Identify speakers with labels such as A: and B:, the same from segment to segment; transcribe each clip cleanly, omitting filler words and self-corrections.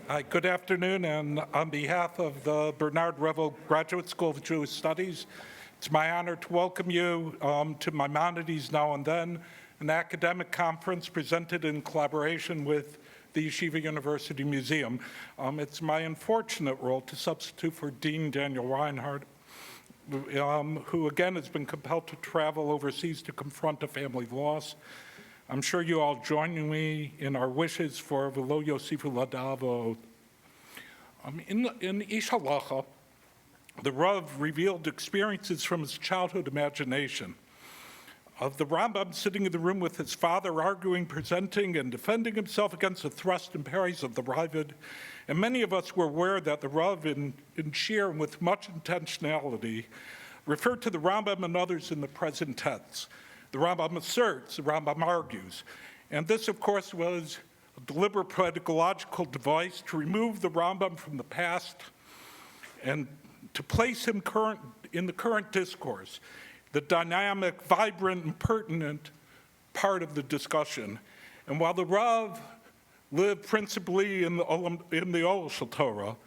A: Hi, good afternoon, and on behalf of the Bernard Revel Graduate School of Jewish Studies, it's my honor to welcome you to Maimonides Now and Then, an academic conference presented in collaboration with the Yeshiva University Museum. It's my unfortunate role to substitute for Dean Daniel Reinhardt, who again has been compelled to travel overseas to confront a family loss. I'm sure you all join me in our wishes for V'lo Yosifu Ladavo. In Ish Halacha, the Rav revealed experiences from his childhood imagination. Of the Rambam sitting in the room with his father, arguing, presenting, and defending himself against the thrust and parries of the Ravid. And many of us were aware that the Rav, in sheer and with much intentionality, referred to the Rambam and others in the present tense. The Rambam asserts, the Rambam argues. And this, of course, was a deliberate pedagogical device to remove the Rambam from the past and to place him in the current discourse, the dynamic, vibrant, and pertinent part of the discussion. And while the Rav lived principally in the Ohl Shel Torah,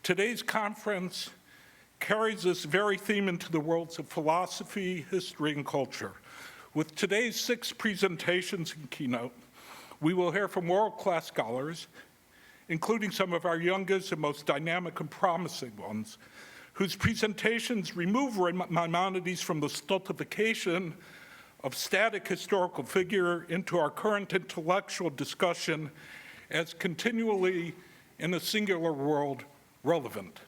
A: today's conference carries this very theme into the worlds of philosophy, history, and culture. With today's 6 presentations and keynote, we will hear from world-class scholars, including some of our youngest and most dynamic and promising ones, whose presentations remove Maimonides from the stultification of static historical figure into our current intellectual discussion as continually, in a singular world, relevant.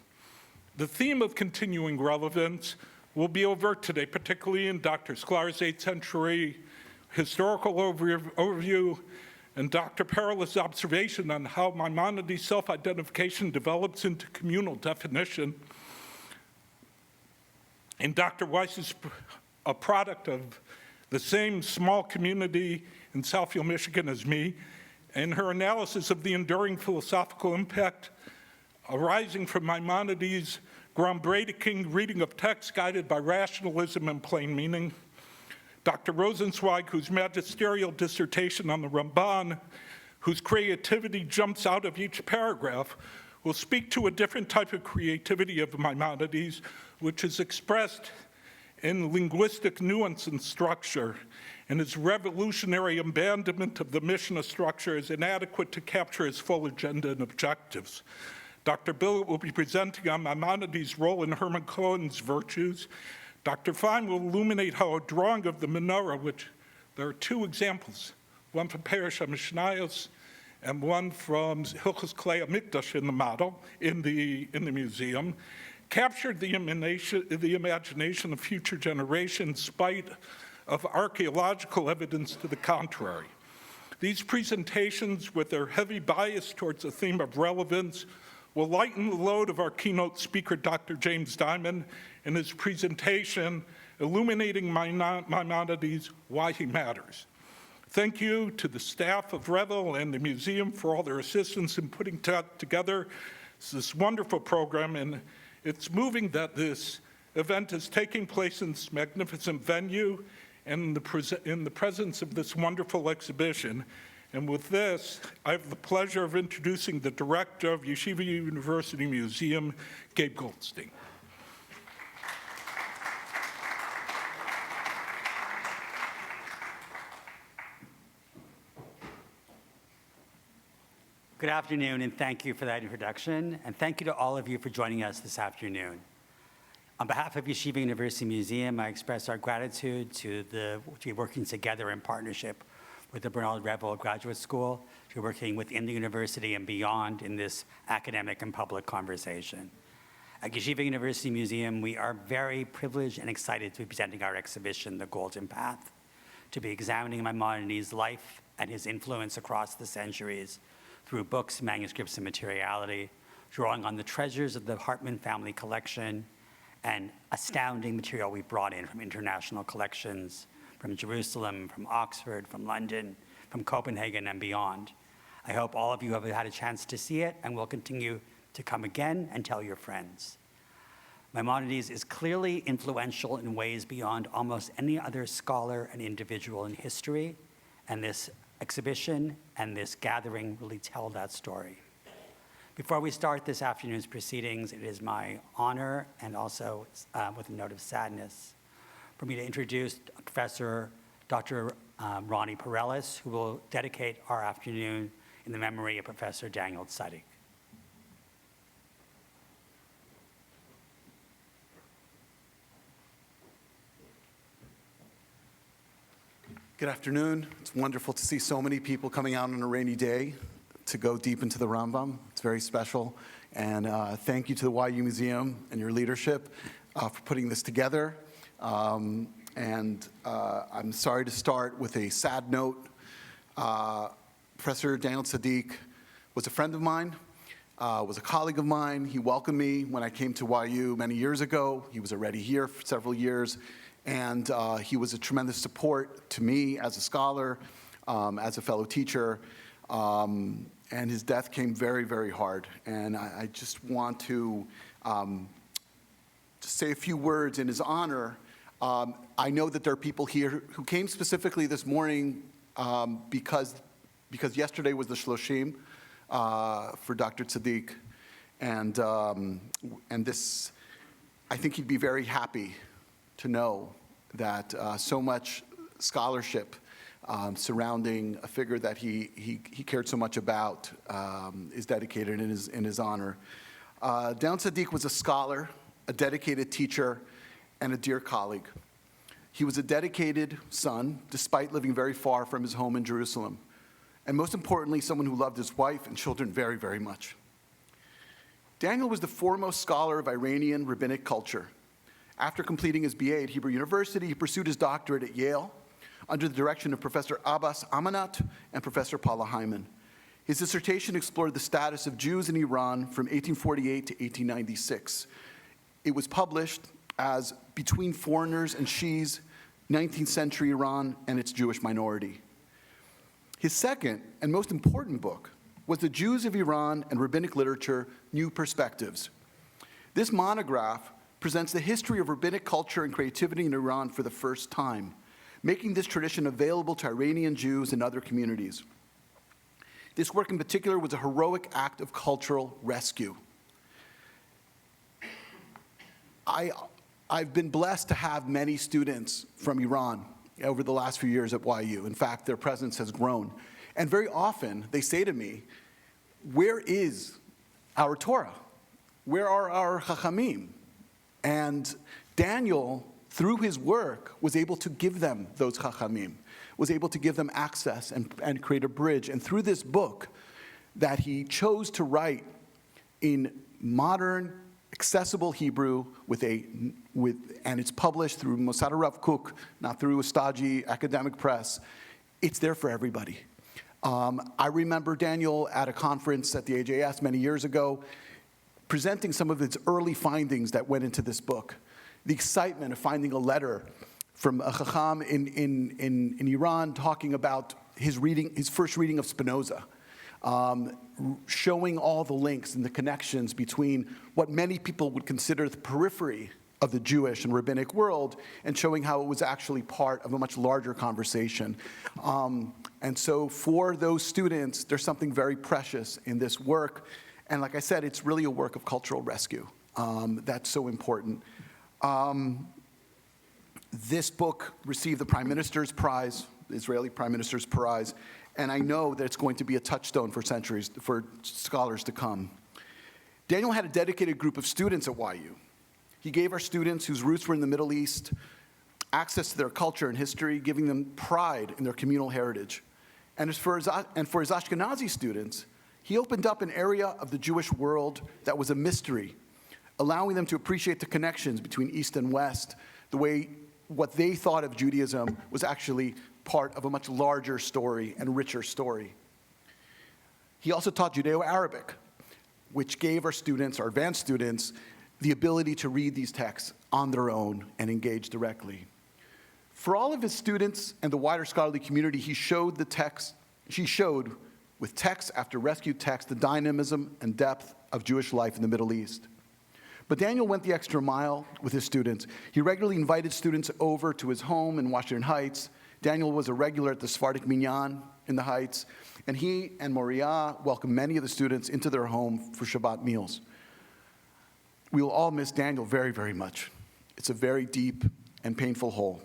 A: The theme of continuing relevance will be overt today, particularly in Dr. Sklar's 8th century historical overview and Dr. Perilous' observation on how Maimonides' self-identification develops into communal definition. And Dr. Weiss's a product of the same small community in Southfield, Michigan as me, and her analysis of the enduring philosophical impact arising from Maimonides' groundbreaking reading of text guided by rationalism and plain meaning. Dr. Rosenzweig, whose magisterial dissertation on the Ramban, whose creativity jumps out of each paragraph, will speak to a different type of creativity of Maimonides, which is expressed in linguistic nuance and structure, and his revolutionary abandonment of the Mishnah structure is inadequate to capture his full agenda and objectives. Dr. Billett will be presenting on Maimonides' role in Hermann Cohen's virtues. Dr. Fine will illuminate how a drawing of the menorah, which there are 2 examples, one from Perish HaMishnayos and one from Hilchos Klei HaMikdash in the model, in the museum, captured the imagination of future generations in spite of archaeological evidence to the contrary. These presentations, with their heavy bias towards the theme of relevance, will lighten the load of our keynote speaker, Dr. James Diamond, in his presentation, Illuminating Maimonides, Why He Matters. Thank you to the staff of Revel and the museum for all their assistance in putting together this wonderful program, and it's moving that this event is taking place in this magnificent venue and in the presence of this wonderful exhibition. And with this, I have the pleasure of introducing the director of Yeshiva University Museum, Gabe Goldstein.
B: Good afternoon, and thank you for that introduction. And thank you to all of you for joining us this afternoon. On behalf of Yeshiva University Museum, I express our gratitude to be working together in partnership with the Bernard Revel Graduate School, to working within the university and beyond in this academic and public conversation. At Yeshiva University Museum, we are very privileged and excited to be presenting our exhibition, The Golden Path, to be examining Maimonides' life and his influence across the centuries through books, manuscripts, and materiality, drawing on the treasures of the Hartman family collection and astounding material we brought in from international collections, from Jerusalem, from Oxford, from London, from Copenhagen, and beyond. I hope all of you have had a chance to see it and will continue to come again and tell your friends. Maimonides is clearly influential in ways beyond almost any other scholar and individual in history, and this exhibition and this gathering really tell that story. Before we start this afternoon's proceedings, it is my honor and also with a note of sadness for me to introduce Professor Dr. Ronnie Perellis, who will dedicate our afternoon in the memory of Professor Daniel Tzaddik.
C: Good afternoon. It's wonderful to see so many people coming out on a rainy day to go deep into the Rambam. It's very special. And thank you to the YU Museum and your leadership for putting this together. I'm sorry to start with a sad note. Professor Daniel Tzaddik was a friend of mine, was a colleague of mine. He welcomed me when I came to YU many years ago. He was already here for several years. And he was a tremendous support to me as a scholar, as a fellow teacher. And his death came very, very hard. And I just want to just say a few words in his honor. I know that there are people here who came specifically this morning because yesterday was the Shloshim for Dr. Tzaddik. And this, I think he'd be very happy to know that so much scholarship surrounding a figure that he cared so much about is dedicated in his honor. Daniel Tzaddik was a scholar, a dedicated teacher, and a dear colleague. He was a dedicated son, despite living very far from his home in Jerusalem. And most importantly, someone who loved his wife and children very, very much. Daniel was the foremost scholar of Iranian rabbinic culture. After completing his BA at Hebrew University, he pursued his doctorate at Yale under the direction of Professor Abbas Amanat and Professor Paula Hyman. His dissertation explored the status of Jews in Iran from 1848 to 1896. It was published as Between Foreigners and Shi'is, 19th Century Iran and its Jewish Minority. His second and most important book was The Jews of Iran and Rabbinic Literature, New Perspectives. This monograph presents the history of rabbinic culture and creativity in Iran for the first time, making this tradition available to Iranian Jews and other communities. This work in particular was a heroic act of cultural rescue. I've been blessed to have many students from Iran over the last few years at YU. In fact, their presence has grown. And very often they say to me, where is our Torah? Where are our Chachamim? And Daniel, through his work, was able to give them those Chachamim, was able to give them access and create a bridge. And through this book that he chose to write in modern, accessible Hebrew, and it's published through Mosad Rav Kook, not through a stodgy academic press, it's there for everybody. I remember Daniel at a conference at the AJS many years ago, presenting some of its early findings that went into this book. The excitement of finding a letter from a Chacham in Iran talking about his first reading of Spinoza, showing all the links and the connections between what many people would consider the periphery of the Jewish and rabbinic world, and showing how it was actually part of a much larger conversation. And so for those students, there's something very precious in this work. And like I said, it's really a work of cultural rescue. That's so important. This book received the Prime Minister's Prize, the Israeli Prime Minister's Prize, and I know that it's going to be a touchstone for centuries, for scholars to come. Daniel had a dedicated group of students at YU. He gave our students whose roots were in the Middle East access to their culture and history, giving them pride in their communal heritage. And for his Ashkenazi students, he opened up an area of the Jewish world that was a mystery, allowing them to appreciate the connections between East and West, the way what they thought of Judaism was actually part of a much larger story and richer story. He also taught Judeo-Arabic, which gave our students, our advanced students, the ability to read these texts on their own and engage directly. For all of his students and the wider scholarly community, he showed with text after rescued text, the dynamism and depth of Jewish life in the Middle East. But Daniel went the extra mile with his students. He regularly invited students over to his home in Washington Heights. Daniel was a regular at the Sephardic Minyan in the Heights, and he and Moriah welcomed many of the students into their home for Shabbat meals. We will all miss Daniel very, very much. It's a very deep and painful hole.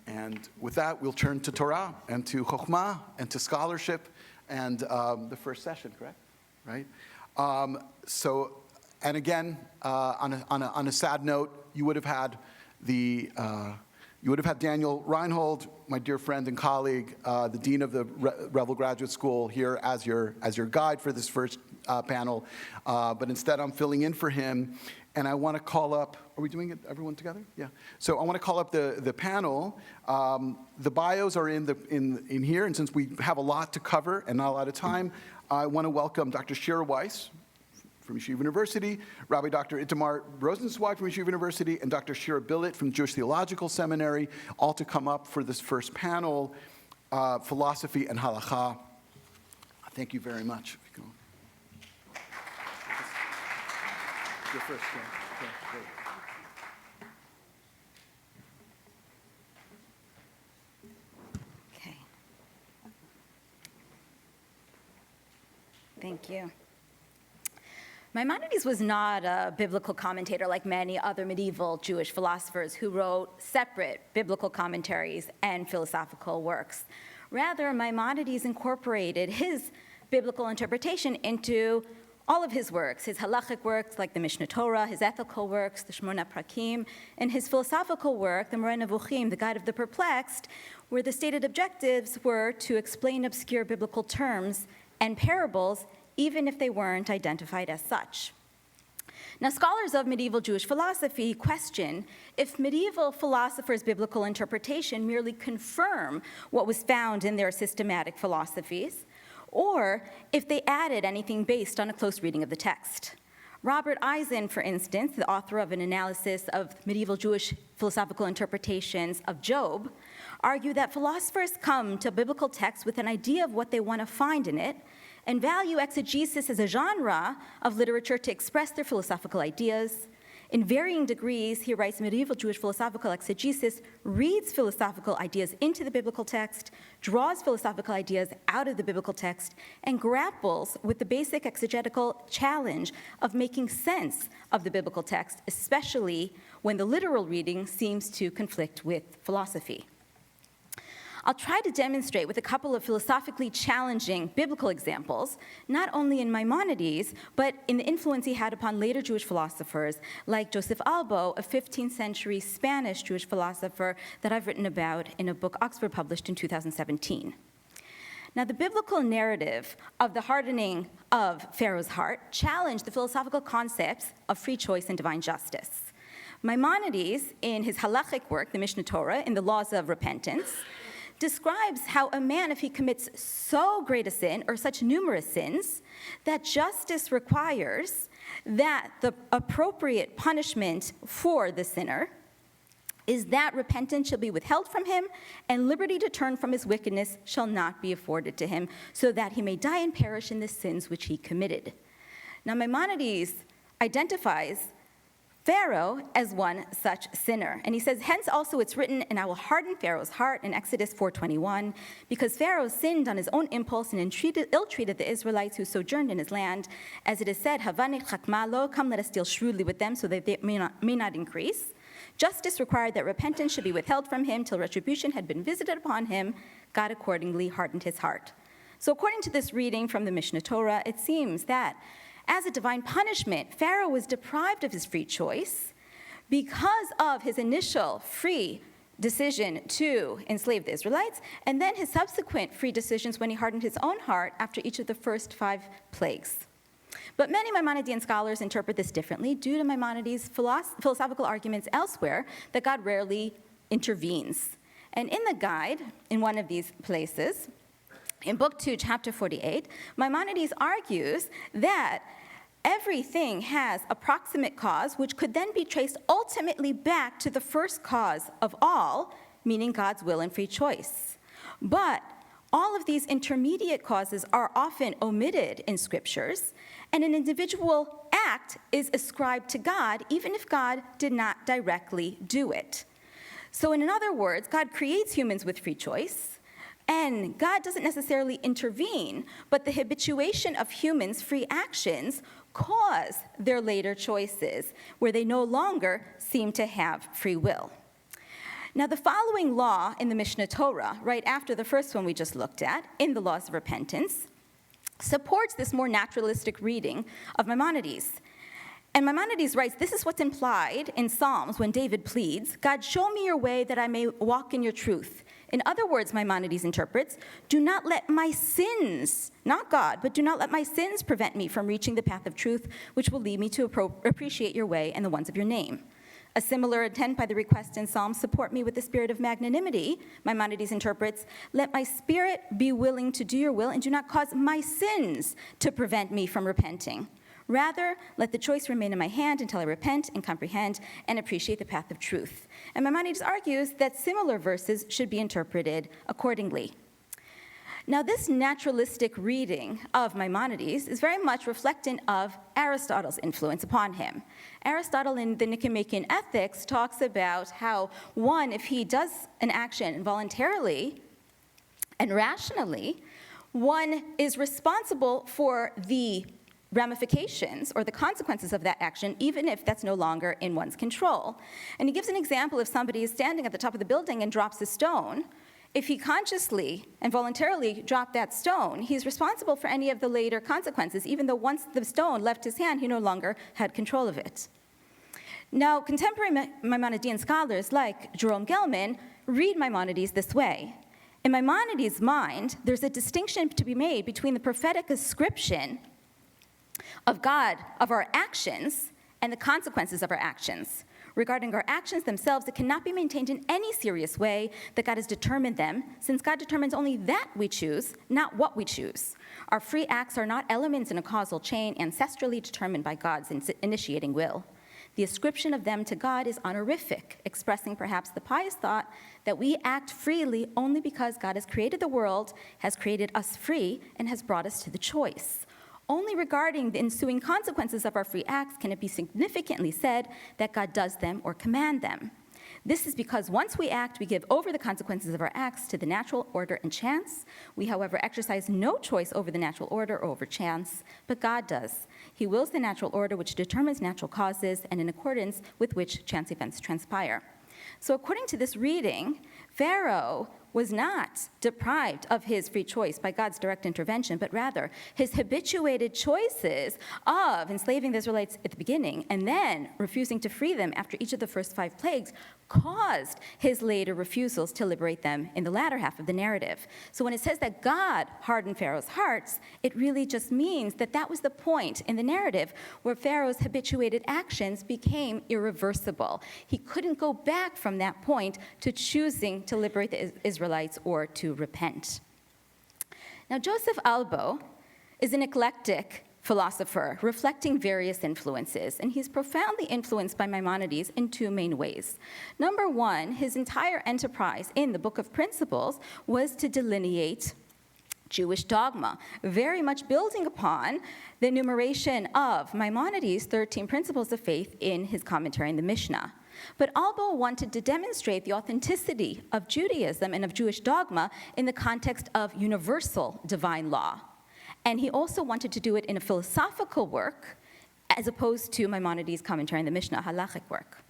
C: And with that, we'll turn to Torah and to Chokhmah and to scholarship and the first session, correct? Right? And again, on a sad note, you would have had Daniel Reinhold, my dear friend and colleague, the dean of the Revel Graduate School, here as your guide for this first panel. But instead, I'm filling in for him. And I want to call up, are we doing it, everyone together? Yeah. So I want to call up the panel. The bios are in here, and since we have a lot to cover and not a lot of time, I want to welcome Dr. Shira Weiss from Yeshiva University, Rabbi Dr. Itamar Rosenzweig from Yeshiva University, and Dr. Shira Billet from Jewish Theological Seminary, all to come up for this first panel, Philosophy and Halakha. Thank you very much. You're first, yeah, great.
D: Okay. Thank you. Maimonides was not a biblical commentator like many other medieval Jewish philosophers who wrote separate biblical commentaries and philosophical works. Rather, Maimonides incorporated his biblical interpretation into all of his works, his halachic works like the Mishnah Torah, his ethical works, the Shmona Prakim, and his philosophical work, the Moreh Nevuchim, the Guide of the Perplexed, where the stated objectives were to explain obscure biblical terms and parables, even if they weren't identified as such. Now, scholars of medieval Jewish philosophy question if medieval philosophers' biblical interpretation merely confirm what was found in their systematic philosophies, or if they added anything based on a close reading of the text. Robert Eisen, for instance, the author of an analysis of medieval Jewish philosophical interpretations of Job, argued that philosophers come to biblical texts with an idea of what they want to find in it, and value exegesis as a genre of literature to express their philosophical ideas. In varying degrees, he writes, medieval Jewish philosophical exegesis reads philosophical ideas into the biblical text, draws philosophical ideas out of the biblical text, and grapples with the basic exegetical challenge of making sense of the biblical text, especially when the literal reading seems to conflict with philosophy. I'll try to demonstrate with a couple of philosophically challenging biblical examples, not only in Maimonides, but in the influence he had upon later Jewish philosophers, like Joseph Albo, a 15th century Spanish Jewish philosopher that I've written about in a book Oxford published in 2017. Now, the biblical narrative of the hardening of Pharaoh's heart challenged the philosophical concepts of free choice and divine justice. Maimonides, in his halachic work, the Mishnah Torah, in the Laws of Repentance, describes how a man, if he commits so great a sin or such numerous sins, that justice requires that the appropriate punishment for the sinner is that repentance shall be withheld from him, and liberty to turn from his wickedness shall not be afforded to him, so that he may die and perish in the sins which he committed. Now, Maimonides identifies Pharaoh as one such sinner. And he says, hence also it's written, and I will harden Pharaoh's heart in Exodus 4:21, because Pharaoh sinned on his own impulse and ill-treated the Israelites who sojourned in his land. As it is said, Havanich chakma lo, come let us deal shrewdly with them so that they may not increase. Justice required that repentance should be withheld from him till retribution had been visited upon him. God accordingly hardened his heart. So according to this reading from the Mishnah Torah, it seems that as a divine punishment, Pharaoh was deprived of his free choice because of his initial free decision to enslave the Israelites, and then his subsequent free decisions when he hardened his own heart after each of the first 5 plagues. But many Maimonidean scholars interpret this differently due to Maimonides' philosophical arguments elsewhere that God rarely intervenes. And in the guide, in one of these places, in Book 2, Chapter 48, Maimonides argues that everything has a proximate cause, which could then be traced ultimately back to the first cause of all, meaning God's will and free choice. But all of these intermediate causes are often omitted in scriptures, and an individual act is ascribed to God, even if God did not directly do it. So in other words, God creates humans with free choice. And God doesn't necessarily intervene, but the habituation of humans' free actions cause their later choices, where they no longer seem to have free will. Now, the following law in the Mishnah Torah, right after the first one we just looked at, in the laws of repentance, supports this more naturalistic reading of Maimonides. And Maimonides writes, this is what's implied in Psalms when David pleads, God, show me your way that I may walk in your truth. In other words, Maimonides interprets, do not let my sins, not God, but do not let my sins prevent me from reaching the path of truth, which will lead me to appreciate your way and the ones of your name. A similar intent by the request in Psalms, support me with the spirit of magnanimity, Maimonides interprets, let my spirit be willing to do your will and do not cause my sins to prevent me from repenting. Rather, let the choice remain in my hand until I repent and comprehend and appreciate the path of truth. And Maimonides argues that similar verses should be interpreted accordingly. Now, this naturalistic reading of Maimonides is very much reflectant of Aristotle's influence upon him. Aristotle in the Nicomachean Ethics talks about how one, if he does an action voluntarily and rationally, one is responsible for the ramifications or the consequences of that action, even if that's no longer in one's control. And he gives an example: if somebody is standing at the top of the building and drops a stone, if he consciously and voluntarily dropped that stone, he's responsible for any of the later consequences, even though once the stone left his hand, he no longer had control of it. Now, contemporary Maimonidean scholars like Jerome Gelman read Maimonides this way. In Maimonides' mind, there's a distinction to be made between the prophetic ascription of God of our actions and the consequences of our actions. Regarding our actions themselves, it cannot be maintained in any serious way that God has determined them, since God determines only that we choose, not what we choose. Our free acts are not elements in a causal chain ancestrally determined by God's initiating will. The ascription of them to God is honorific, expressing perhaps the pious thought that we act freely only because God has created the world, has created us free, and has brought us to the choice. Only regarding the ensuing consequences of our free acts can it be significantly said that God does them or command them. This is because once we act, we give over the consequences of our acts to the natural order and chance. We, however, exercise no choice over the natural order or over chance, but God does. He wills the natural order, which determines natural causes and in accordance with which chance events transpire. So according to this reading, Pharaoh was not deprived of his free choice by God's direct intervention, but rather his habituated choices of enslaving the Israelites at the beginning and then refusing to free them after each of the first 5 plagues caused his later refusals to liberate them in the latter half of the narrative. So when it says that God hardened Pharaoh's hearts, it really just means that that was the point in the narrative where Pharaoh's habituated actions became irreversible. He couldn't go back from that point to choosing to liberate the Israelites or to repent. Now, Joseph Albo is an eclectic philosopher reflecting various influences, and he's profoundly influenced by Maimonides in 2 main ways. Number one, his entire enterprise in the Book of Principles was to delineate Jewish dogma, very much building upon the enumeration of Maimonides' 13 principles of faith in his commentary in the Mishnah. But Albo wanted to demonstrate the authenticity of Judaism and of Jewish dogma in the context of universal divine law. And he also wanted to do it in a philosophical work, as opposed to Maimonides' commentary in the Mishnah, halachic work.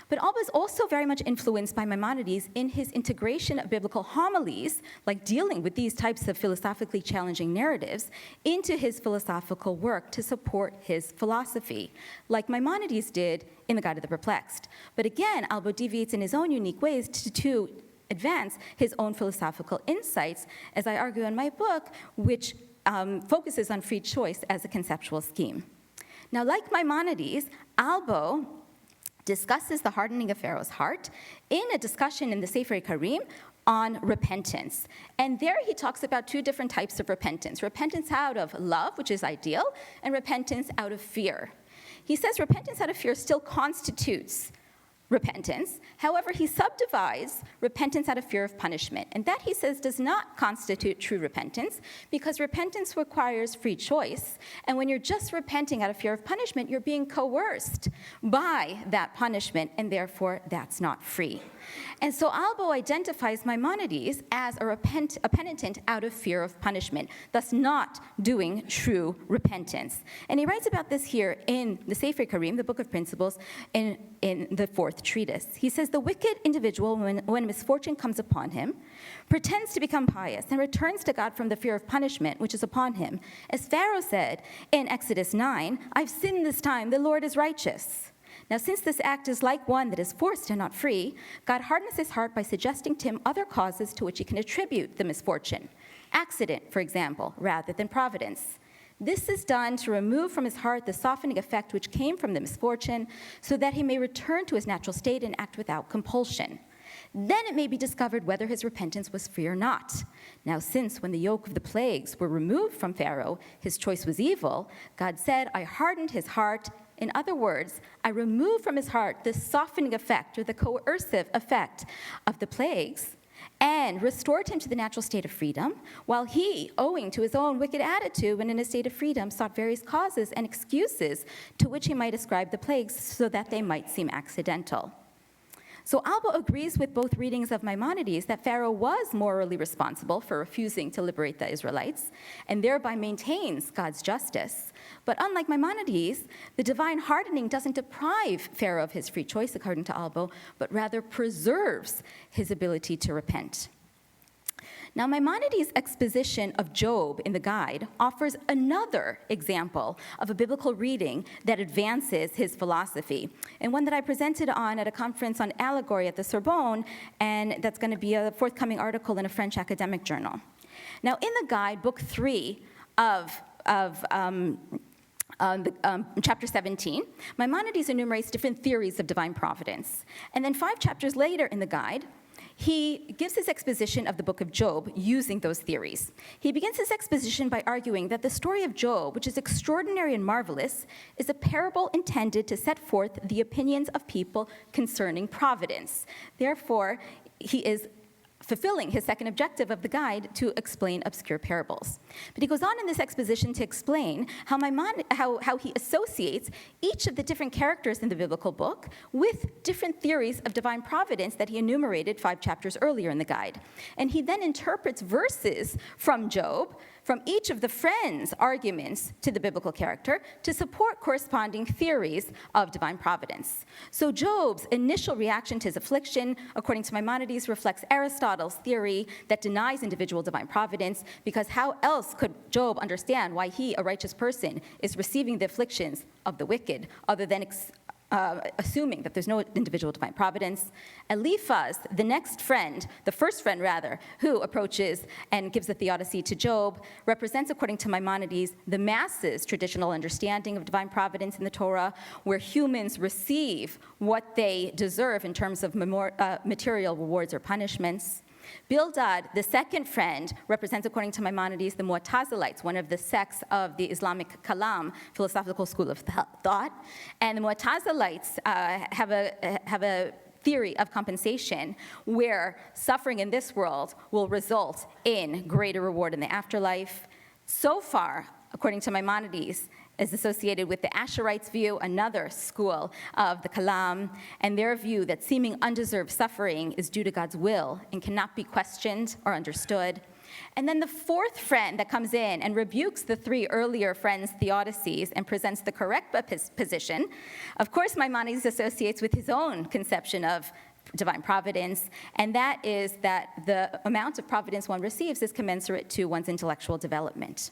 D: But Alba is also very much influenced by Maimonides in his integration of biblical homilies, like dealing with these types of philosophically challenging narratives, into his philosophical work to support his philosophy, like Maimonides did in The Guide of the Perplexed. But again, Alba deviates in his own unique ways to advance his own philosophical insights, as I argue in my book, which focuses on free choice as a conceptual scheme. Now, like Maimonides, Albo discusses the hardening of Pharaoh's heart in a discussion in the Sefer Karim on repentance. And there he talks about 2 different types of repentance: repentance out of love, which is ideal, and repentance out of fear. He says repentance out of fear still constitutes repentance. However, he subdivides repentance out of fear of punishment. And that, he says, does not constitute true repentance, because repentance requires free choice. And when you're just repenting out of fear of punishment, you're being coerced by that punishment, and therefore that's not free. And so Albo identifies Maimonides as a penitent out of fear of punishment, thus not doing true repentance. And he writes about this here in the Sefer Karim, the Book of Principles, in the 4th treatise. He says, the wicked individual, when misfortune comes upon him, pretends to become pious and returns to God from the fear of punishment which is upon him. As Pharaoh said in Exodus 9, I've sinned this time, the Lord is righteous. Now, since this act is like one that is forced and not free, God hardens his heart by suggesting to him other causes to which he can attribute the misfortune. Accident, for example, rather than providence. This is done to remove from his heart the softening effect which came from the misfortune, so that he may return to his natural state and act without compulsion. Then it may be discovered whether his repentance was free or not. Now, since when the yoke of the plagues were removed from Pharaoh, his choice was evil, God said, I hardened his heart. In other words, I removed from his heart the softening effect or the coercive effect of the plagues and restored him to the natural state of freedom, while he, owing to his own wicked attitude when in a state of freedom, sought various causes and excuses to which he might ascribe the plagues so that they might seem accidental. So Albo agrees with both readings of Maimonides that Pharaoh was morally responsible for refusing to liberate the Israelites and thereby maintains God's justice. But unlike Maimonides, the divine hardening doesn't deprive Pharaoh of his free choice, according to Albo, but rather preserves his ability to repent. Now, Maimonides' exposition of Job in the guide offers another example of a biblical reading that advances his philosophy, and one that I presented on at a conference on allegory at the Sorbonne, and that's going to be a forthcoming article in a French academic journal. Now, in the guide, book 3 of chapter 17, Maimonides enumerates different theories of divine providence. And then 5 chapters later in the guide, he gives his exposition of the book of Job using those theories. He begins his exposition by arguing that the story of Job, which is extraordinary and marvelous, is a parable intended to set forth the opinions of people concerning providence. Therefore, he is fulfilling his second objective of the guide to explain obscure parables. But he goes on in this exposition to explain how he associates each of the different characters in the biblical book with different theories of divine providence that he enumerated 5 chapters earlier in the guide. And he then interprets verses from Job, from each of the friends' arguments to the biblical character, to support corresponding theories of divine providence. So Job's initial reaction to his affliction, according to Maimonides, reflects Aristotle's theory that denies individual divine providence, because how else could Job understand why he, a righteous person, is receiving the afflictions of the wicked, other than assuming that there's no individual divine providence. Eliphaz, the next friend, the first friend rather, who approaches and gives the theodicy to Job, represents, according to Maimonides, the masses' traditional understanding of divine providence in the Torah, where humans receive what they deserve in terms of material rewards or punishments. Bildad, the second friend, represents, according to Maimonides, the Mu'tazilites, one of the sects of the Islamic Kalam, philosophical school of thought. And the Mu'tazilites have a theory of compensation where suffering in this world will result in greater reward in the afterlife. So far, according to Maimonides, is associated with the Asherites' view, another school of the Kalam, and their view that seeming undeserved suffering is due to God's will and cannot be questioned or understood. And then the fourth friend that comes in and rebukes the 3 earlier friends' theodicies and presents the correct position, of course, Maimonides associates with his own conception of divine providence, and that is that the amount of providence one receives is commensurate to one's intellectual development.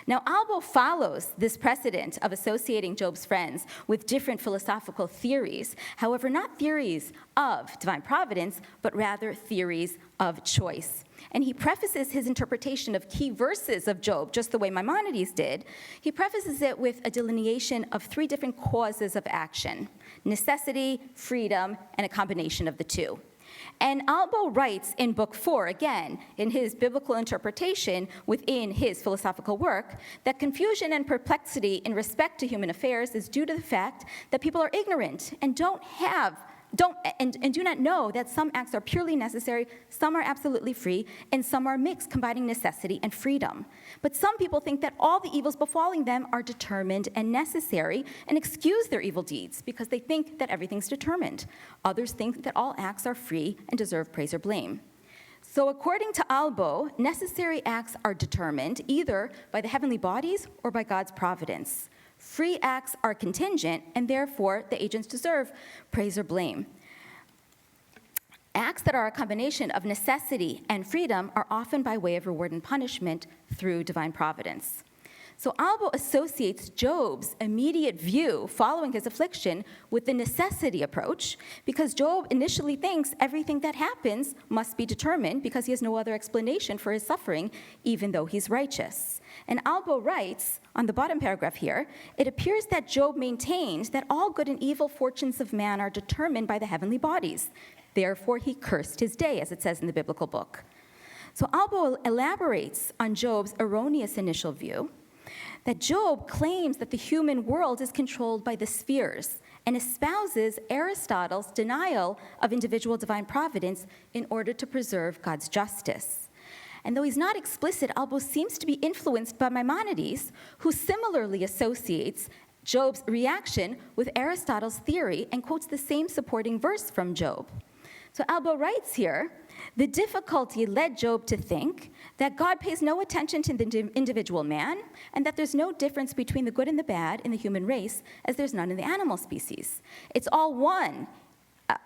D: Now, Albo follows this precedent of associating Job's friends with different philosophical theories, however, not theories of divine providence, but rather theories of choice. And he prefaces his interpretation of key verses of Job, just the way Maimonides did. He prefaces it with a delineation of 3 different causes of action: necessity, freedom, and a combination of the 2. And Albo writes in Book 4, again, in his biblical interpretation within his philosophical work, that confusion and perplexity in respect to human affairs is due to the fact that people are ignorant and don't have do not know that some acts are purely necessary, some are absolutely free, and some are mixed, combining necessity and freedom. But some people think that all the evils befalling them are determined and necessary and excuse their evil deeds because they think that everything's determined. Others think that all acts are free and deserve praise or blame. So according to Albo, necessary acts are determined either by the heavenly bodies or by God's providence. Free acts are contingent, and therefore the agents deserve praise or blame. Acts that are a combination of necessity and freedom are often by way of reward and punishment through divine providence. So Albo associates Job's immediate view following his affliction with the necessity approach because Job initially thinks everything that happens must be determined because he has no other explanation for his suffering, even though he's righteous. And Albo writes, on the bottom paragraph here, it appears that Job maintains that all good and evil fortunes of man are determined by the heavenly bodies. Therefore, he cursed his day, as it says in the biblical book. So Albo elaborates on Job's erroneous initial view that Job claims that the human world is controlled by the spheres and espouses Aristotle's denial of individual divine providence in order to preserve God's justice. And though he's not explicit, Albo seems to be influenced by Maimonides, who similarly associates Job's reaction with Aristotle's theory and quotes the same supporting verse from Job. So Albo writes here, the difficulty led Job to think that God pays no attention to the individual man and that there's no difference between the good and the bad in the human race as there's none in the animal species. It's all one,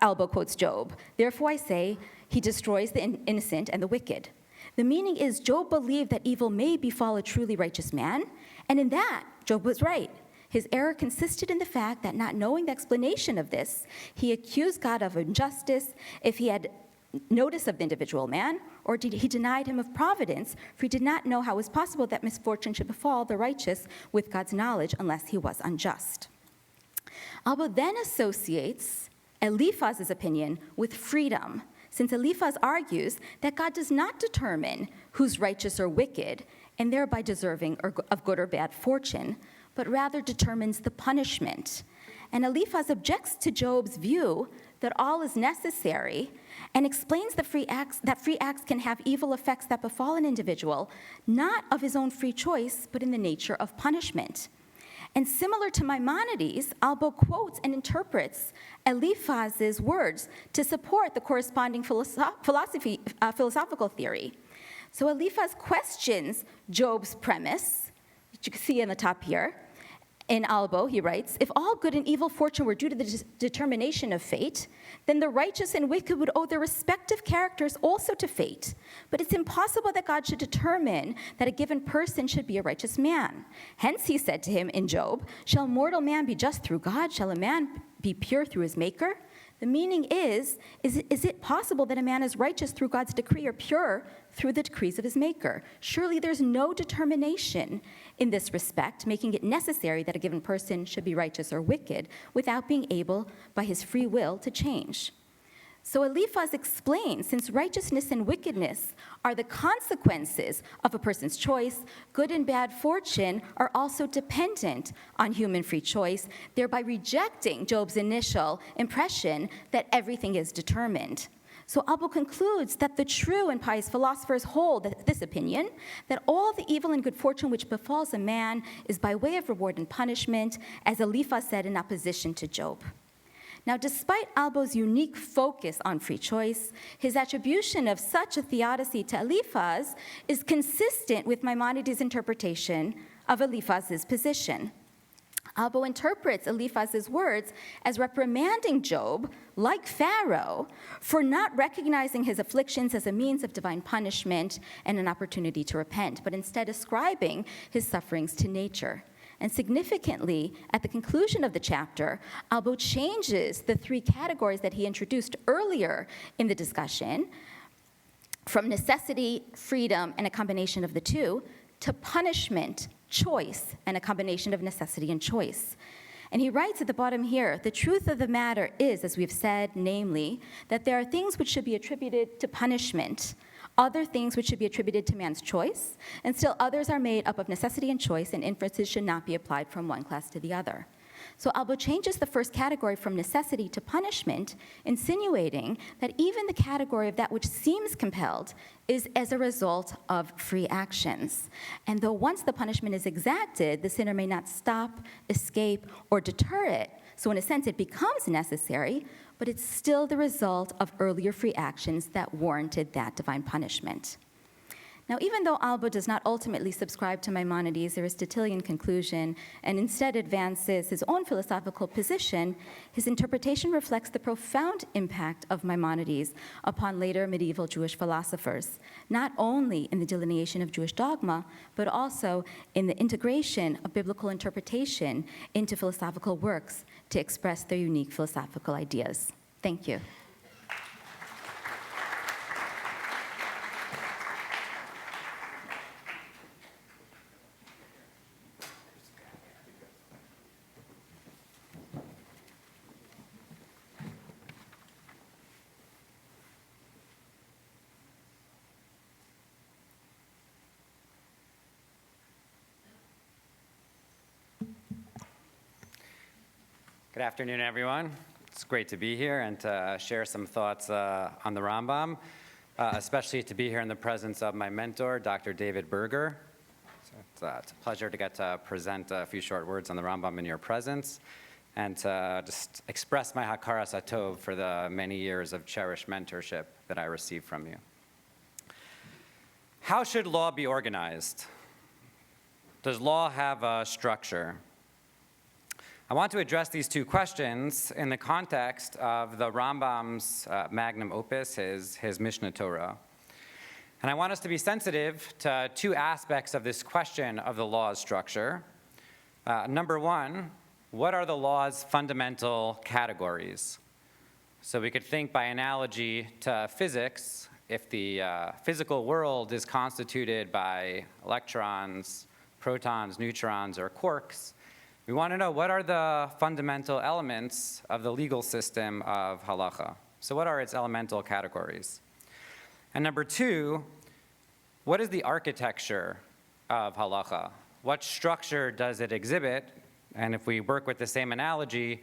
D: Albo quotes Job. Therefore I say, he destroys the innocent and the wicked. The meaning is Job believed that evil may befall a truly righteous man, and in that, Job was right. His error consisted in the fact that not knowing the explanation of this, he accused God of injustice if he had notice of the individual man, or he denied him of providence, for he did not know how it was possible that misfortune should befall the righteous with God's knowledge unless he was unjust. Albo then associates Eliphaz's opinion with freedom, since Eliphaz argues that God does not determine who's righteous or wicked, and thereby deserving of good or bad fortune, but rather determines the punishment. And Eliphaz objects to Job's view that all is necessary and explains that free acts can have evil effects that befall an individual, not of his own free choice, but in the nature of punishment. And similar to Maimonides, Albo quotes and interprets Eliphaz's words to support the corresponding philosophical theory. So Eliphaz questions Job's premise, which you can see in the top here. In Albo, he writes, if all good and evil fortune were due to the determination of fate, then the righteous and wicked would owe their respective characters also to fate. But it's impossible that God should determine that a given person should be a righteous man. Hence, he said to him in Job, shall mortal man be just through God? Shall a man be pure through his maker? The meaning is it possible that a man is righteous through God's decree or pure through the decrees of his maker? Surely there's no determination in this respect, making it necessary that a given person should be righteous or wicked without being able, by his free will, to change. So Eliphaz explains, since righteousness and wickedness are the consequences of a person's choice, good and bad fortune are also dependent on human free choice, thereby rejecting Job's initial impression that everything is determined. So Albo concludes that the true and pious philosophers hold this opinion, that all the evil and good fortune which befalls a man is by way of reward and punishment, as Eliphaz said in opposition to Job. Now, despite Albo's unique focus on free choice, his attribution of such a theodicy to Eliphaz is consistent with Maimonides' interpretation of Eliphaz's position. Albo interprets Eliphaz's words as reprimanding Job, like Pharaoh, for not recognizing his afflictions as a means of divine punishment and an opportunity to repent, but instead ascribing his sufferings to nature. And significantly, at the conclusion of the chapter, Albo changes the three categories that he introduced earlier in the discussion, from necessity, freedom, and a combination of the two, to punishment, choice, and a combination of necessity and choice. And he writes at the bottom here, the truth of the matter is, as we've said, namely, that there are things which should be attributed to punishment, other things which should be attributed to man's choice, and still others are made up of necessity and choice, and inferences should not be applied from one class to the other. So Albo changes the first category from necessity to punishment, insinuating that even the category of that which seems compelled is as a result of free actions. And though once the punishment is exacted, the sinner may not stop, escape, or deter it, so in a sense it becomes necessary, but it's still the result of earlier free actions that warranted that divine punishment. Now, even though Albo does not ultimately subscribe to Maimonides' Aristotelian conclusion and instead advances his own philosophical position, his interpretation reflects the profound impact of Maimonides upon later medieval Jewish philosophers, not only in the delineation of Jewish dogma, but also in the integration of biblical interpretation into philosophical works to express their unique philosophical ideas. Thank you.
E: Good afternoon, everyone. It's great to be here and to share some thoughts on the Rambam, especially to be here in the presence of my mentor, Dr. David Berger. So it's a pleasure to get to present a few short words on the Rambam in your presence and to just express my hakaras hatov for the many years of cherished mentorship that I received from you. How should law be organized? Does law have a structure? I want to address these two questions in the context of the Rambam's magnum opus, his Mishnah Torah. And I want us to be sensitive to two aspects of this question of the law's structure. Number one, what are the law's fundamental categories? So we could think by analogy to physics, if the physical world is constituted by electrons, protons, neutrons, or quarks, we want to know what are the fundamental elements of the legal system of halacha. So what are its elemental categories? And number two, what is the architecture of halacha? What structure does it exhibit? And if we work with the same analogy,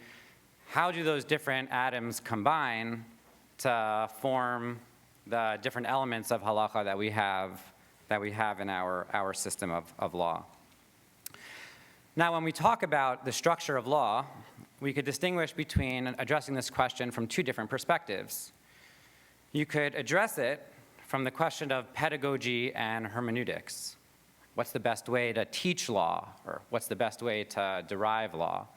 E: how do those different atoms combine to form the different elements of halacha that we have in our system of law? Now, when we talk about the structure of law, we could distinguish between addressing this question from two different perspectives. You could address it from the question of pedagogy and hermeneutics. What's the best way to teach law, or what's the best way to derive law?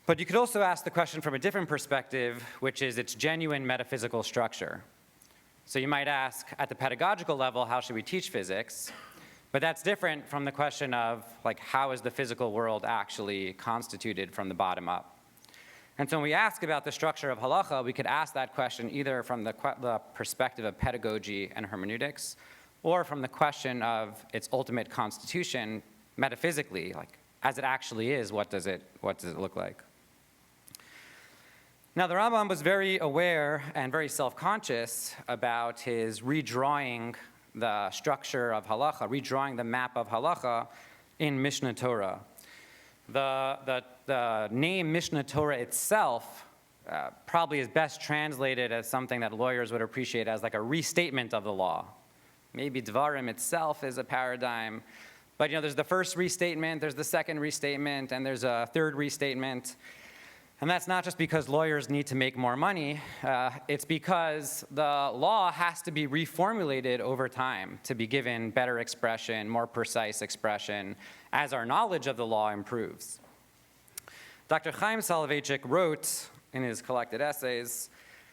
E: But you could also ask the question from a different perspective, which is its genuine metaphysical structure. So you might ask, at the pedagogical level, how should we teach physics? But that's different from the question of, like, how is the physical world actually constituted from the bottom up? And so when we ask about the structure of halacha, we could ask that question either from the perspective of pedagogy and hermeneutics, or from the question of its ultimate constitution metaphysically, like, as it actually is, what does it look like? Now, the Rambam was very aware and very self-conscious about his redrawing the structure of halacha, redrawing the map of halacha in Mishnah Torah. The name Mishnah Torah itself probably is best translated as something that lawyers would appreciate as like a restatement of the law. Maybe Dvarim itself is a paradigm, but there's the first restatement, there's the second restatement, and there's a third restatement. And that's not just because lawyers need to make more money, it's because the law has to be reformulated over time to be given better expression, more precise expression, as our knowledge of the law improves. Dr. Chaim Soloveitchik wrote in his collected essays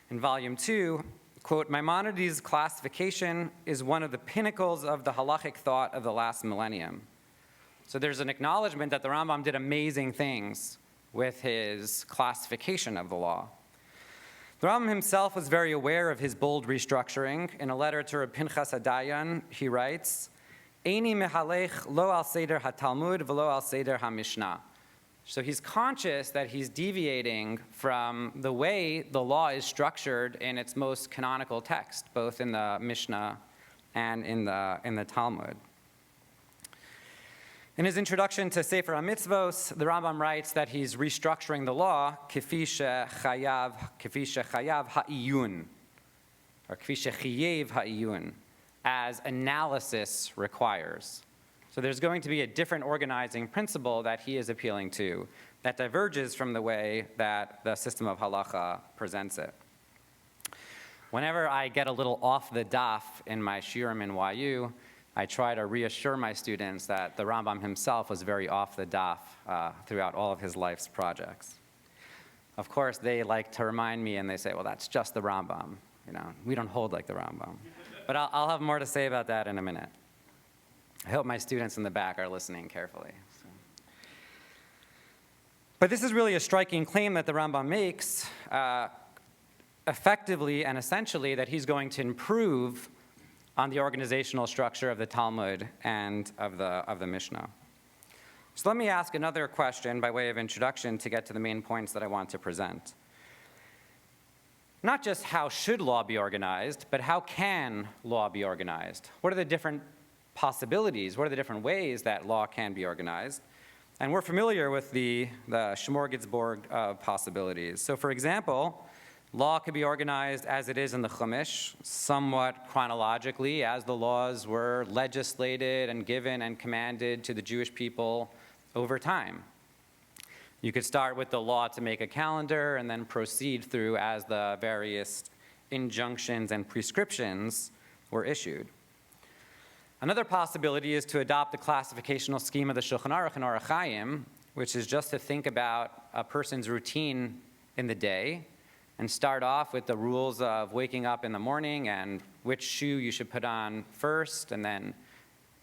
E: in volume 2, quote, Maimonides' classification is one of the pinnacles of the halachic thought of the last millennium. So there's an acknowledgement that the Rambam did amazing things with his classification of the law. The Rambam himself was very aware of his bold restructuring. In a letter to Reb Pinchas Hadayan, he writes, Eini mehalech lo al seder ha-Talmud v'lo al seder ha-Mishnah. So he's conscious that he's deviating from the way the law is structured in its most canonical text, both in the Mishnah and in the Talmud. In his introduction to Sefer HaMitzvos, the Rambam writes that he's restructuring the law k'fi shechayav ha'iyun, or k'fi shechayev ha'iyun, as analysis requires. So there's going to be a different organizing principle that he is appealing to that diverges from the way that the system of halacha presents it. Whenever I get a little off the daf in my shiurim in YU, I try to reassure my students that the Rambam himself was very off the daf throughout all of his life's projects. Of course, they like to remind me and they say, well, that's just the Rambam. We don't hold like the Rambam. But I'll have more to say about that in a minute. I hope my students in the back are listening carefully. But this is really a striking claim that the Rambam makes, effectively and essentially, that he's going to improve on the organizational structure of the Talmud and of the Mishnah. So let me ask another question by way of introduction to get to the main points that I want to present. Not just how should law be organized, but how can law be organized? What are the different possibilities? What are the different ways that law can be organized? And we're familiar with the smorgasbord of possibilities. So for example, law could be organized as it is in the Chumash, somewhat chronologically, as the laws were legislated and given and commanded to the Jewish people over time. You could start with the law to make a calendar and then proceed through as the various injunctions and prescriptions were issued. Another possibility is to adopt the classificational scheme of the Shulchan Aruch and Orach Chaim, which is just to think about a person's routine in the day and start off with the rules of waking up in the morning and which shoe you should put on first, and then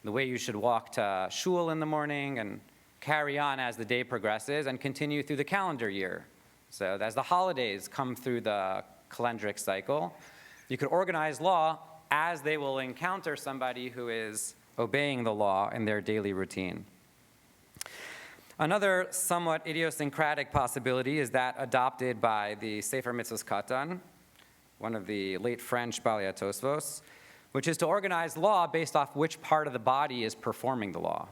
E: the way you should walk to shul in the morning, and carry on as the day progresses and continue through the calendar year. So as the holidays come through the calendric cycle, you could organize law as they will encounter somebody who is obeying the law in their daily routine. Another somewhat idiosyncratic possibility is that adopted by the Sefer Mitzvos Katan, one of the late French Balei Tosfos, which is to organize law based off which part of the body is performing the law,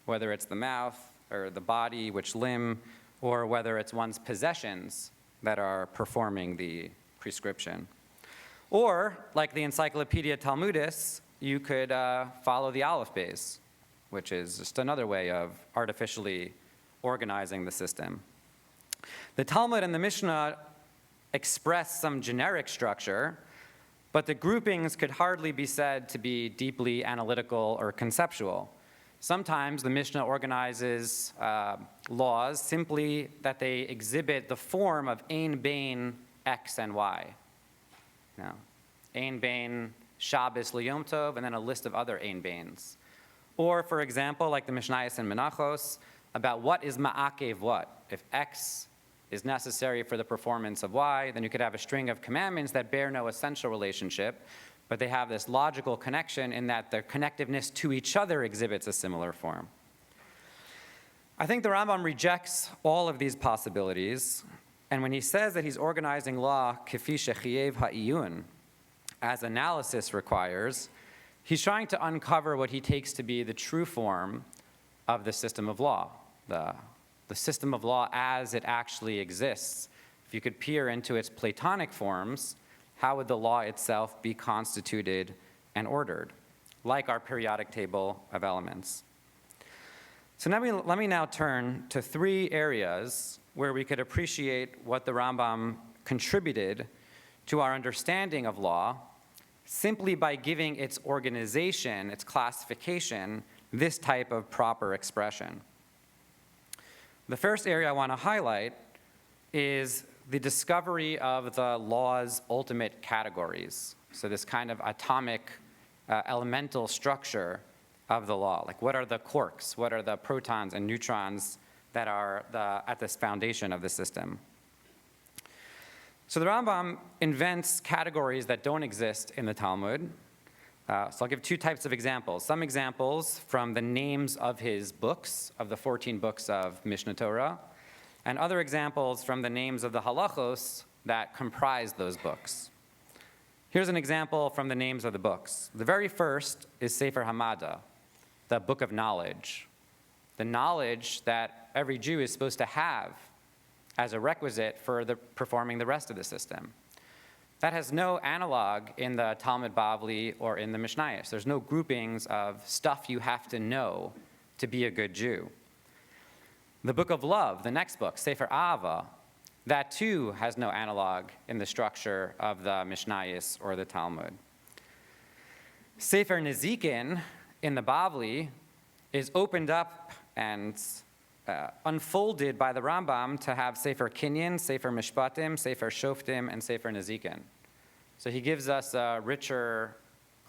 E: whether it's the mouth or the body, which limb, or whether it's one's possessions that are performing the prescription. Or, like the Encyclopedia Talmudis, you could follow the Aleph Beis, which is just another way of artificially organizing the system. The Talmud and the Mishnah express some generic structure, but the groupings could hardly be said to be deeply analytical or conceptual. Sometimes the Mishnah organizes laws simply that they exhibit the form of ein bein X and Y. Ein bein Shabbos L'Yom Tov, and then a list of other ein beins. Or, for example, like the Mishnayos and Menachos, about what is ma'akev what. If X is necessary for the performance of Y, then you could have a string of commandments that bear no essential relationship, but they have this logical connection in that their connectiveness to each other exhibits a similar form. I think the Rambam rejects all of these possibilities, and when he says that he's organizing law k'fi shechayev ha'iyun, as analysis requires, he's trying to uncover what he takes to be the true form of the system of law, the system of law as it actually exists. If you could peer into its Platonic forms, how would the law itself be constituted and ordered, like our periodic table of elements? So let me now turn to three areas where we could appreciate what the Rambam contributed to our understanding of law simply by giving its organization, its classification, this type of proper expression. The first area I want to highlight is the discovery of the law's ultimate categories. So this kind of atomic, elemental structure of the law. Like, what are the quarks? What are the protons and neutrons that are at this foundation of the system? So the Rambam invents categories that don't exist in the Talmud. So I'll give two types of examples. Some examples from the names of his books, of the 14 books of Mishnah Torah, and other examples from the names of the halachos that comprise those books. Here's an example from the names of the books. The very first is Sefer Hamada, the Book of Knowledge. the knowledge that every Jew is supposed to have as a requisite for performing the rest of the system. That has no analog in the Talmud Bavli or in the Mishnayos. There's no groupings of stuff you have to know to be a good Jew. The Book of Love, the next book, Sefer Ahava, that too has no analog in the structure of the Mishnayos or the Talmud. Sefer Nezikin in the Bavli is opened up and unfolded by the Rambam to have Sefer Kinyan, Sefer Mishpatim, Sefer Shoftim, and Sefer Nezikin. So he gives us a richer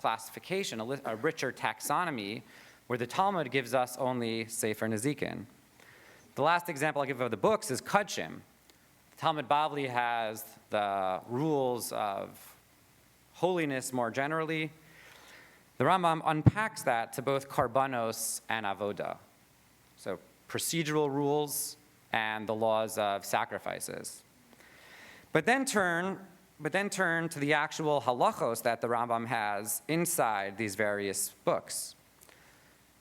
E: classification, a richer taxonomy, where the Talmud gives us only Sefer Nezikin. The last example I'll give of the books is Kudshim. The Talmud Bavli has the rules of holiness more generally. The Rambam unpacks that to both Karbanos and Avoda. So procedural rules and the laws of sacrifices. But then turn to the actual halachos that the Rambam has inside these various books.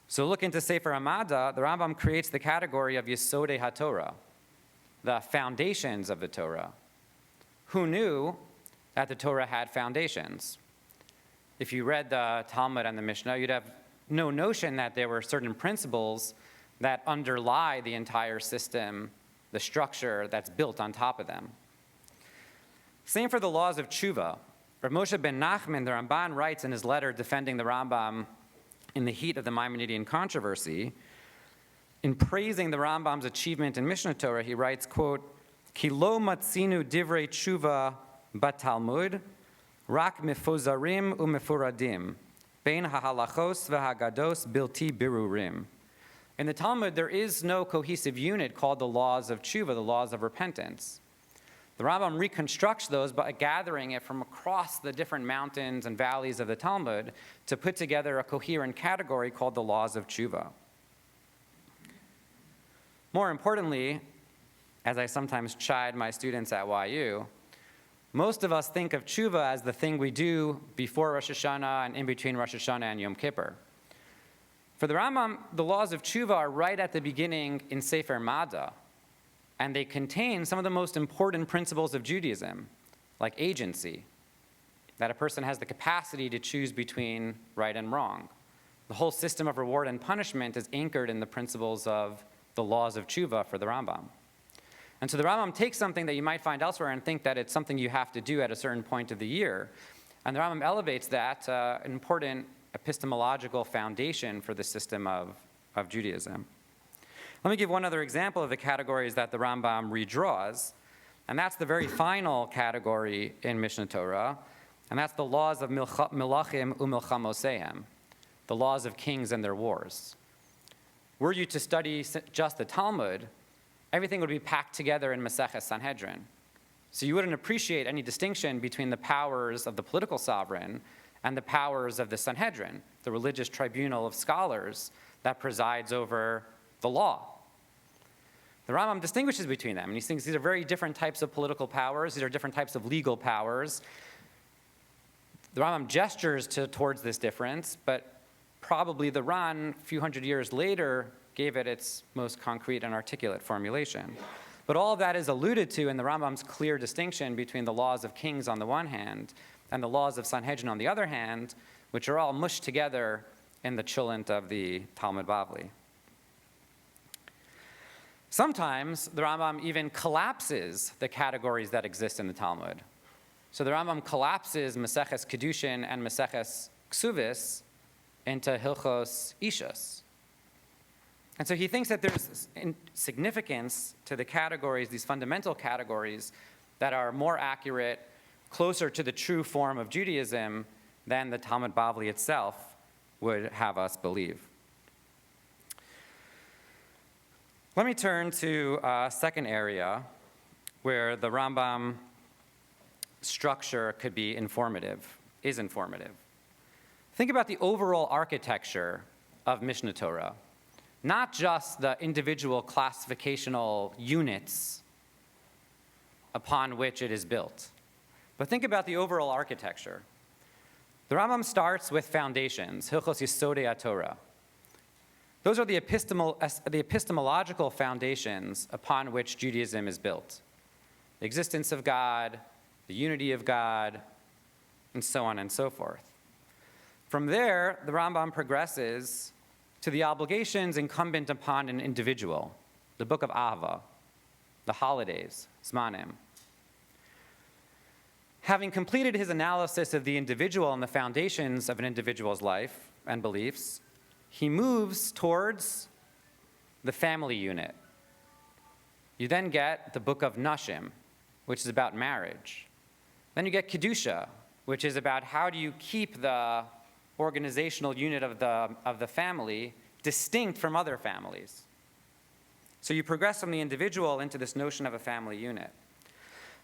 E: So look into Sefer Hamada, the Rambam creates the category of Yesodei HaTorah, the foundations of the Torah. Who knew that the Torah had foundations? If you read the Talmud and the Mishnah, you'd have no notion that there were certain principles that underlie the entire system, the structure that's built on top of them. Same for the laws of tshuva. Rav Moshe ben Nachman, the Ramban, writes in his letter defending the Rambam in the heat of the Maimonidean controversy, in praising the Rambam's achievement in Mishnah Torah, he writes, quote, Ki lo matzinu divrei tshuva batalmud, rak mefuzarim umefuradim, bein hahalachos v'hagados bilti birurim. In the Talmud, there is no cohesive unit called the laws of tshuva, the laws of repentance. The Rambam reconstructs those by gathering it from across the different mountains and valleys of the Talmud to put together a coherent category called the laws of tshuva. More importantly, as I sometimes chide my students at YU, most of us think of tshuva as the thing we do before Rosh Hashanah and in between Rosh Hashanah and Yom Kippur. For the Rambam, the laws of tshuva are right at the beginning in Sefer Mada, and they contain some of the most important principles of Judaism, like agency, that a person has the capacity to choose between right and wrong. The whole system of reward and punishment is anchored in the principles of the laws of tshuva for the Rambam. And so the Rambam takes something that you might find elsewhere and think that it's something you have to do at a certain point of the year, and the Rambam elevates that an important epistemological foundation for the system of Judaism. Let me give one other example of the categories that the Rambam redraws, and that's the very final category in Mishnah Torah, and that's the laws of milachim umilchamosehem, the laws of kings and their wars. Were you to study just the Talmud, everything would be packed together in Maseches Sanhedrin. So you wouldn't appreciate any distinction between the powers of the political sovereign and the powers of the Sanhedrin, the religious tribunal of scholars that presides over the law. The Rambam distinguishes between them, and he thinks these are very different types of political powers, these are different types of legal powers. The Rambam gestures towards this difference, but probably the Ran, a few hundred years later, gave it its most concrete and articulate formulation. But all of that is alluded to in the Rambam's clear distinction between the laws of kings on the one hand and the laws of Sanhedrin on the other hand, which are all mushed together in the cholent of the Talmud Bavli. Sometimes the Rambam even collapses the categories that exist in the Talmud. So the Rambam collapses Maseches Kedushin and Maseches Ksuvis into Hilchos Ishus. And so he thinks that there's significance to the categories, these fundamental categories, that are more accurate, closer to the true form of Judaism than the Talmud Bavli itself would have us believe. Let me turn to a second area where the Rambam structure could be informative, is informative. Think about the overall architecture of Mishnah Torah, not just the individual classificational units upon which it is built, but think about the overall architecture. The Rambam starts with foundations, Hilchos Yesodei HaTorah. Those are the epistemological foundations upon which Judaism is built. The existence of God, the unity of God, and so on and so forth. From there, the Rambam progresses to the obligations incumbent upon an individual, the book of Ahava, the holidays, Zmanim. Having completed his analysis of the individual and the foundations of an individual's life and beliefs, he moves towards the family unit. You then get the book of Nashim, which is about marriage. Then you get Kedusha, which is about how do you keep the organizational unit of the family distinct from other families. So you progress from the individual into this notion of a family unit.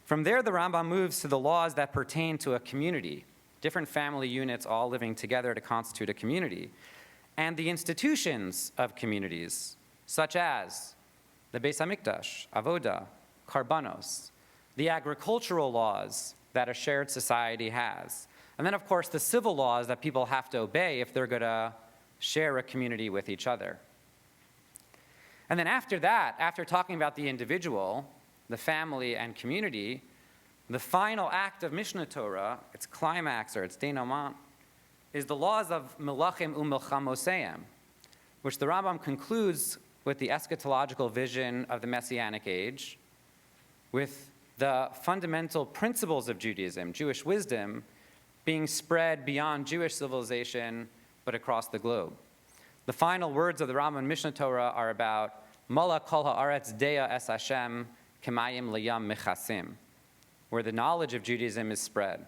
E: From there, the Rambam moves to the laws that pertain to a community, different family units all living together to constitute a community, and the institutions of communities, such as the Beis HaMikdash, Avoda, Karbanos, the agricultural laws that a shared society has, and then, of course, the civil laws that people have to obey if they're going to share a community with each other. And then after that, after talking about the individual, the family, and community, the final act of Mishnah Torah, its climax or its denouement, is the laws of Melachim u'Milchamoseim, which the Rambam concludes with the eschatological vision of the Messianic age, with the fundamental principles of Judaism, Jewish wisdom, being spread beyond Jewish civilization, but across the globe. The final words of the Rambam Mishnah Torah are about Mala kol ha'aretz deya es Hashem kemayim liyam mechasim, where the knowledge of Judaism is spread.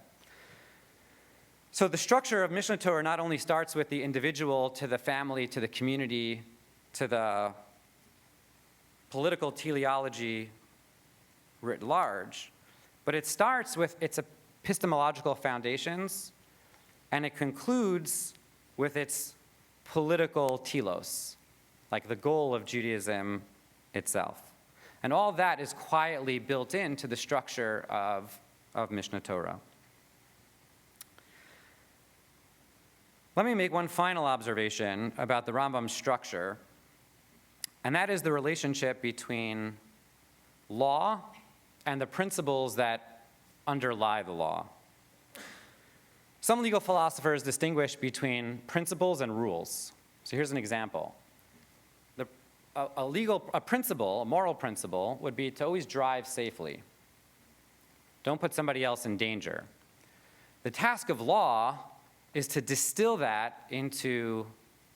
E: So the structure of Mishnah Torah not only starts with the individual to the family, to the community, to the political teleology writ large, but it starts with its epistemological foundations, and it concludes with its political telos, like the goal of Judaism itself. And all that is quietly built into the structure of Mishnah Torah. Let me make one final observation about the Rambam's structure, and that is the relationship between law and the principles that underlie the law. Some legal philosophers distinguish between principles and rules. So here's an example. A principle, a moral principle, would be to always drive safely. Don't put somebody else in danger. The task of law is to distill that into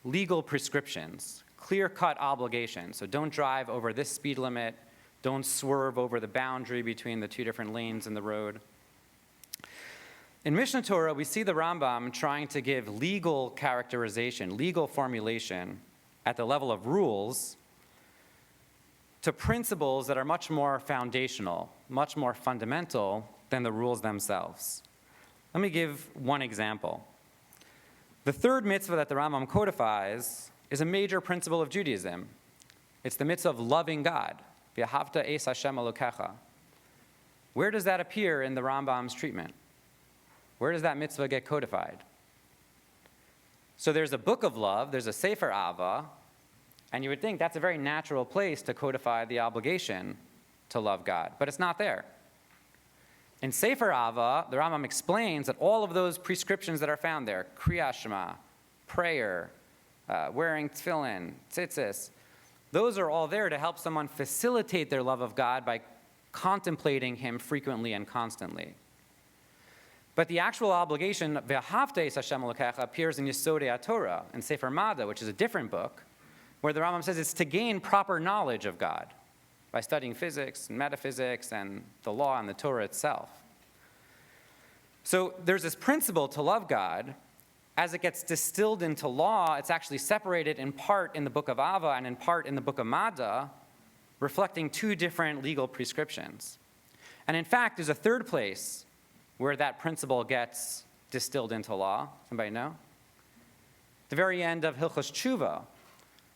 E: legal prescriptions, clear-cut obligations. So don't drive over this speed limit, don't swerve over the boundary between the two different lanes in the road. In Mishnah Torah, we see the Rambam trying to give legal characterization, legal formulation at the level of rules to principles that are much more foundational, much more fundamental than the rules themselves. Let me give one example. The third mitzvah that the Rambam codifies is a major principle of Judaism. It's the mitzvah of loving God. V'ahavta es Hashem Elokecha. Where does that appear in the Rambam's treatment? Where does that mitzvah get codified? So there's a book of love, there's a Sefer Ava, and you would think that's a very natural place to codify the obligation to love God, but it's not there. In Sefer Ava, the Rambam explains that all of those prescriptions that are found there, Kriyat Shema, prayer, wearing tefillin, tzitzis, those are all there to help someone facilitate their love of God by contemplating Him frequently and constantly. But the actual obligation, V'ahavta es Hashem Elokecha, appears in Yesodei HaTorah, in Sefer Mada, which is a different book, where the Rambam says it's to gain proper knowledge of God by studying physics and metaphysics and the law and the Torah itself. So there's this principle to love God. As it gets distilled into law, it's actually separated in part in the book of Ava and in part in the book of Mada, reflecting two different legal prescriptions. And in fact, there's a third place where that principle gets distilled into law. Somebody know? The very end of Hilchos Tshuva,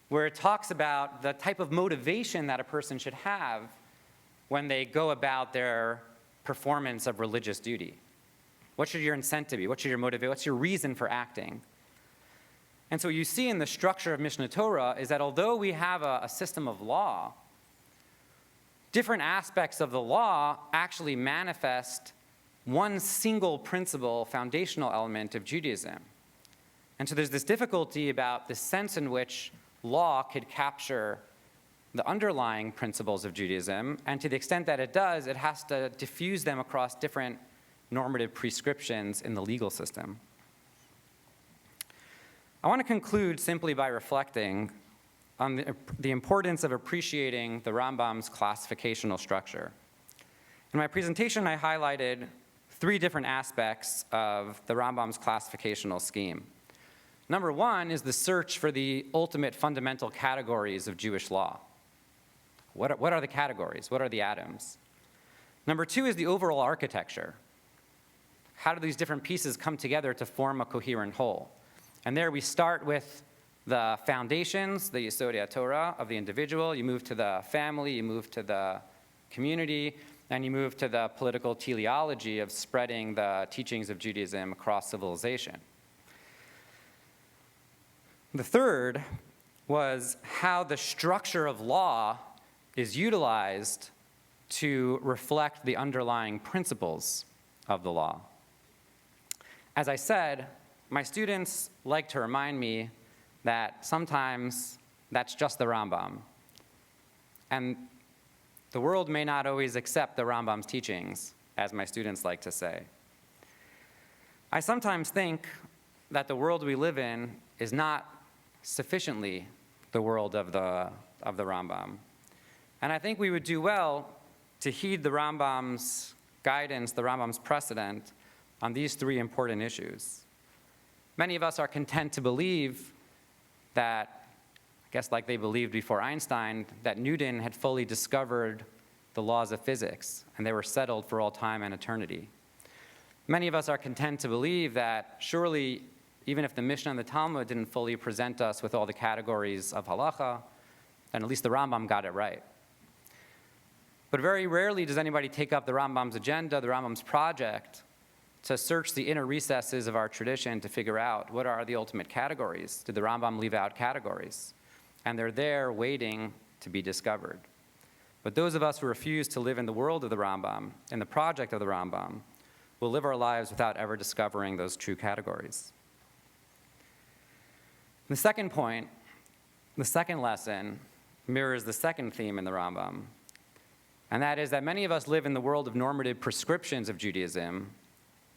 E: where it talks about the type of motivation that a person should have when they go about their performance of religious duty. What should your incentive be? What should your motivate? What's your reason for acting? And so what you see in the structure of Mishnah Torah is that although we have a system of law, different aspects of the law actually manifest one single principle, foundational element of Judaism. And so there's this difficulty about the sense in which law could capture the underlying principles of Judaism, and to the extent that it does, it has to diffuse them across different normative prescriptions in the legal system. I want to conclude simply by reflecting on the importance of appreciating the Rambam's classificational structure. In my presentation, I highlighted 3 different aspects of the Rambam's classificational scheme. Number 1 is the search for the ultimate fundamental categories of Jewish law. What are the categories? What are the atoms? Number 2 is the overall architecture. How do these different pieces come together to form a coherent whole? And there we start with the foundations, the Yesod Torah of the individual. You move to the family, you move to the community, and you move to the political teleology of spreading the teachings of Judaism across civilization. The third was how the structure of law is utilized to reflect the underlying principles of the law. As I said, my students like to remind me that sometimes that's just the Rambam. And the world may not always accept the Rambam's teachings, as my students like to say. I sometimes think that the world we live in is not sufficiently the world of the Rambam. And I think we would do well to heed the Rambam's guidance, the Rambam's precedent on these 3 important issues. Many of us are content to believe that, I guess like they believed before Einstein, that Newton had fully discovered the laws of physics, and they were settled for all time and eternity. Many of us are content to believe that surely, even if the Mishnah and the Talmud didn't fully present us with all the categories of halacha, then at least the Rambam got it right. But very rarely does anybody take up the Rambam's agenda, the Rambam's project, to search the inner recesses of our tradition to figure out what are the ultimate categories. Did the Rambam leave out categories? And they're there waiting to be discovered. But those of us who refuse to live in the world of the Rambam, in the project of the Rambam, will live our lives without ever discovering those true categories. The second point, the second lesson, mirrors the second theme in the Rambam, and that is that many of us live in the world of normative prescriptions of Judaism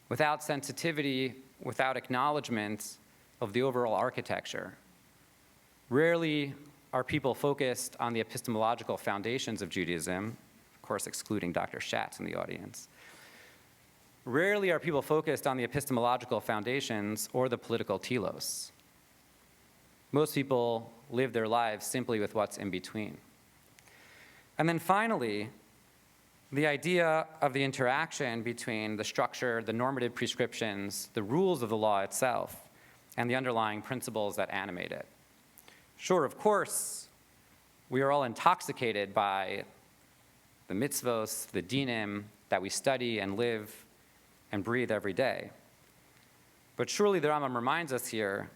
E: without sensitivity, without acknowledgement of the overall architecture. Rarely are people focused on the epistemological foundations of Judaism, of course excluding Dr. Schatz in the audience. Rarely are people focused on the epistemological foundations or the political telos. Most people live their lives simply with what's in between. And then finally, the idea of the interaction between the structure, the normative prescriptions, the rules of the law itself, and the underlying principles that animate it. Sure, of course, we are all intoxicated by the mitzvos, the dinim that we study and live and breathe every day. But surely the Rambam reminds us here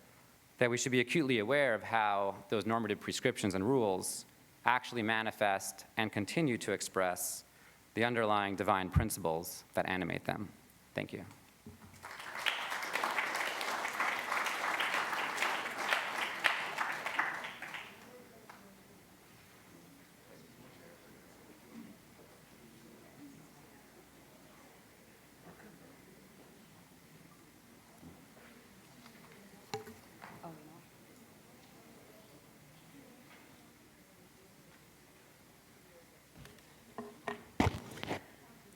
E: that we should be acutely aware of how those normative prescriptions and rules actually manifest and continue to express the underlying divine principles that animate them. Thank you.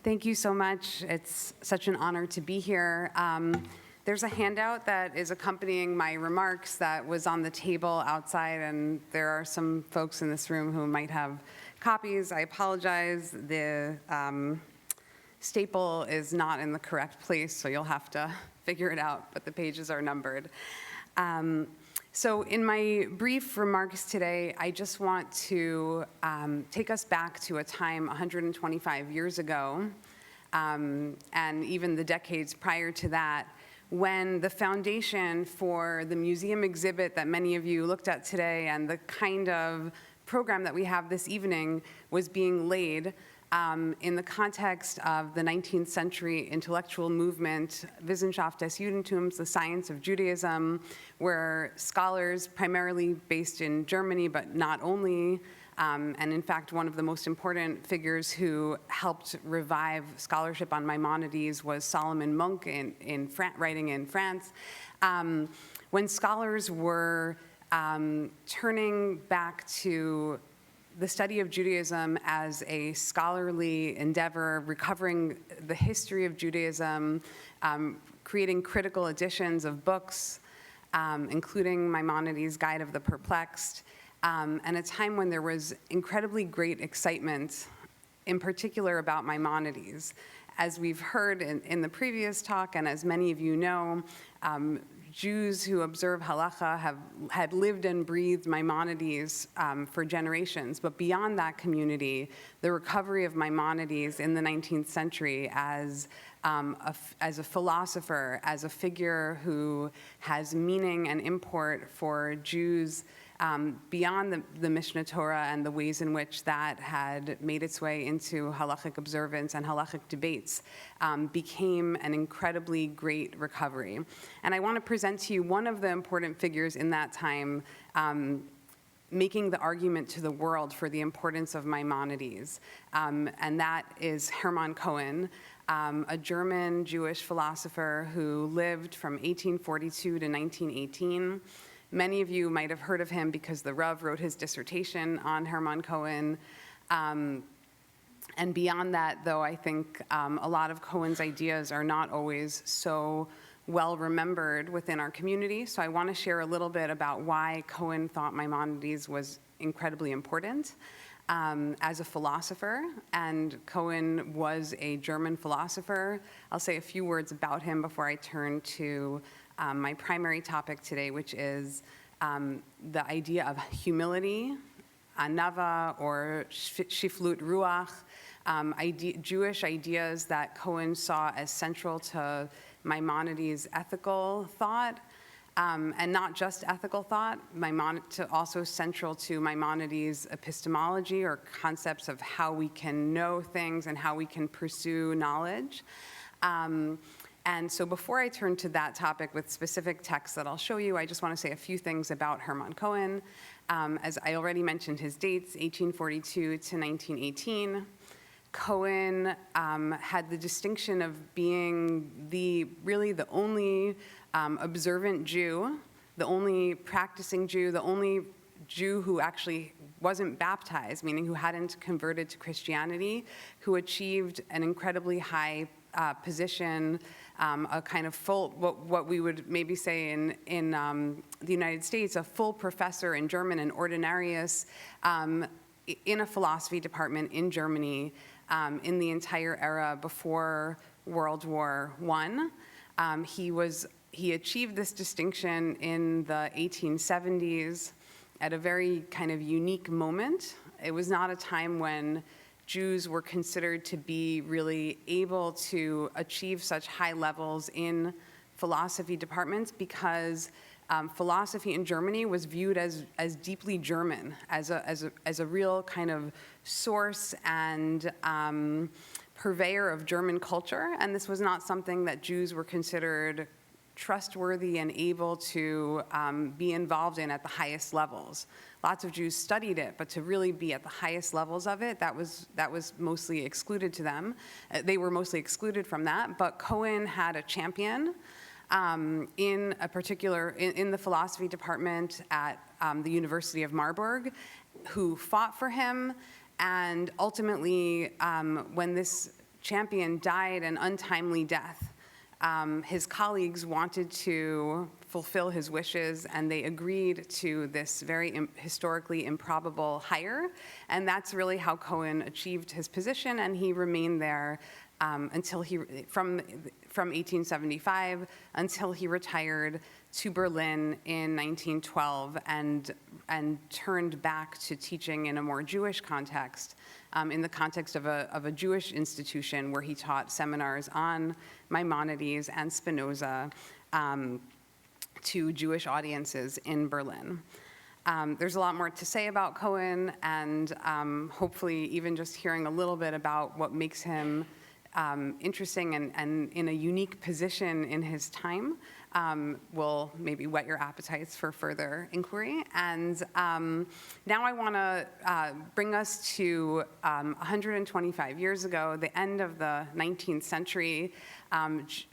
F: Thank you so much. It's such an honor to be here. There's a handout that is accompanying my remarks that was on the table outside, and there are some folks in this room who might have copies. I apologize. The staple is not in the correct place, so you'll have to figure it out, but the pages are numbered. So in my brief remarks today, I just want to take us back to a time 125 years ago, and even the decades prior to that, when the foundation for the museum exhibit that many of you looked at today and the kind of program that we have this evening was being laid, in the context of the 19th century intellectual movement, Wissenschaft des Judentums, the science of Judaism, where scholars primarily based in Germany, but not only, and in fact, one of the most important figures who helped revive scholarship on Maimonides was Solomon Munk writing in France. When scholars were turning back to the study of Judaism as a scholarly endeavor, recovering the history of Judaism, creating critical editions of books, including Maimonides' Guide of the Perplexed, and a time when there was incredibly great excitement, in particular about Maimonides. As we've heard in the previous talk, and as many of you know, Jews who observe halacha had lived and breathed Maimonides for generations. But beyond that community, the recovery of Maimonides in the 19th century as a philosopher, as a figure who has meaning and import for Jews beyond the Mishnah Torah and the ways in which that had made its way into halachic observance and halachic debates, became an incredibly great recovery. And I want to present to you one of the important figures in that time, making the argument to the world for the importance of Maimonides, and that is Hermann Cohen, a German Jewish philosopher who lived from 1842 to 1918. Many of you might have heard of him because the Rev wrote his dissertation on Hermann Cohen. And beyond that, though, I think a lot of Cohen's ideas are not always so well remembered within our community. So I want to share a little bit about why Cohen thought Maimonides was incredibly important as a philosopher. And Cohen was a German philosopher. I'll say a few words about him before I turn to my primary topic today, which is the idea of humility, anava, or shiflut ruach, Jewish ideas that Cohen saw as central to Maimonides' ethical thought, and not just ethical thought, also central to Maimonides' epistemology, or concepts of how we can know things and how we can pursue knowledge. And so before I turn to that topic with specific texts that I'll show you, I just want to say a few things about Hermann Cohen. As I already mentioned his dates, 1842 to 1918. Cohen had the distinction of being really the only observant Jew, the only practicing Jew, the only Jew who actually wasn't baptized, meaning who hadn't converted to Christianity, who achieved an incredibly high position, a kind of full, what we would maybe say in the United States, a full professor in German, an ordinarius, in a philosophy department in Germany in the entire era before World War I. He achieved this distinction in the 1870s at a very kind of unique moment. It was not a time when Jews were considered to be really able to achieve such high levels in philosophy departments, because philosophy in Germany was viewed as deeply German, as a real kind of source and purveyor of German culture. And this was not something that Jews were considered trustworthy and able to be involved in at the highest levels. Lots of Jews studied it, but to really be at the highest levels of it, that was mostly excluded to them. They were mostly excluded from that, but Cohen had a champion in the philosophy department at the University of Marburg, who fought for him, and ultimately, when this champion died an untimely death, his colleagues wanted to fulfill his wishes, and they agreed to this very historically improbable hire. And that's really how Cohen achieved his position, and he remained there until from 1875 until he retired to Berlin in 1912 and turned back to teaching in a more Jewish context, in the context of a Jewish institution where he taught seminars on Maimonides and Spinoza to Jewish audiences in Berlin. There's a lot more to say about Cohen, and hopefully even just hearing a little bit about what makes him interesting and in a unique position in his time will maybe whet your appetites for further inquiry. And now I want to bring us to 125 years ago, the end of the 19th century.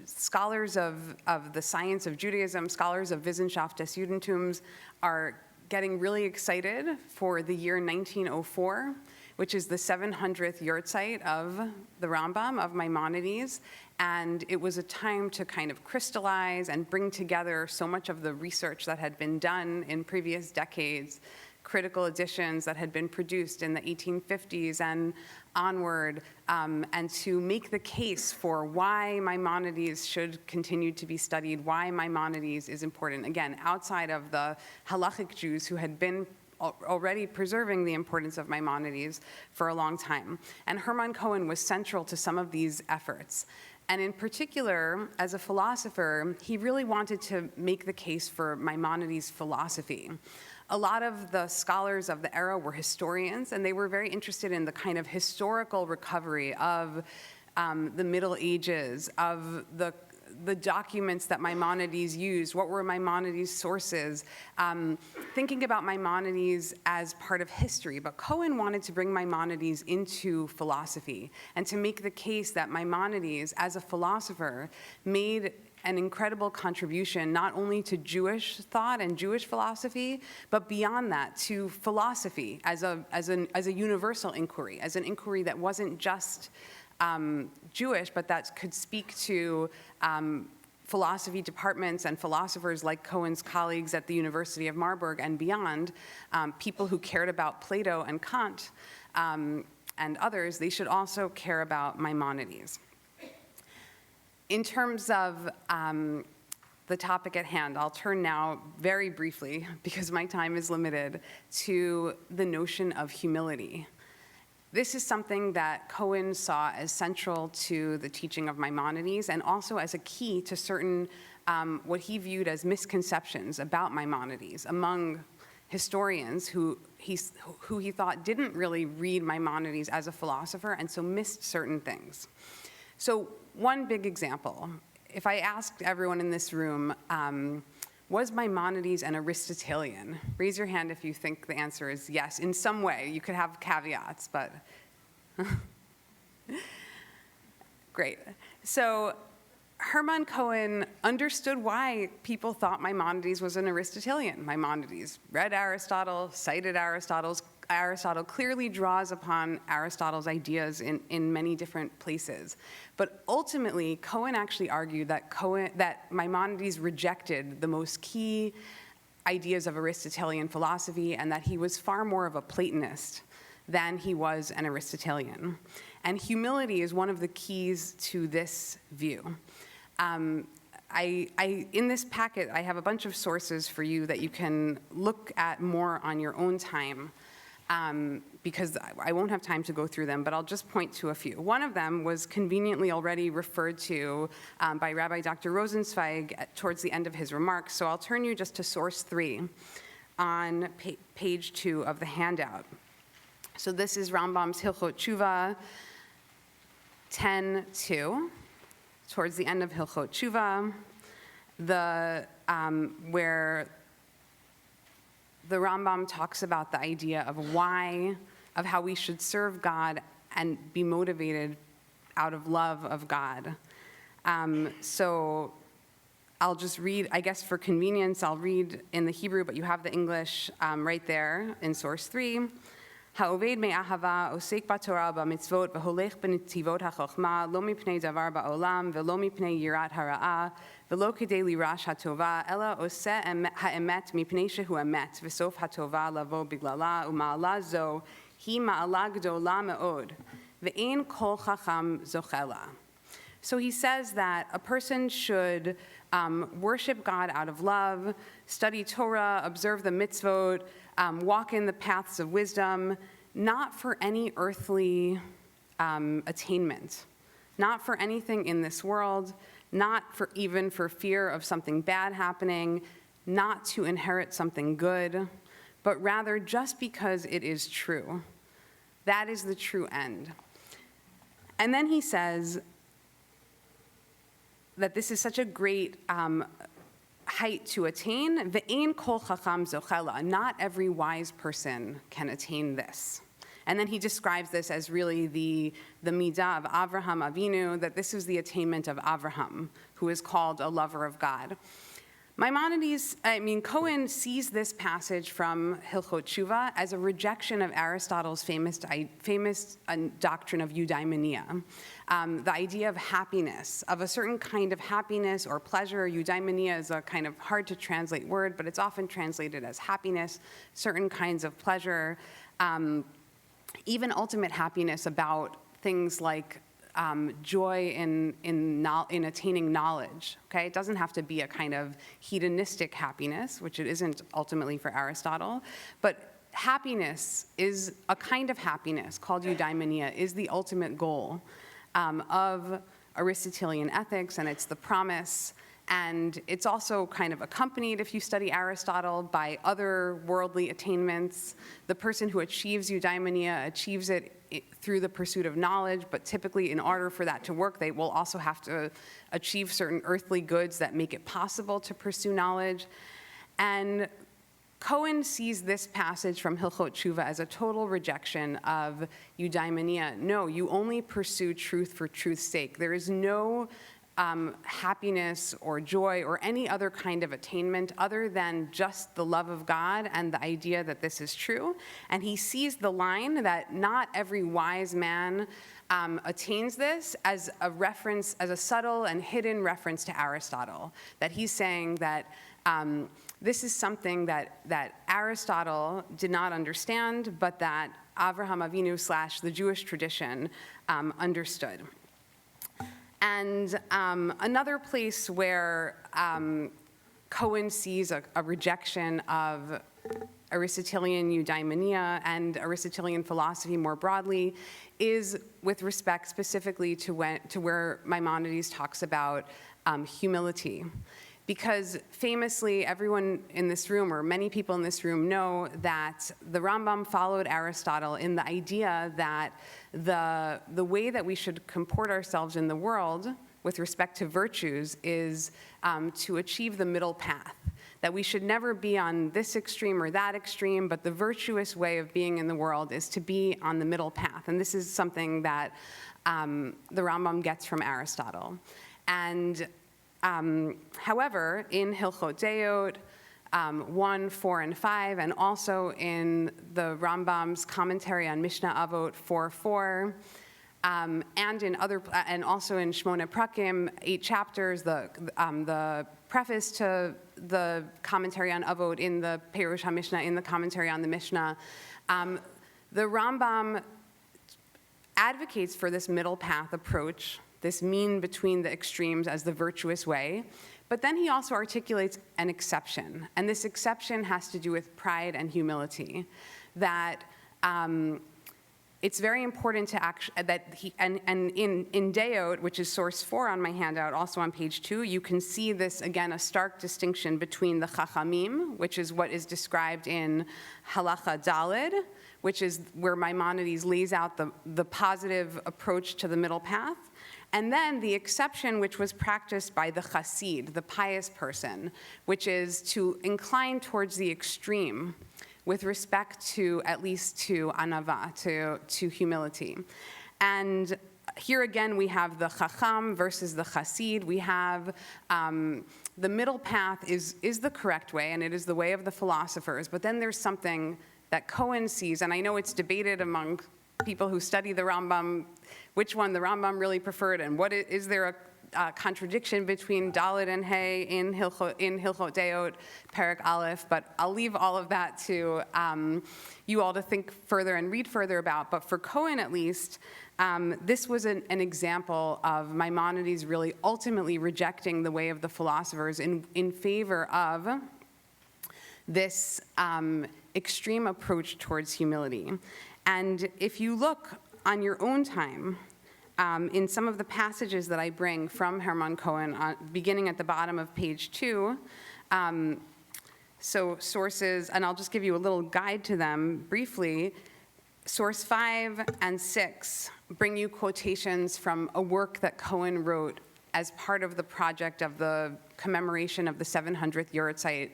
F: Scholars of the science of Judaism, scholars of Wissenschaft des Judentums, are getting really excited for the year 1904, which is the 700th yahrzeit of the Rambam, of Maimonides. And it was a time to kind of crystallize and bring together so much of the research that had been done in previous decades, critical editions that had been produced in the 1850s and onward, and to make the case for why Maimonides should continue to be studied, why Maimonides is important. Again, outside of the halachic Jews who had been already preserving the importance of Maimonides for a long time. And Hermann Cohen was central to some of these efforts. And in particular, as a philosopher, he really wanted to make the case for Maimonides' philosophy. A lot of the scholars of the era were historians, and they were very interested in the kind of historical recovery of the Middle Ages, of the documents that Maimonides used, what were Maimonides' sources, thinking about Maimonides as part of history. But Cohen wanted to bring Maimonides into philosophy and to make the case that Maimonides, as a philosopher, made an incredible contribution not only to Jewish thought and Jewish philosophy, but beyond that, to philosophy as a universal inquiry, as an inquiry that wasn't just Jewish, but that could speak to philosophy departments and philosophers like Cohen's colleagues at the University of Marburg and beyond, people who cared about Plato and Kant and others. They should also care about Maimonides. In terms of the topic at hand, I'll turn now very briefly, because my time is limited, to the notion of humility. This is something that Cohen saw as central to the teaching of Maimonides and also as a key to certain what he viewed as misconceptions about Maimonides among historians who he thought didn't really read Maimonides as a philosopher and so missed certain things. So one big example, if I asked everyone in this room, was Maimonides an Aristotelian? Raise your hand if you think the answer is yes, in some way. You could have caveats, but great. So Hermann Cohen understood why people thought Maimonides was an Aristotelian. Maimonides read Aristotle, cited Aristotle. Aristotle clearly draws upon Aristotle's ideas in many different places. But ultimately, Cohen actually argued that Maimonides rejected the most key ideas of Aristotelian philosophy and that he was far more of a Platonist than he was an Aristotelian. And humility is one of the keys to this view. In this packet, I have a bunch of sources for you that you can look at more on your own time. Because I won't have time to go through them, but I'll just point to a few. One of them was conveniently already referred to by Rabbi Dr. Rosenzweig towards the end of his remarks, so I'll turn you just to source 3 on page 2 of the handout. So this is Rambam's Hilchot Tshuva 10:2, towards the end of Hilchot Tshuva, where the Rambam talks about the idea of how we should serve God and be motivated out of love of God. So I'll just read, I guess for convenience, I'll read in the Hebrew, but you have the English right there in source 3. העובד מאהבה, עוסק בתורה במצוות והולך בנתיבות החוכמה, לא מפני דבר בעולם ולא מפני יראת הרעה, ולא כדי לירש הטובה, אלא עושה האמת מפני שהוא אמת, וסוף הטובה לבוא בגללה, ומעלה זו היא מעלה גדולה מאוד, ואין כל חכם זוכה לה. So he says that a person should worship God out of love, study Torah, observe the mitzvot, walk in the paths of wisdom, not for any earthly attainment, not for anything in this world, not for even for fear of something bad happening, not to inherit something good, but rather just because it is true. That is the true end. And then he says that this is such a great height to attain. Ve'ein kol chacham zochela. Not every wise person can attain this. And then he describes this as really the midah of Avraham Avinu, that this is the attainment of Avraham, who is called a lover of God. Cohen sees this passage from Hilchot Tshuva as a rejection of Aristotle's famous doctrine of eudaimonia, the idea of happiness, of a certain kind of happiness or pleasure. Eudaimonia is a kind of hard to translate word, but it's often translated as happiness, certain kinds of pleasure, even ultimate happiness about things like joy in attaining knowledge, okay? It doesn't have to be a kind of hedonistic happiness, which it isn't ultimately for Aristotle, but happiness is a kind of happiness called eudaimonia, is the ultimate goal of Aristotelian ethics, and it's the promise. And it's also kind of accompanied, if you study Aristotle, by other worldly attainments. The person who achieves eudaimonia achieves it through the pursuit of knowledge, but typically in order for that to work, they will also have to achieve certain earthly goods that make it possible to pursue knowledge. And Cohen sees this passage from Hilchot Tshuva as a total rejection of eudaimonia. No, you only pursue truth for truth's sake. There is no happiness or joy or any other kind of attainment other than just the love of God and the idea that this is true. And he sees the line that not every wise man attains this as a reference, as a subtle and hidden reference to Aristotle, that he's saying that this is something that Aristotle did not understand, but that Avraham Avinu / the Jewish tradition understood. And another place where Cohen sees a rejection of Aristotelian eudaimonia and Aristotelian philosophy more broadly is with respect specifically to where Maimonides talks about humility. Because famously, everyone in this room, or many people in this room, know that the Rambam followed Aristotle in the idea that the way that we should comport ourselves in the world with respect to virtues is to achieve the middle path. That we should never be on this extreme or that extreme, but the virtuous way of being in the world is to be on the middle path. And this is something that the Rambam gets from Aristotle. And however, in Hilchot Deot 1, 4, and 5, and also in the Rambam's commentary on Mishnah Avot 4:4, and also in Shmona Prakim, 8 chapters, the preface to the commentary on Avot in the Perush HaMishnah, in the commentary on the Mishnah, the Rambam advocates for this middle path approach, this mean between the extremes as the virtuous way. But then he also articulates an exception. And this exception has to do with pride and humility. That it's very important to in Deot, which is source 4 on my handout, also on page 2, you can see this, again, a stark distinction between the Chachamim, which is what is described in Halacha Daled, which is where Maimonides lays out the positive approach to the middle path. And then the exception, which was practiced by the chassid, the pious person, which is to incline towards the extreme with respect to, at least to anava, to humility. And here again, we have the chacham versus the chassid. We have the middle path is the correct way, and it is the way of the philosophers. But then there's something that Cohen sees, and I know it's debated among people who study the Rambam, which one the Rambam really preferred, and is there a contradiction between Dalet and Hay in Hilchot Deot, Perek Aleph, but I'll leave all of that to you all to think further and read further about. But for Cohen, at least, this was an example of Maimonides really ultimately rejecting the way of the philosophers in favor of this extreme approach towards humility. And if you look on your own time, in some of the passages that I bring from Hermann Cohen, beginning at the bottom of page 2, so sources, and I'll just give you a little guide to them briefly. Source 5 and 6 bring you quotations from a work that Cohen wrote as part of the project of the commemoration of the 700th Yahrzeit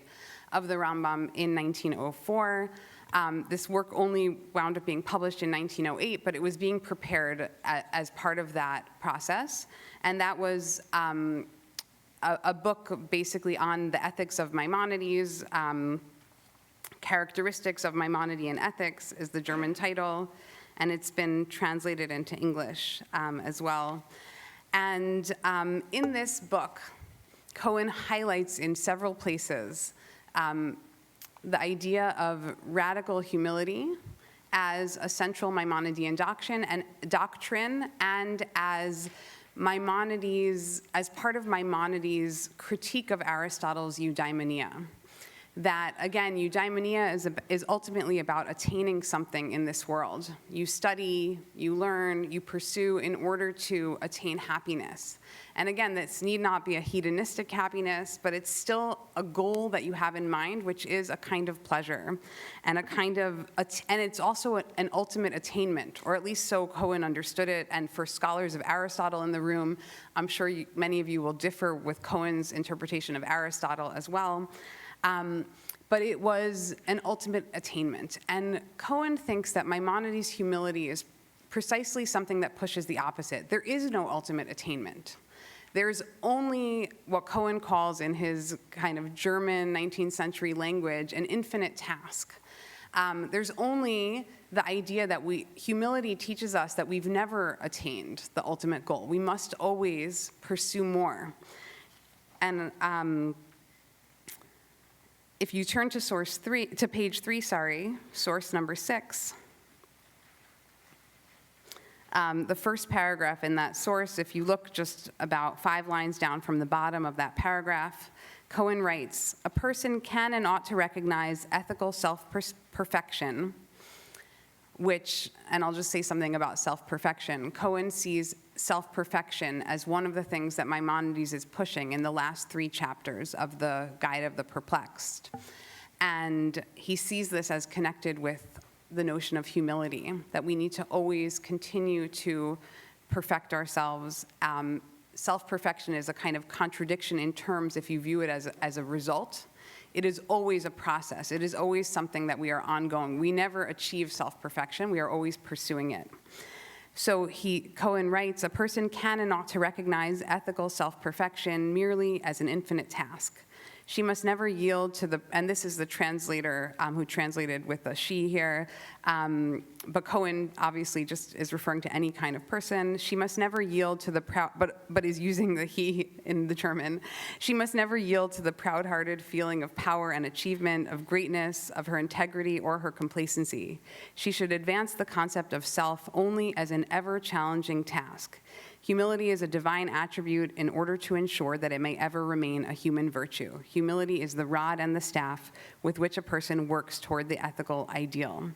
F: of the Rambam in 1904. This work only wound up being published in 1908, but it was being prepared as part of that process. And that was a book basically on the ethics of Maimonides. Characteristics of Maimonidean Ethics is the German title, and it's been translated into English as well. And in this book, Cohen highlights in several places the idea of radical humility as a central Maimonidean doctrine and as Maimonides, as part of Maimonides' critique of Aristotle's eudaimonia. That, again, eudaimonia is ultimately about attaining something in this world. You study, you learn, you pursue in order to attain happiness. And again, this need not be a hedonistic happiness, but it's still a goal that you have in mind, which is a kind of pleasure and a kind of, and it's also an ultimate attainment, or at least so Cohen understood it. And for scholars of Aristotle in the room, I'm sure many of you will differ with Cohen's interpretation of Aristotle as well. But it was an ultimate attainment. And Cohen thinks that Maimonides' humility is precisely something that pushes the opposite. There is no ultimate attainment. There's only what Cohen calls in his kind of German 19th century language, an infinite task. There's only the idea that humility teaches us that we've never attained the ultimate goal. We must always pursue more. And if you turn to page 3, source number 6, the first paragraph in that source, if you look just about 5 lines down from the bottom of that paragraph, Cohen writes, "A person can and ought to recognize ethical self-perfection," which, and I'll just say something about self-perfection. Cohen sees self-perfection as one of the things that Maimonides is pushing in the last 3 chapters of the Guide of the Perplexed. And he sees this as connected with the notion of humility, that we need to always continue to perfect ourselves. Self-perfection is a kind of contradiction in terms if you view it as a result. It is always a process. It is always something that we are ongoing. We never achieve self-perfection. We are always pursuing it. So Cohen writes, "A person can and ought to recognize ethical self-perfection merely as an infinite task. She must never yield to the," and this is the translator who translated with a she here, but Cohen obviously just is referring to any kind of person. "She must never yield to the proud," but is using the he in the German. "She must never yield to the proud-hearted feeling of power and achievement, of greatness, of her integrity or her complacency. She should advance the concept of self only as an ever-challenging task. Humility is a divine attribute in order to ensure that it may ever remain a human virtue. Humility is the rod and the staff with which a person works toward the ethical ideal."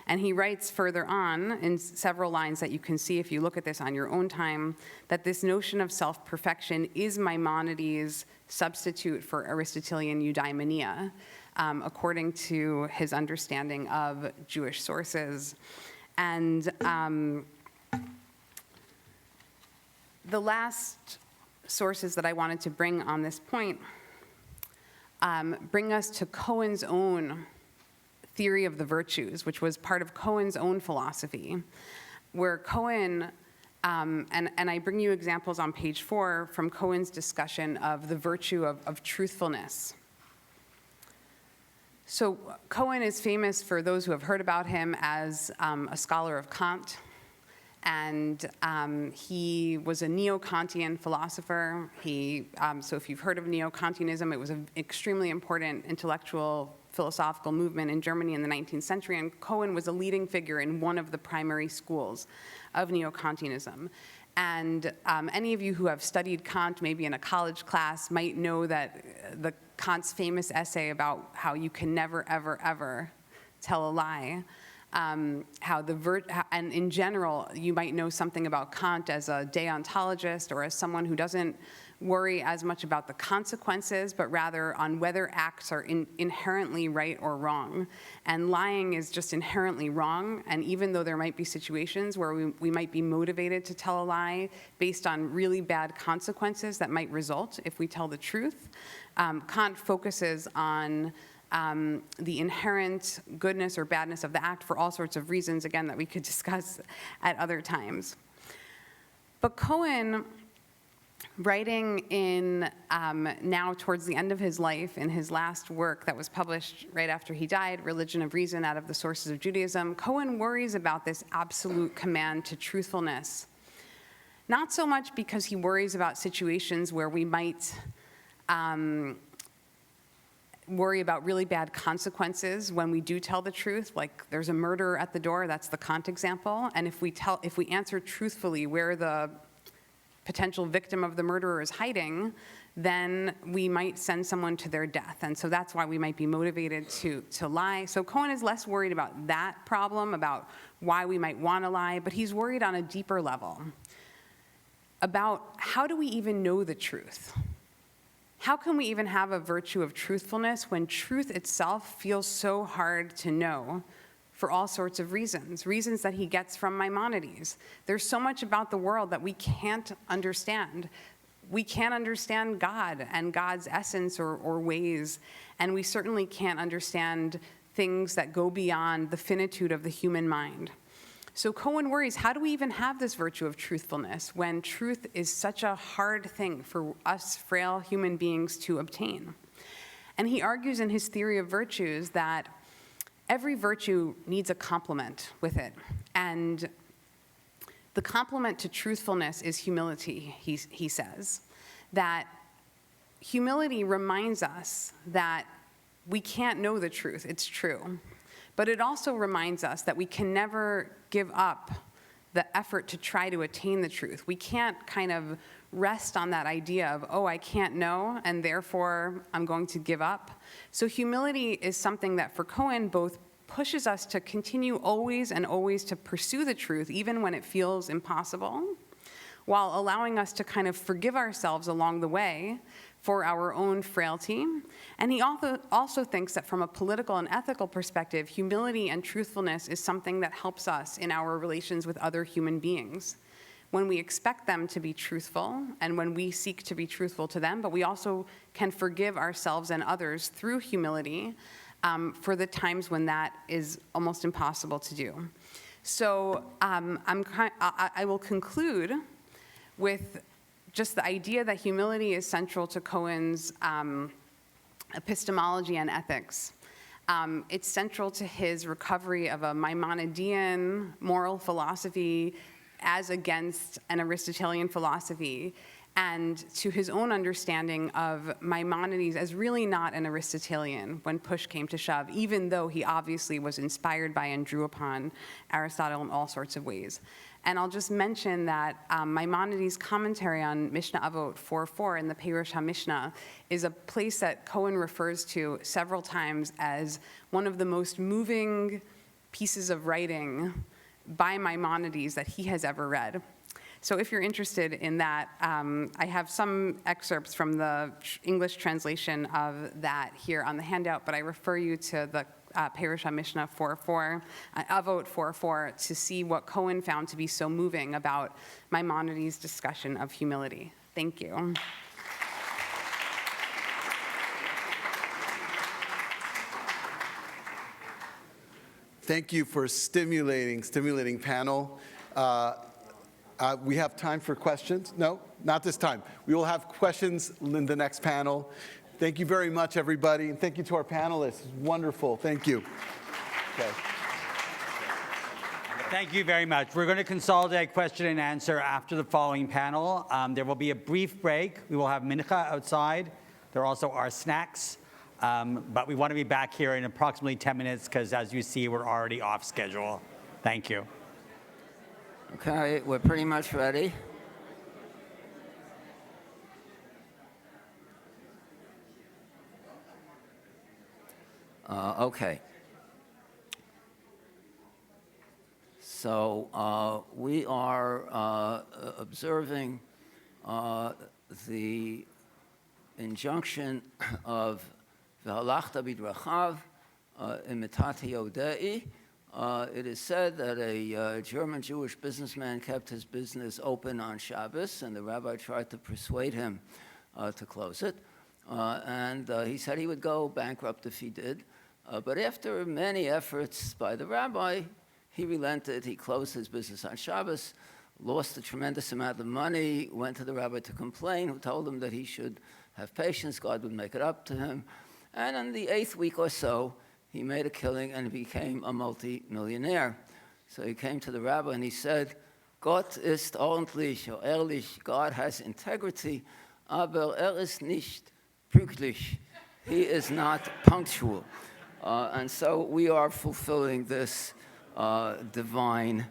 F: And he writes further on in several lines that you can see if you look at this on your own time, that this notion of self-perfection is Maimonides' substitute for Aristotelian eudaimonia, according to his understanding of Jewish sources. And the last sources that I wanted to bring on this point bring us to Cohen's own theory of the virtues, which was part of Cohen's own philosophy, where Cohen, and I bring you examples on page 4 from Cohen's discussion of the virtue of truthfulness. So Cohen is famous, for those who have heard about him, as a scholar of Kant. And he was a neo-Kantian philosopher. So if you've heard of neo-Kantianism, it was an extremely important intellectual philosophical movement in Germany in the 19th century, and Cohen was a leading figure in one of the primary schools of neo-Kantianism. And any of you who have studied Kant, maybe in a college class, might know that Kant's famous essay about how you can never, ever, ever tell a lie. And in general, you might know something about Kant as a deontologist or as someone who doesn't worry as much about the consequences, but rather on whether acts are inherently right or wrong. And lying is just inherently wrong, and even though there might be situations where we might be motivated to tell a lie based on really bad consequences that might result if we tell the truth, Kant focuses on the inherent goodness or badness of the act for all sorts of reasons, again, that we could discuss at other times. But Cohen, writing in now towards the end of his life, in his last work that was published right after he died, Religion of Reason Out of the Sources of Judaism, Cohen worries about this absolute command to truthfulness. Not so much because he worries about situations where we might worry about really bad consequences when we do tell the truth, like there's a murderer at the door, that's the Kant example, and if we answer truthfully where the potential victim of the murderer is hiding, then we might send someone to their death. And so that's why we might be motivated to lie. So Cohen is less worried about that problem, about why we might want to lie, but he's worried on a deeper level about how do we even know the truth? How can we even have a virtue of truthfulness when truth itself feels so hard to know for all sorts of reasons that he gets from Maimonides? There's so much about the world that we can't understand. We can't understand God and God's essence or ways, and we certainly can't understand things that go beyond the finitude of the human mind. So Cohen worries, how do we even have this virtue of truthfulness when truth is such a hard thing for us frail human beings to obtain? And he argues in his theory of virtues that every virtue needs a complement with it. And the complement to truthfulness is humility, he says. That humility reminds us that we can't know the truth, it's true. But it also reminds us that we can never give up the effort to try to attain the truth. We can't kind of rest on that idea of, oh, I can't know, and therefore I'm going to give up. So humility is something that for Cohen both pushes us to continue always and always to pursue the truth, even when it feels impossible, while allowing us to kind of forgive ourselves along the way for our own frailty. And he also thinks that from a political and ethical perspective, humility and truthfulness is something that helps us in our relations with other human beings. When we expect them to be truthful and when we seek to be truthful to them, but we also can forgive ourselves and others through humility for the times when that is almost impossible to do. So I will conclude with just the idea that humility is central to Cohen's epistemology and ethics. It's central to his recovery of a Maimonidean moral philosophy as against an Aristotelian philosophy, and to his own understanding of Maimonides as really not an Aristotelian when push came to shove, even though he obviously was inspired by and drew upon Aristotle in all sorts of ways. And I'll just mention that Maimonides' commentary on Mishnah Avot 4.4 in the Perush HaMishnah is a place that Cohen refers to several times as one of the most moving pieces of writing by Maimonides that he has ever read. So if you're interested in that, I have some excerpts from the English translation of that here on the handout, but I refer you to the Perush HaMishnah 4.4, Avot 4.4, to see what Cohen found to be so moving about Maimonides' discussion of humility. Thank you.
C: Thank you for stimulating panel. We have time for questions. No, not this time. We will have questions in the next panel. Thank you very much, everybody, and thank you to our panelists. Wonderful. Thank you. Okay.
B: Thank you very much. We're going to consolidate question and answer after the following panel. There will be a brief break. We will have mincha outside. There also are snacks. But we want to be back here in approximately 10 minutes because, as you see, we're already off schedule. Thank you.
G: Okay, we're pretty much ready. Okay. So we are observing the injunction of V'halachta b'drachav imitati yodei. It is said that a German Jewish businessman kept his business open on Shabbos, and the rabbi tried to persuade him to close it. And he said he would go bankrupt if he did. But after many efforts by the rabbi, he relented. He closed his business on Shabbos, lost a tremendous amount of money, went to the rabbi to complain, who told him that he should have patience, God would make it up to him. And in the 8th week or so, he made a killing and became a multi-millionaire. So he came to the rabbi and he said, Gott ist ordentlich, or ehrlich, God has integrity, aber ist nicht pünktlich. He is not punctual. And so we are fulfilling this divine,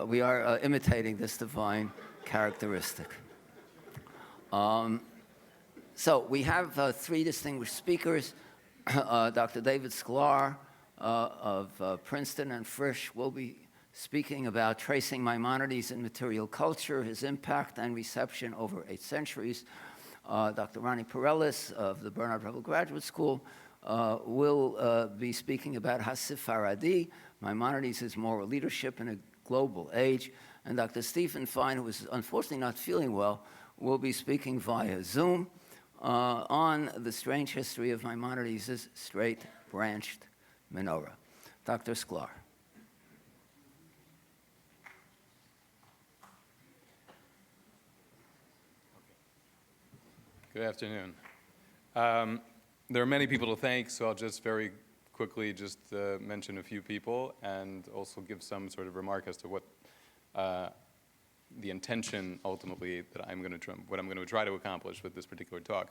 G: we are imitating this divine characteristic. So we have 3 distinguished speakers. Dr. David Sklar of Princeton and Frisch will be speaking about tracing Maimonides in material culture, his impact and reception over 8 centuries. Dr. Ronnie Perellis of the Bernard Revel Graduate School will be speaking about Hasifaradi, Maimonides' moral leadership in a global age. And Dr. Stephen Fine, who is unfortunately not feeling well, will be speaking via Zoom on the strange history of Maimonides' straight-branched menorah. Dr. Sklar.
H: Good afternoon. There are many people to thank, so I'll just very quickly just mention a few people and also give some sort of remark as to what the intention ultimately that what I'm going to try to accomplish with this particular talk.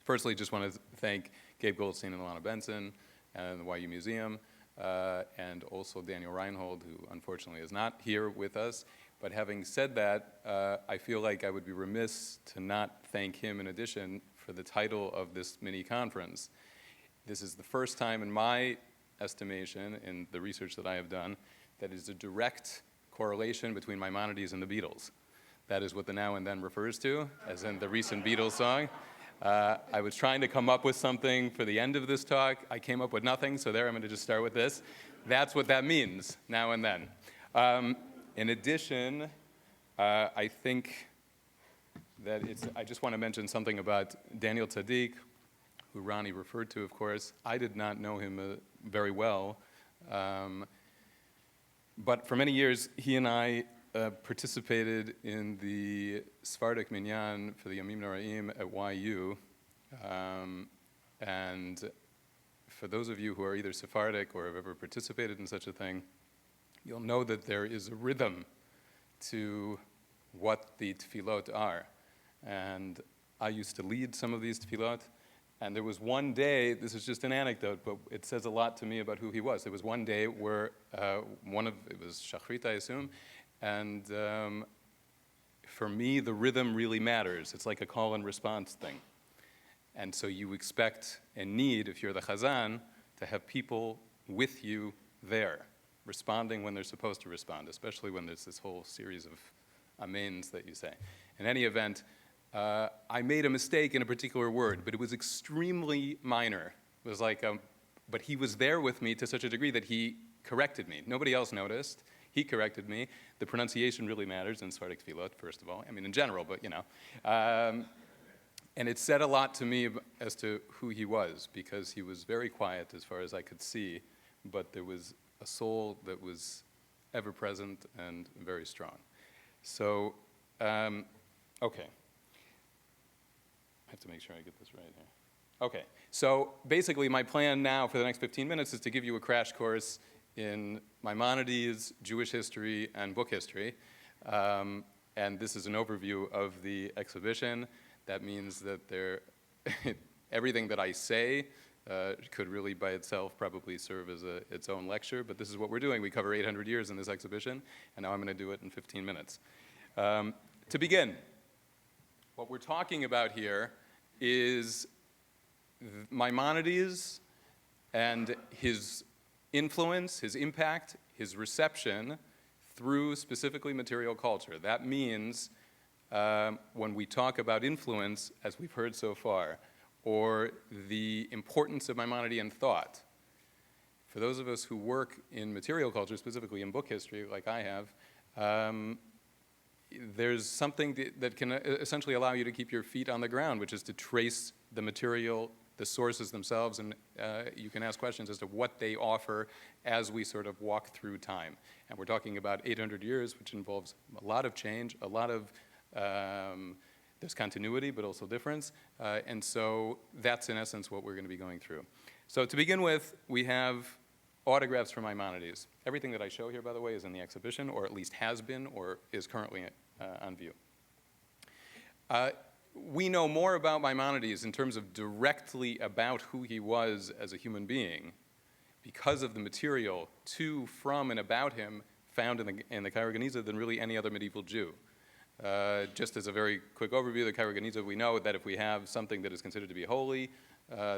H: Firstly, just want to thank Gabe Goldstein and Alana Benson and the YU Museum, and also Daniel Reinhold, who unfortunately is not here with us. But having said that, I feel like I would be remiss to not thank him in addition for the title of this mini-conference. This is the first time in my estimation, in the research that I have done, that is a direct correlation between Maimonides and the Beatles. That is what the Now and Then refers to, as in the recent Beatles song. I was trying to come up with something for the end of this talk. I came up with nothing, so there I'm going to just start with this. That's what that means, now and then. In addition, I think that I just want to mention something about Daniel Tzaddik, who Ronnie referred to, of course. I did not know him very well, but for many years, he and I participated in the Sephardic Minyan for the Yamim Noraim at YU. And for those of you who are either Sephardic or have ever participated in such a thing, you'll know that there is a rhythm to what the tefillot are. And I used to lead some of these tefillot. And there was one day, this is just an anecdote, but it says a lot to me about who he was. There was one day where it was Shachrit, I assume, and for me, the rhythm really matters. It's like a call and response thing. And so you expect and need, if you're the Chazan, to have people with you there, responding when they're supposed to respond, especially when there's this whole series of amens that you say. In any event, I made a mistake in a particular word, but it was extremely minor. It was like, but he was there with me to such a degree that he corrected me. Nobody else noticed. He corrected me. The pronunciation really matters in Sephardic tefillot, first of all. I mean, in general, but you know. And it said a lot to me as to who he was, because he was very quiet as far as I could see, but there was a soul that was ever present and very strong. So, okay. have to make sure I get this right here. Okay, so basically my plan now for the next 15 minutes is to give you a crash course in Maimonides, Jewish history, and book history. And this is an overview of the exhibition. That means that everything that I say could really by itself probably serve as its own lecture, but this is what we're doing. We cover 800 years in this exhibition, and now I'm going to do it in 15 minutes. To begin, what we're talking about here is Maimonides and his influence, his impact, his reception through specifically material culture. That means when we talk about influence, as we've heard so far, or the importance of Maimonidean thought, for those of us who work in material culture, specifically in book history, like I have, there's something that can essentially allow you to keep your feet on the ground, which is to trace the material, the sources themselves, and you can ask questions as to what they offer as we sort of walk through time. And we're talking about 800 years, which involves a lot of change, a lot of, there's continuity, but also difference. And so that's in essence what we're going to be going through. So to begin with, we have autographs from Maimonides. Everything that I show here, by the way, is in the exhibition, or at least has been, or is currently on view. We know more about Maimonides in terms of directly about who he was as a human being because of the material to, from, and about him found in the Cairo Geniza than really any other medieval Jew. Just as a very quick overview of the Cairo Geniza, we know that if we have something that is considered to be holy,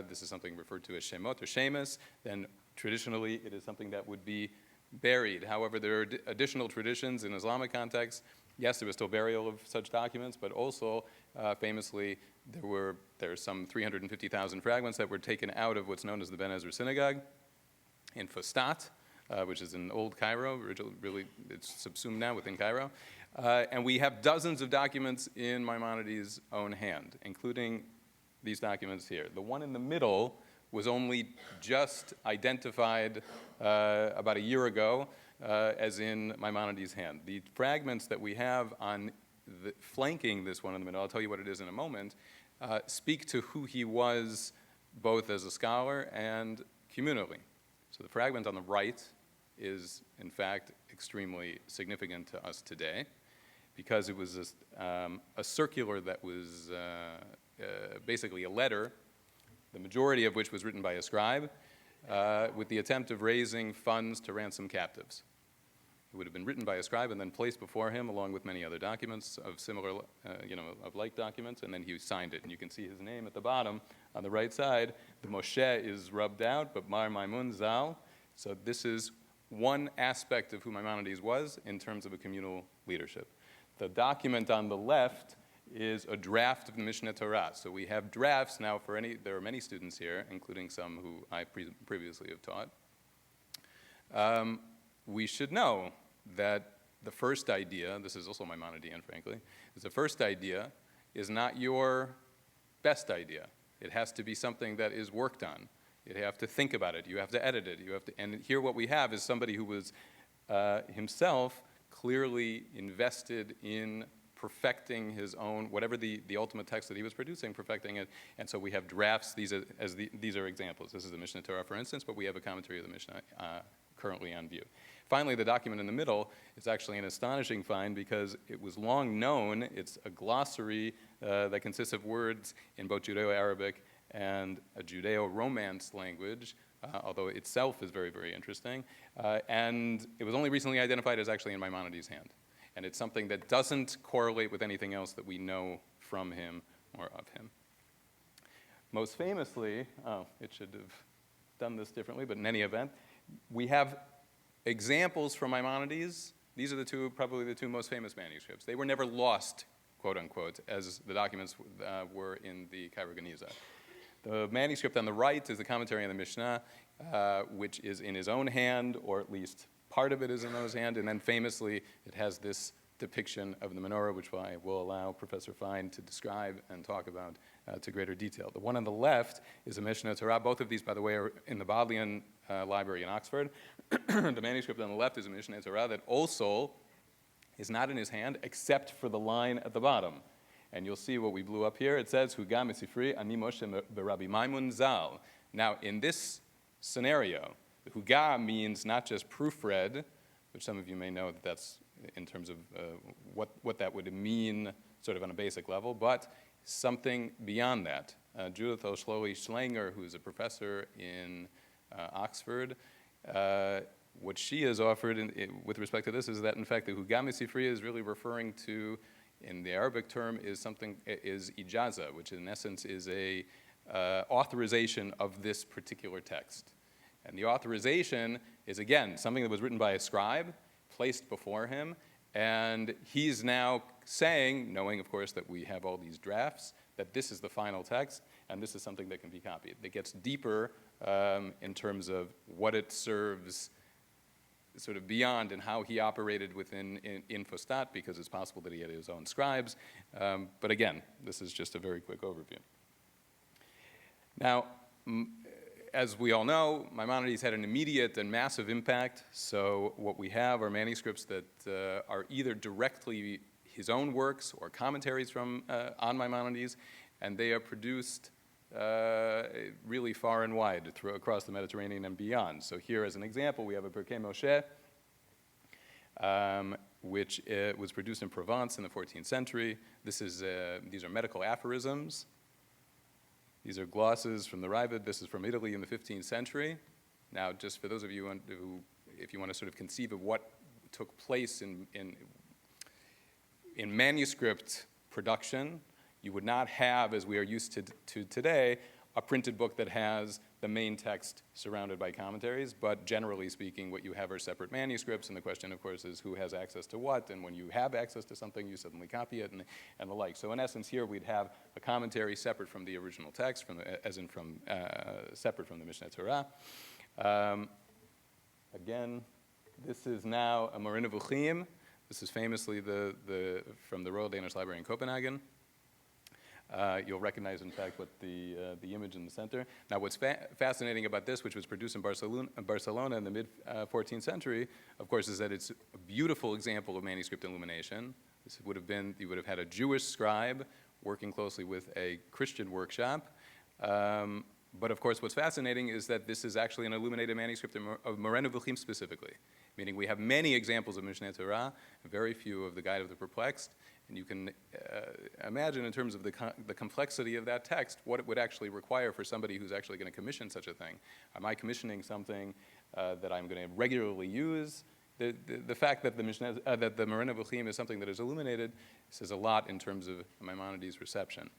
H: this is something referred to as shemot or shemus, then traditionally it is something that would be buried. However, there are additional traditions in Islamic context. Yes, there was still burial of such documents, but also famously there are some 350,000 fragments that were taken out of what's known as the Ben Ezra Synagogue in Fustat, which is in old Cairo. Really, it's subsumed now within Cairo. And we have dozens of documents in Maimonides' own hand, including these documents here. The one in the middle was only just identified about a year ago as in Maimonides' hand. The fragments that we have on flanking this one in the middle, I'll tell you what it is in a moment, speak to who he was both as a scholar and communally. So the fragment on the right is, in fact, extremely significant to us today because it was a circular that was basically a letter, the majority of which was written by a scribe, with the attempt of raising funds to ransom captives. It would have been written by a scribe and then placed before him along with many other documents of similar, of like documents, and then he signed it. And you can see his name at the bottom on the right side. The Moshe is rubbed out, but Mar Maimun Zal. So this is one aspect of who Maimonides was in terms of a communal leadership. The document on the left is a draft of the Mishneh Torah. So we have drafts now there are many students here, including some who I previously have taught. We should know that the first idea, this is also Maimonidean, frankly, is the first idea is not your best idea. It has to be something that is worked on. You have to think about it. You have to edit it. And here what we have is somebody who was himself clearly invested in perfecting his own, whatever the ultimate text that he was producing, perfecting it. And so we have drafts. These are examples. This is the Mishneh Torah, for instance, but we have a commentary of the Mishnah currently on view. Finally, the document in the middle is actually an astonishing find because it was long known. It's a glossary that consists of words in both Judeo-Arabic and a Judeo-Romance language, although itself is very, very interesting. And it was only recently identified as actually in Maimonides' hand. And it's something that doesn't correlate with anything else that we know from him or of him. Most famously, it should have done this differently, but in any event, we have examples from Maimonides. These are probably the two most famous manuscripts. They were never lost, quote unquote, as the documents were in the Cairo Geniza. The manuscript on the right is the commentary on the Mishnah, which is in his own hand, or at least part of it is in his hand, and then famously it has this depiction of the menorah, which I will allow Professor Fine to describe and talk about to greater detail. The one on the left is a Mishneh Torah. Both of these, by the way, are in the Bodleian Library in Oxford. The manuscript on the left is a Mishneh Torah that also is not in his hand except for the line at the bottom. and you'll see what we blew up here. It says, Hugam Sifri Ani Moshe B'Rabbi Maimun Zal. Now, in this scenario, the Hugam means not just proofread, which some of you may know that that's in terms of what that would mean sort of on a basic level, but something beyond that. Judith O'Shloey Schlanger, who's a professor in Oxford, what she has offered with respect to this is that, in fact, the Hugam Sifriya is really referring to, in the Arabic term, is ijaza, which in essence is a authorization of this particular text. And the authorization is, again, something that was written by a scribe, placed before him, and he's now saying, knowing, of course, that we have all these drafts, that this is the final text, and this is something that can be copied. It gets deeper in terms of what it serves sort of beyond and how he operated within Infostat, because it's possible that he had his own scribes. But again, this is just a very quick overview. Now, as we all know, Maimonides had an immediate and massive impact. So what we have are manuscripts that are either directly his own works or commentaries from on Maimonides, and they are produced really far and wide across the Mediterranean and beyond. So here, as an example, we have a Pirkei Moshe, which was produced in Provence in the 14th century. These are medical aphorisms. These are glosses from the Revel. This is from Italy in the 15th century. Now, just for those of you who, if you want to sort of conceive of what took place in manuscript production, you would not have, as we are used to today, a printed book that has the main text surrounded by commentaries, but generally speaking, what you have are separate manuscripts, and the question, of course, is who has access to what, and when you have access to something, you suddenly copy it, and the like. So in essence, here we'd have a commentary separate from the original text, separate from the Mishneh Torah. Again, this is now a Moreh Nevuchim. This is famously from the Royal Danish Library in Copenhagen. You'll recognize, in fact, what the image in the center. Now, what's fascinating about this, which was produced in Barcelona in the mid-14th century, of course, is that it's a beautiful example of manuscript illumination. This would have been, you would have had a Jewish scribe working closely with a Christian workshop. But of course, what's fascinating is that this is actually an illuminated manuscript of Moreh Nevuchim specifically, meaning we have many examples of Mishneh Torah, very few of the Guide of the Perplexed. And you can imagine, in terms of the complexity of that text, what it would actually require for somebody who's actually going to commission such a thing. Am I commissioning something that I'm going to regularly use? The fact that the Moreh Nevuchim is something that is illuminated says a lot in terms of Maimonides' reception.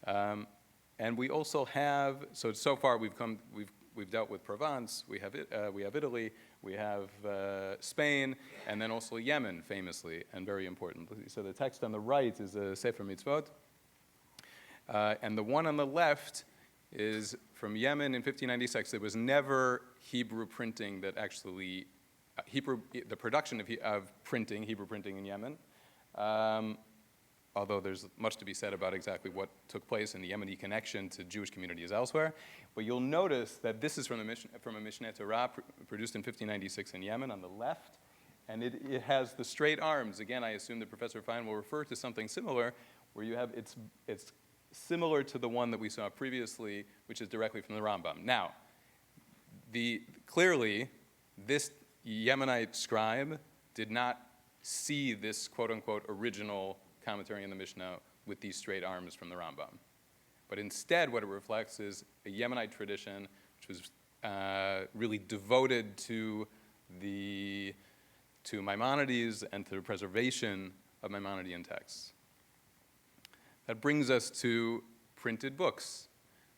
H: And we also have, so far we've dealt with Provence, we have Italy, we have Spain, and then also Yemen, famously, and very importantly. So the text on the right is a Sefer Mitzvot, and the one on the left is from Yemen in 1596. There was never Hebrew printing that actually, the production of printing, Hebrew printing in Yemen, although there's much to be said about exactly what took place in the Yemeni connection to Jewish communities elsewhere. But you'll notice that this is from a Mishneh Torah produced in 1596 in Yemen on the left, and it has the straight arms. Again, I assume that Professor Fine will refer to something similar, where you have, it's similar to the one that we saw previously, which is directly from the Rambam. Now, clearly, this Yemenite scribe did not see this quote-unquote original commentary in the Mishnah with these straight arms from the Rambam. But instead, what it reflects is a Yemenite tradition which was really devoted to Maimonides and to the preservation of Maimonidean texts. That brings us to printed books.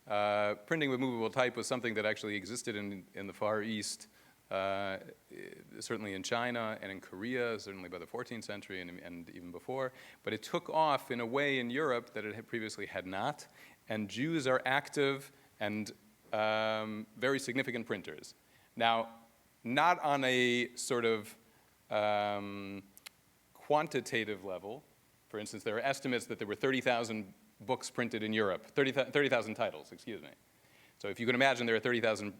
H: Printing with movable type was something that actually existed in the Far East, certainly in China and in Korea, certainly by the 14th century and even before. But it took off in a way in Europe that it previously had not. And Jews are active and very significant printers. Now, not on a sort of quantitative level. For instance, there are estimates that there were 30,000 books printed in Europe, 30,000 titles, excuse me. So if you can imagine, there are 30,000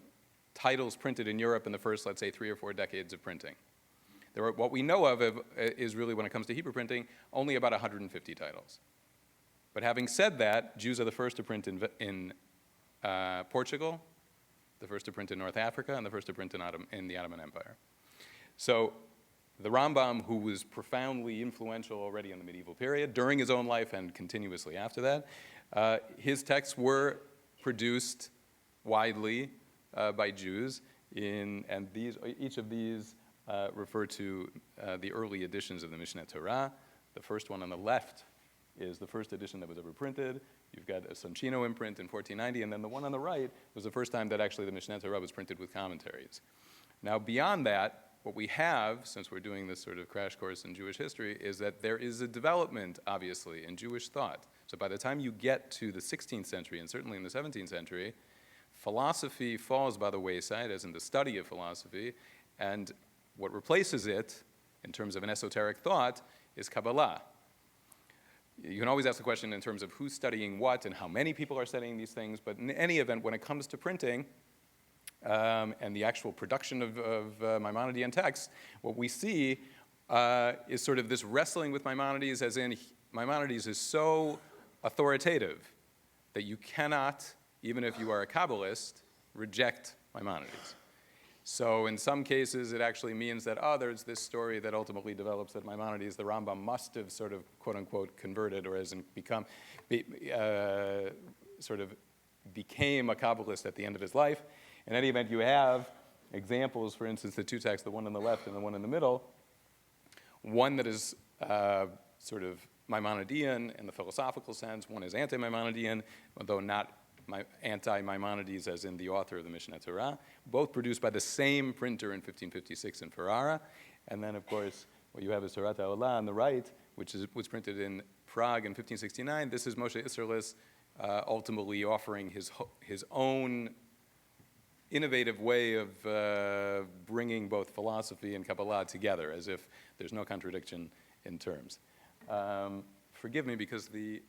H: titles printed in Europe in the first, let's say, 3 or 4 decades of printing. What we know of is really, when it comes to Hebrew printing, only about 150 titles. But having said that, Jews are the first to print in Portugal, the first to print in North Africa, and the first to print in the Ottoman Empire. So the Rambam, who was profoundly influential already in the medieval period, during his own life and continuously after that, his texts were produced widely by Jews, and each of these refer to the early editions of the Mishneh Torah. The first one on the left is the first edition that was ever printed. You've got a Soncino imprint in 1490, and then the one on the right was the first time that actually the Mishneh Torah was printed with commentaries. Now, beyond that, what we have, since we're doing this sort of crash course in Jewish history, is that there is a development, obviously, in Jewish thought. So by the time you get to the 16th century, and certainly in the 17th century, philosophy falls by the wayside, as in the study of philosophy, and what replaces it, in terms of an esoteric thought, is Kabbalah. You can always ask the question in terms of who's studying what and how many people are studying these things, but in any event, when it comes to printing and the actual production of Maimonidean texts, what we see is sort of this wrestling with Maimonides, as in Maimonides is so authoritative that you cannot, even if you are a Kabbalist, reject Maimonides. So in some cases, it actually means that, there's this story that ultimately develops that Maimonides, the Rambam, must have sort of, quote-unquote, converted, or as in sort of became a Kabbalist at the end of his life. In any event, you have examples, for instance, the two texts, the one on the left and the one in the middle, one that is sort of Maimonidean in the philosophical sense, one is anti-Maimonidean, although not anti-Maimonides as in the author of the Mishneh Torah, both produced by the same printer in 1556 in Ferrara. And then, of course, what you have is Torah Ta'olah on the right, which was printed in Prague in 1569. This is Moshe Isserles ultimately offering his own innovative way of bringing both philosophy and Kabbalah together, as if there's no contradiction in terms. Forgive me, because the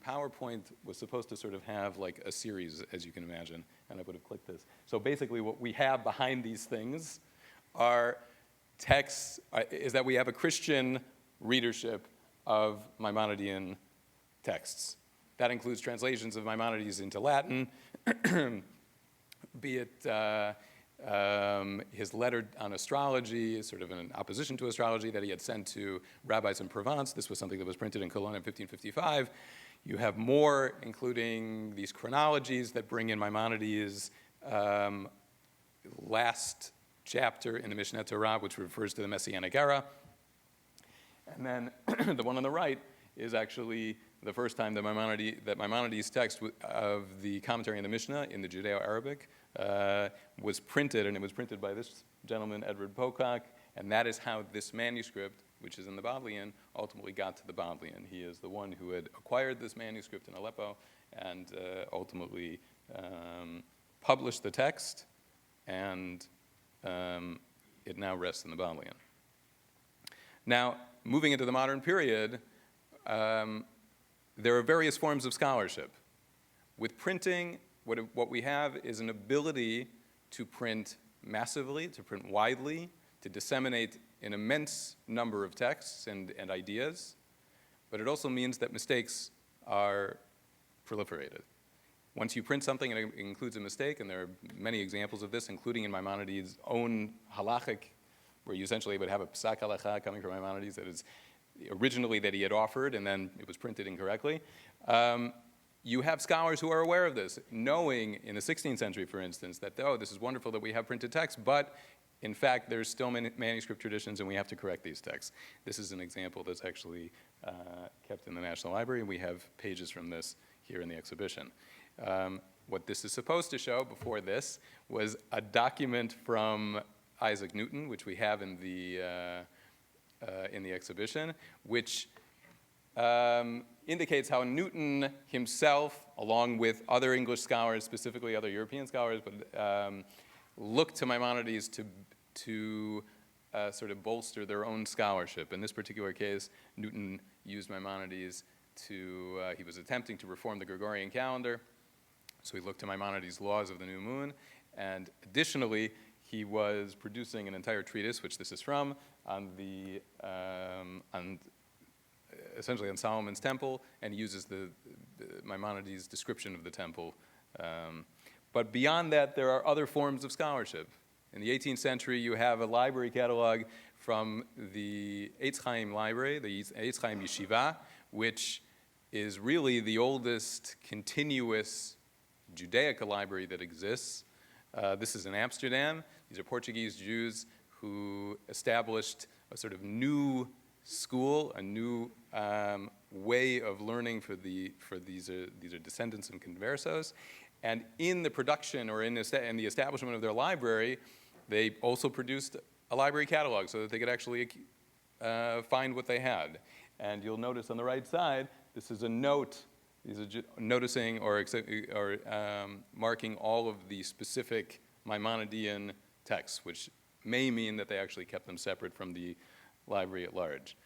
H: PowerPoint was supposed to sort of have like a series, as you can imagine, and I would have clicked this. So basically what we have behind these things are texts, is that we have a Christian readership of Maimonidean texts. That includes translations of Maimonides into Latin, be it his letter on astrology, sort of in opposition to astrology, that he had sent to rabbis in Provence. This was something that was printed in Cologne in 1555. You have more, including these chronologies that bring in Maimonides' last chapter in the Mishneh Torah, which refers to the Messianic era. And then the one on the right is actually the first time that Maimonides' text of the commentary in the Mishnah in the Judeo-Arabic was printed, and it was printed by this gentleman, Edward Pocock, and that is how this manuscript, which is in the Bodleian, ultimately got to the Bodleian. He is the one who had acquired this manuscript in Aleppo and ultimately published the text, and it now rests in the Bodleian. Now, moving into the modern period, there are various forms of scholarship. With printing, what we have is an ability to print massively, to print widely, to disseminate an immense number of texts and ideas, but it also means that mistakes are proliferated. Once you print something and it includes a mistake, and there are many examples of this, including in Maimonides' own halachic, where you essentially would have a psak halacha coming from Maimonides that is originally that he had offered, and then it was printed incorrectly. You have scholars who are aware of this, knowing in the 16th century, for instance, that, this is wonderful that we have printed texts, but in fact, there's still manuscript traditions, and we have to correct these texts. This is an example that's actually kept in the National Library. We have pages from this here in the exhibition. What this is supposed to show before this was a document from Isaac Newton, which we have in the exhibition, which indicates how Newton himself, along with other English scholars, specifically other European scholars, but looked to Maimonides to sort of bolster their own scholarship. In this particular case, Newton used Maimonides he was attempting to reform the Gregorian calendar, so he looked to Maimonides' laws of the new moon, and additionally, he was producing an entire treatise, which this is from, on essentially on Solomon's temple, and he uses the Maimonides' description of the temple. But beyond that, there are other forms of scholarship. In the 18th century, you have a library catalog from the Eitz Chaim library, the Eitz Chaim Yeshiva, which is really the oldest continuous Judaica library that exists. This is in Amsterdam. These are Portuguese Jews who established a sort of new school, a new way of learning for these are descendants of conversos. And in the production or in the establishment of their library, they also produced a library catalog so that they could actually find what they had. And you'll notice on the right side, this is a note. These are noticing or marking all of the specific Maimonidean texts, which may mean that they actually kept them separate from the library at large.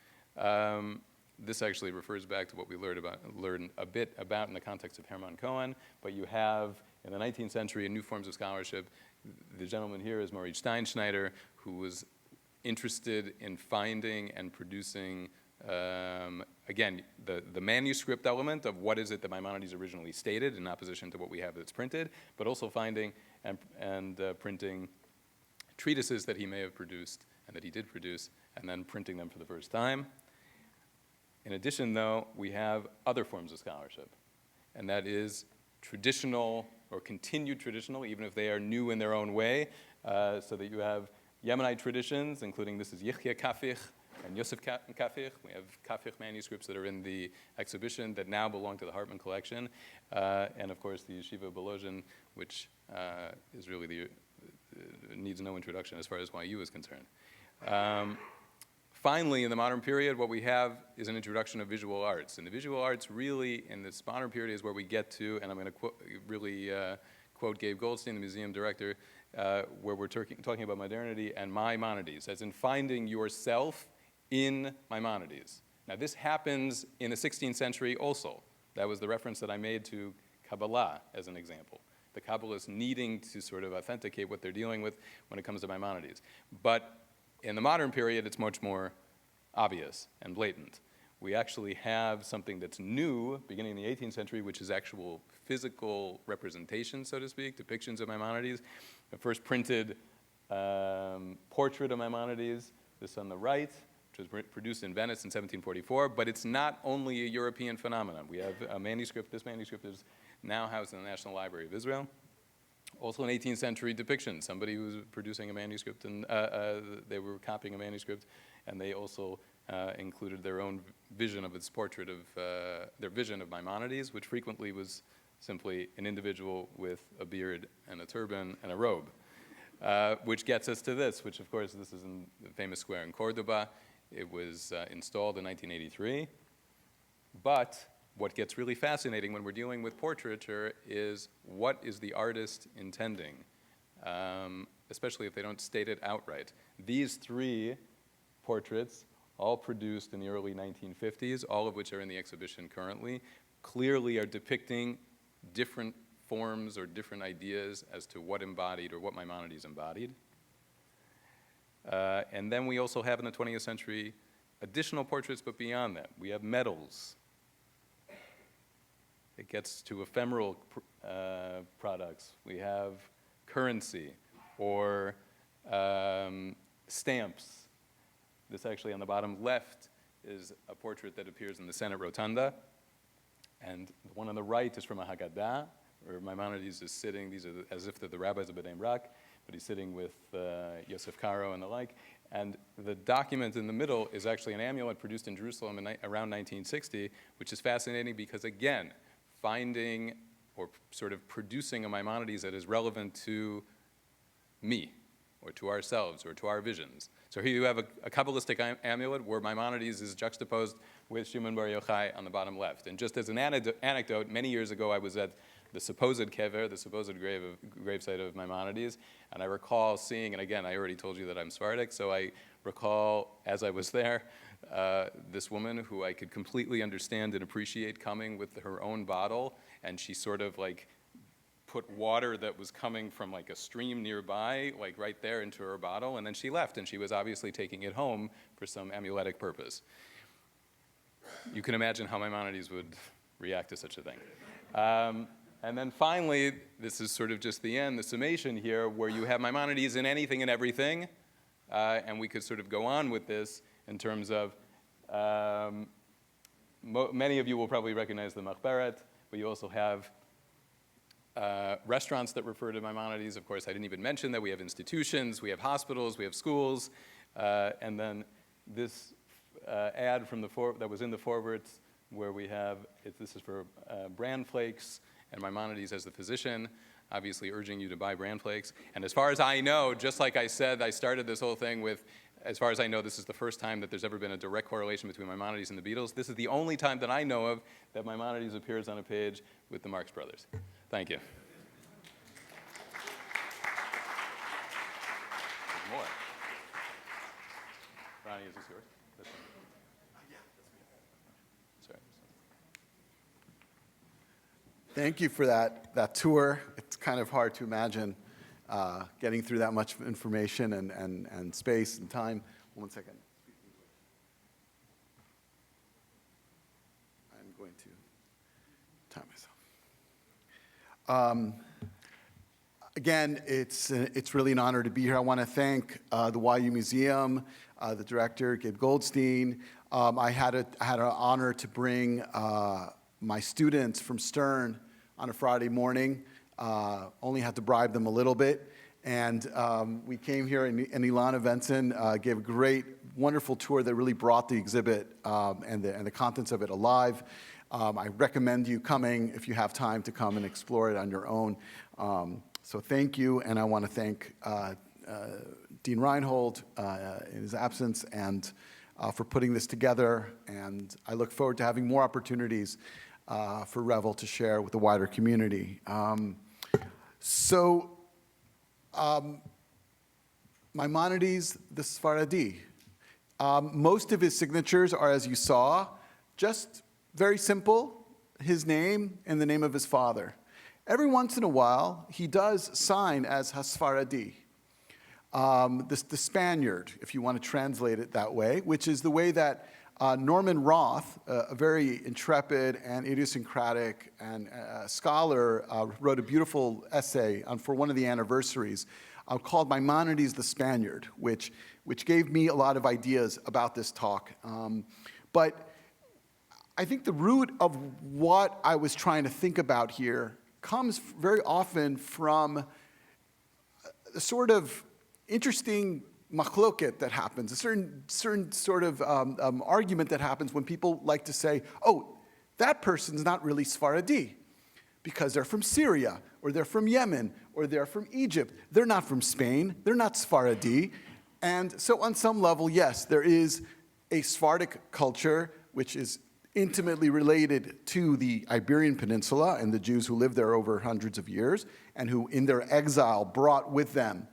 H: This actually refers back to what we learned a bit about in the context of Hermann Cohen, but you have, in the 19th century, new forms of scholarship. The gentleman here is Moritz Steinschneider, who was interested in finding and producing, again, the manuscript element of what is it that Maimonides originally stated in opposition to what we have that's printed, but also finding and printing treatises that he may have produced and that he did produce, and then printing them for the first time. In addition, though, we have other forms of scholarship, and that is traditional or continued traditional, even if they are new in their own way, so that you have Yemenite traditions, including this is Yichya Kafich and Yosef Kafich. We have Kafich manuscripts that are in the exhibition that now belong to the Hartman collection, and of course the Yeshiva Bolozhin, which is really needs no introduction as far as YU is concerned. Finally, in the modern period, what we have is an introduction of visual arts. And the visual arts really, in this modern period, is where we get to, and I'm going to quote Gabe Goldstein, the museum director, where we're talking about modernity and Maimonides, as in finding yourself in Maimonides. Now, this happens in the 16th century also. That was the reference that I made to Kabbalah as an example. The Kabbalists needing to sort of authenticate what they're dealing with when it comes to Maimonides. But in the modern period, it's much more obvious and blatant. We actually have something that's new, beginning in the 18th century, which is actual physical representation, so to speak, depictions of Maimonides. The first printed portrait of Maimonides, this on the right, which was produced in Venice in 1744, but it's not only a European phenomenon. We have a manuscript. This manuscript is now housed in the National Library of Israel. Also an 18th century depiction. Somebody who was producing a manuscript, and they were copying a manuscript, and they also included their own vision of its portrait of, their vision of Maimonides, which frequently was simply an individual with a beard and a turban and a robe. Which gets us to this, which of course this is in the famous square in Cordoba. It was installed in 1983. But what gets really fascinating when we're dealing with portraiture is what is the artist intending, especially if they don't state it outright. These three portraits, all produced in the early 1950s, all of which are in the exhibition currently, clearly are depicting different forms or different ideas as to what embodied or what Maimonides embodied. And then we also have in the 20th century additional portraits, but beyond that, we have medals. It gets to ephemeral products. We have currency or stamps. This actually on the bottom left is a portrait that appears in the Senate Rotunda. And the one on the right is from a Haggadah, where Maimonides is sitting. These are as if they're the rabbis of B'nai Brak, but he's sitting with Yosef Cairo and the like. And the document in the middle is actually an amulet produced in Jerusalem around 1960, which is fascinating because, again, finding or sort of producing a Maimonides that is relevant to me or to ourselves or to our visions. So here you have a Kabbalistic amulet where Maimonides is juxtaposed with Shimon Bar Yochai on the bottom left. And just as an anecdote, many years ago I was at the supposed kever, the supposed gravesite of Maimonides, and I recall seeing, and again, I already told you that I'm Sephardic, so I recall as I was there, this woman who I could completely understand and appreciate coming with her own bottle, and she sort of like put water that was coming from like a stream nearby, like right there into her bottle, and then she left, and she was obviously taking it home for some amuletic purpose. you can imagine how Maimonides would react to such a thing. And then finally, this is sort of just the end, the summation here, where you have Maimonides in anything and everything, and we could sort of go on with this in terms of, many of you will probably recognize the Machberet, but you also have restaurants that refer to Maimonides. Of course, I didn't even mention that we have institutions, we have hospitals, we have schools, and then this ad from that was in the forwards, where we have, this is for bran flakes, and Maimonides as the physician, obviously urging you to buy bran flakes. And as far as I know, just like I said, I started this whole thing with, as far as I know, this is the first time that there's ever been a direct correlation between Maimonides and the Beatles. This is the only time that I know of that Maimonides appears on a page with the Marx Brothers. Thank you. There's more. Ronnie, is this yours? This one? Yeah, that's me. Sorry.
C: Thank you for that tour. It's kind of hard to imagine getting through that much information and space and time. 1 second. I'm going to time myself. Again, it's really an honor to be here. I want to thank the YU Museum, the director, Gabe Goldstein. I had an honor to bring my students from Stern on a Friday morning. Only had to bribe them a little bit. And we came here, and Ilana Benson gave a great, wonderful tour that really brought the exhibit and the contents of it alive. I recommend you coming, if you have time, to come and explore it on your own. So thank you, and I want to thank Dean Reinhold in his absence and for putting this together. And I look forward to having more opportunities for Revel to share with the wider community. Maimonides the Sephardi. Most of his signatures are, as you saw, just very simple, his name and the name of his father. Every once in a while, he does sign as Hasfaradi, the Spaniard, if you want to translate it that way, which is the way that Norman Roth, a very intrepid and idiosyncratic and scholar, wrote a beautiful essay for one of the anniversaries called Maimonides the Spaniard, which gave me a lot of ideas about this talk. But I think the root of what I was trying to think about here comes very often from a sort of interesting machloket that happens, a certain sort of argument that happens when people like to say, oh, that person's not really Sephardi because they're from Syria, or they're from Yemen, or they're from Egypt. They're not from Spain. They're not Sephardi. And so on some level, yes, there is a Sephardic culture which is intimately related to the Iberian Peninsula and the Jews who lived there over hundreds of years and who, in their exile, brought with them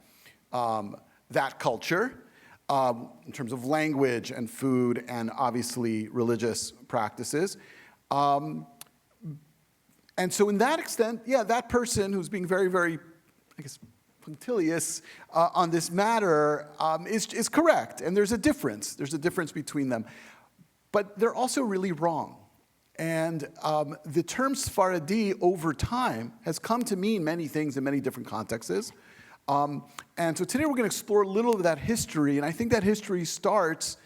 C: that culture in terms of language and food and obviously religious practices. And so in that extent, yeah, that person who's being very, very, I guess, punctilious on this matter is correct. And there's a difference. There's a difference between them. But they're also really wrong. And the term Sephardi over time has come to mean many things in many different contexts. And so today we're going to explore a little of that history. And I think that history starts,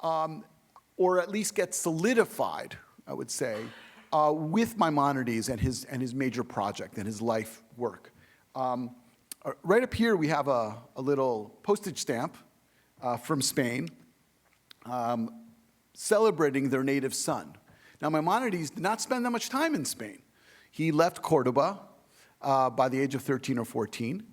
C: or at least gets solidified, I would say, with Maimonides and his major project and his life work. Right up here we have a little postage stamp from Spain celebrating their native son. Now Maimonides did not spend that much time in Spain. He left Cordoba by the age of 13 or 14,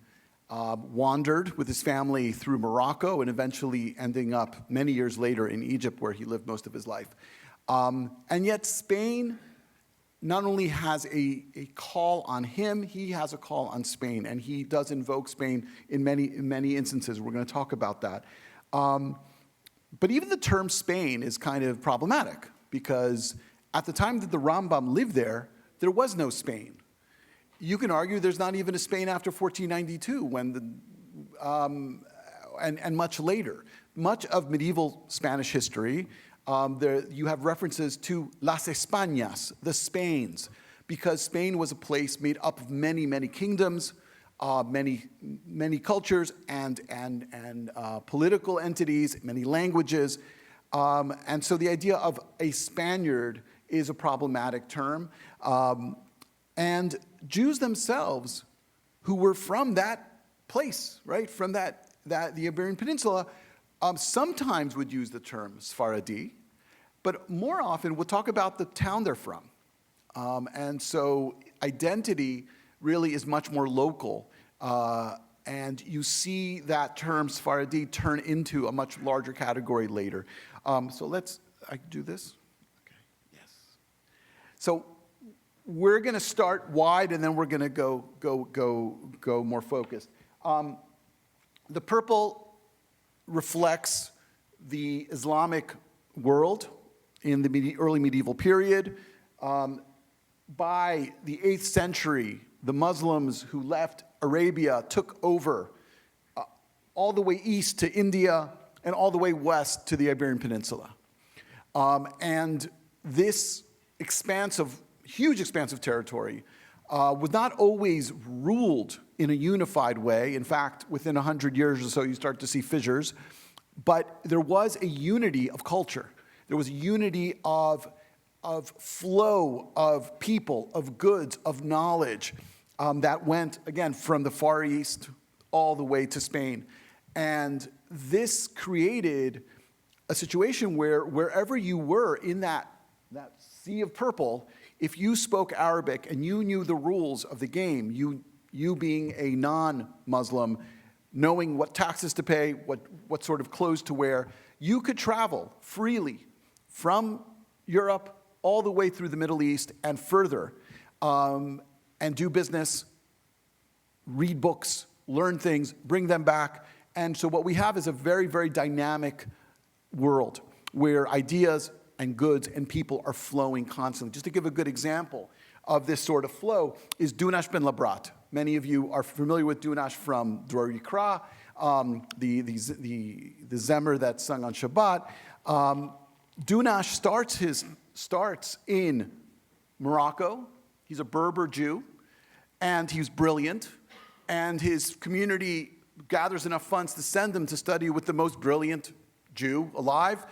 C: wandered with his family through Morocco and eventually ending up many years later in Egypt where he lived most of his life. And yet Spain not only has a call on him, he has a call on Spain, and he does invoke Spain in many instances. We're going to talk about that. But even the term Spain is kind of problematic, because at the time that the Rambam lived there was no Spain. You can argue there's not even a Spain after 1492, and much later. Much of medieval Spanish history You have references to Las Españas, the Spains, because Spain was a place made up of many, many kingdoms, many cultures and political entities, many languages. And so the idea of a Spaniard is a problematic term. And Jews themselves, who were from that place, right, from the Iberian Peninsula, sometimes would use the term Sephardi, but more often would talk about the town they're from. And so identity really is much more local. And you see that term Sephardi turn into a much larger category later. So I do this? Okay, yes. So we're going to start wide, and then we're going to go more focused. The purple reflects the Islamic world in the early medieval period. By the 8th century, the Muslims who left Arabia took over all the way east to India and all the way west to the Iberian Peninsula. And this huge expanse of territory was not always ruled in a unified way. In fact, within 100 years or so, you start to see fissures. But there was a unity of culture. There was a unity of flow of people, of goods, of knowledge that went, again, from the Far East all the way to Spain. And this created a situation where wherever you were in that sea of purple, if you spoke Arabic and you knew the rules of the game, you being a non-Muslim, knowing what taxes to pay, what sort of clothes to wear, you could travel freely from Europe all the way through the Middle East and further, and do business, read books, learn things, bring them back. And so what we have is a very, very dynamic world where ideas and goods and people are flowing constantly. Just to give a good example of this sort of flow is Dunash ben Labrat. Many of you are familiar with Dunash from Dror Yikra, the Zemer that's sung on Shabbat. Dunash starts in Morocco. He's a Berber Jew, and he's brilliant, and his community gathers enough funds to send him to study with the most brilliant Jew alive,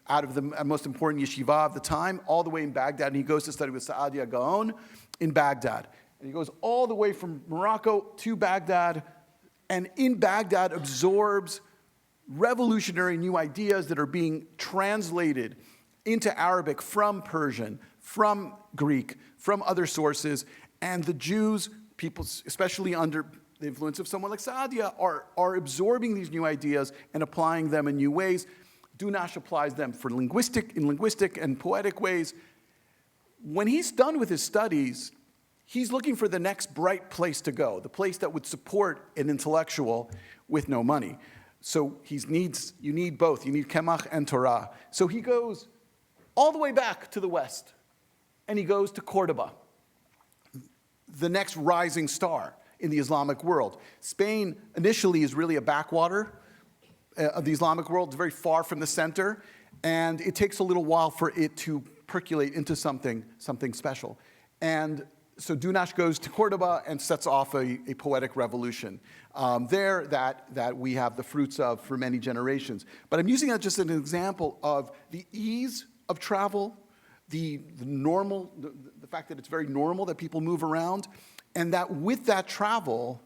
C: out of the most important yeshiva of the time, all the way in Baghdad, and he goes to study with Saadia Gaon in Baghdad. And he goes all the way from Morocco to Baghdad, and in Baghdad absorbs revolutionary new ideas that are being translated into Arabic from Persian, from Greek, from other sources, and the Jews, people especially under the influence of someone like Saadia, are absorbing these new ideas and applying them in new ways. Dunash applies them in linguistic and poetic ways. When he's done with his studies, he's looking for the next bright place to go, the place that would support an intellectual with no money. So you need both. You need Kemach and Torah. So he goes all the way back to the west, and he goes to Cordoba, the next rising star in the Islamic world. Spain initially is really a backwater of the Islamic world. It's very far from the center, and it takes a little while for it to percolate into something special. And so Dunash goes to Cordoba and sets off a poetic revolution there that we have the fruits of for many generations. But I'm using that just as an example of the ease of travel, the fact that it's very normal that people move around, and that with that travel,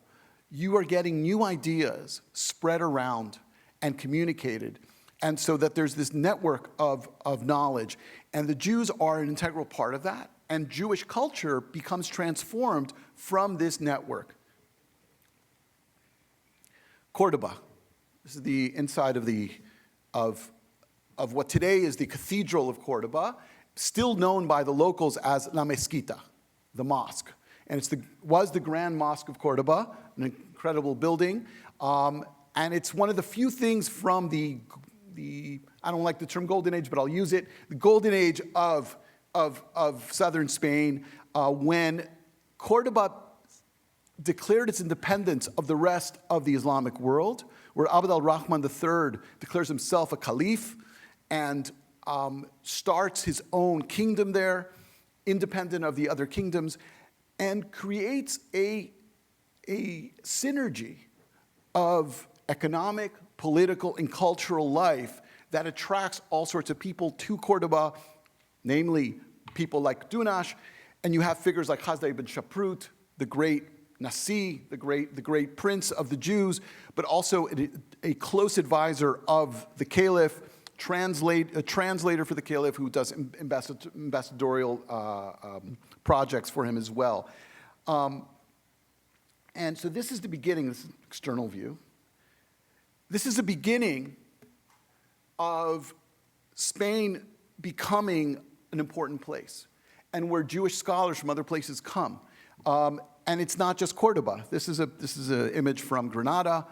C: you are getting new ideas spread around and communicated, and so that there's this network of knowledge. And the Jews are an integral part of that, and Jewish culture becomes transformed from this network. Cordoba. This is the inside of what today is the Cathedral of Cordoba, still known by the locals as La Mezquita, the mosque. And it was the Grand Mosque of Cordoba, an incredible building. And it's one of the few things from the I don't like the term golden age, but I'll use it, the golden age of southern Spain, when Cordoba declared its independence of the rest of the Islamic world, where Abd al-Rahman III declares himself a caliph, and starts his own kingdom there, independent of the other kingdoms, and creates a synergy of economic, political, and cultural life that attracts all sorts of people to Cordoba, namely people like Dunash, and you have figures like Hasdai ben Shaprut, the great Nasi, the great prince of the Jews, but also a close advisor of the caliph, a translator for the caliph who does ambassadorial projects for him as well. And so this is the beginning, this is an external view. This is the beginning of Spain becoming an important place, and where Jewish scholars from other places come. And it's not just Cordoba. This is an image from Granada,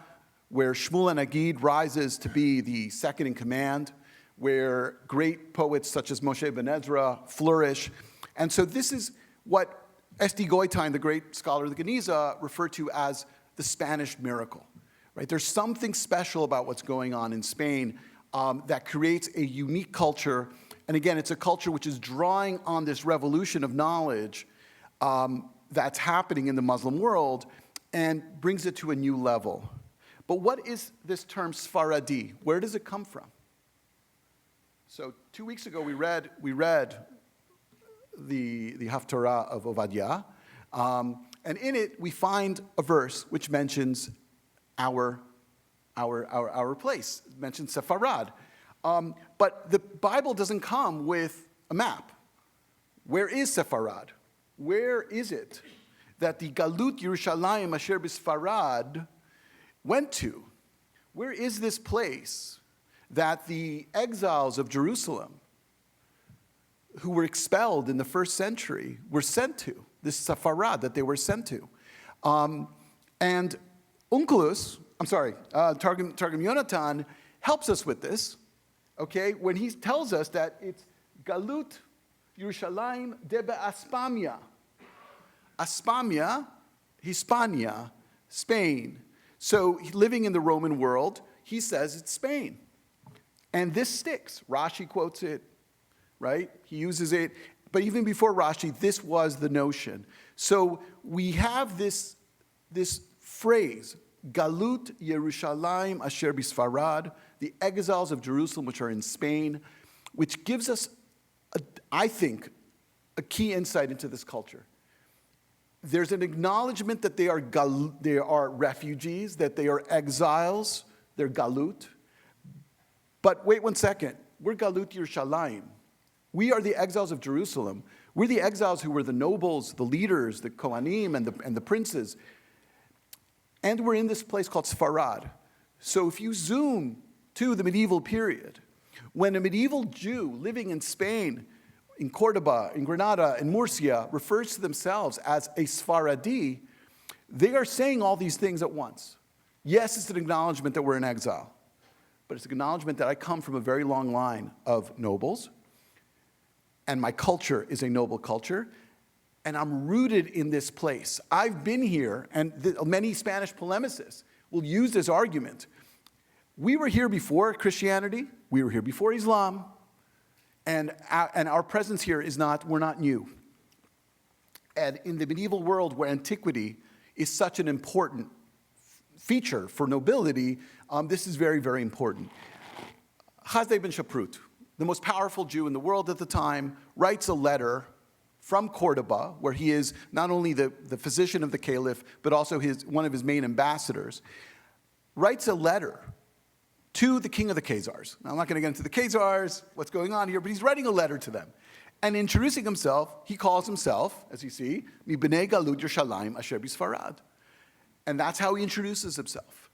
C: where Shmuel Nagid rises to be the second in command, where great poets such as Moshe ben Ezra flourish. And so this is what S.D. Goitein, the great scholar of the Geniza, referred to as the Spanish miracle. Right? There's something special about what's going on in Spain that creates a unique culture. And again, it's a culture which is drawing on this revolution of knowledge that's happening in the Muslim world and brings it to a new level. But what is this term Sfaradi? Where does it come from? So 2 weeks ago, we read the Haftarah of Ovadia, and in it we find a verse which mentions our place. It mentions Sepharad. But the Bible doesn't come with a map. Where is Sepharad? Where is it that the Galut Yerushalayim Asher B'Sfarad went to? Where is this place that the exiles of Jerusalem, who were expelled in the first century, were sent to? This Sepharad that they were sent to. And Targum Yonatan helps us with this, okay, when he tells us that it's Galut Yerushalayim de Aspamia. Aspamia, Hispania, Spain. So living in the Roman world, he says it's Spain. And this sticks. Rashi quotes it, right? He uses it. But even before Rashi, this was the notion. So we have this phrase, Galut Yerushalayim Asher B'Sfarad, the exiles of Jerusalem which are in Spain, which gives us, I think, a key insight into this culture. There's an acknowledgement that they are refugees, that they are exiles, they're Galut. But wait 1 second, we're Galut Yerushalayim. We are the exiles of Jerusalem. We're the exiles who were the nobles, the leaders, the Kohanim, and the princes. And we're in this place called Sfarad. So if you zoom to the medieval period, when a medieval Jew living in Spain, in Cordoba, in Granada, in Murcia, refers to themselves as a Sfaradi, they are saying all these things at once. Yes, it's an acknowledgement that we're in exile, but it's an acknowledgement that I come from a very long line of nobles, and my culture is a noble culture, and I'm rooted in this place. I've been here, and many Spanish polemicists will use this argument. We were here before Christianity, we were here before Islam, and our presence here we're not new. And in the medieval world where antiquity is such an important feature for nobility, this is very, very important. Hasdai ben Shaprut, the most powerful Jew in the world at the time, writes a letter from Cordoba, where he is not only the physician of the caliph, but also one of his main ambassadors, writes a letter to the king of the Khazars. Now, I'm not going to get into the Khazars, what's going on here, but he's writing a letter to them. And introducing himself, he calls himself, as you see, Mi b'nei Galut Yerushalayim Asher B'Sfarad. And that's how he introduces himself.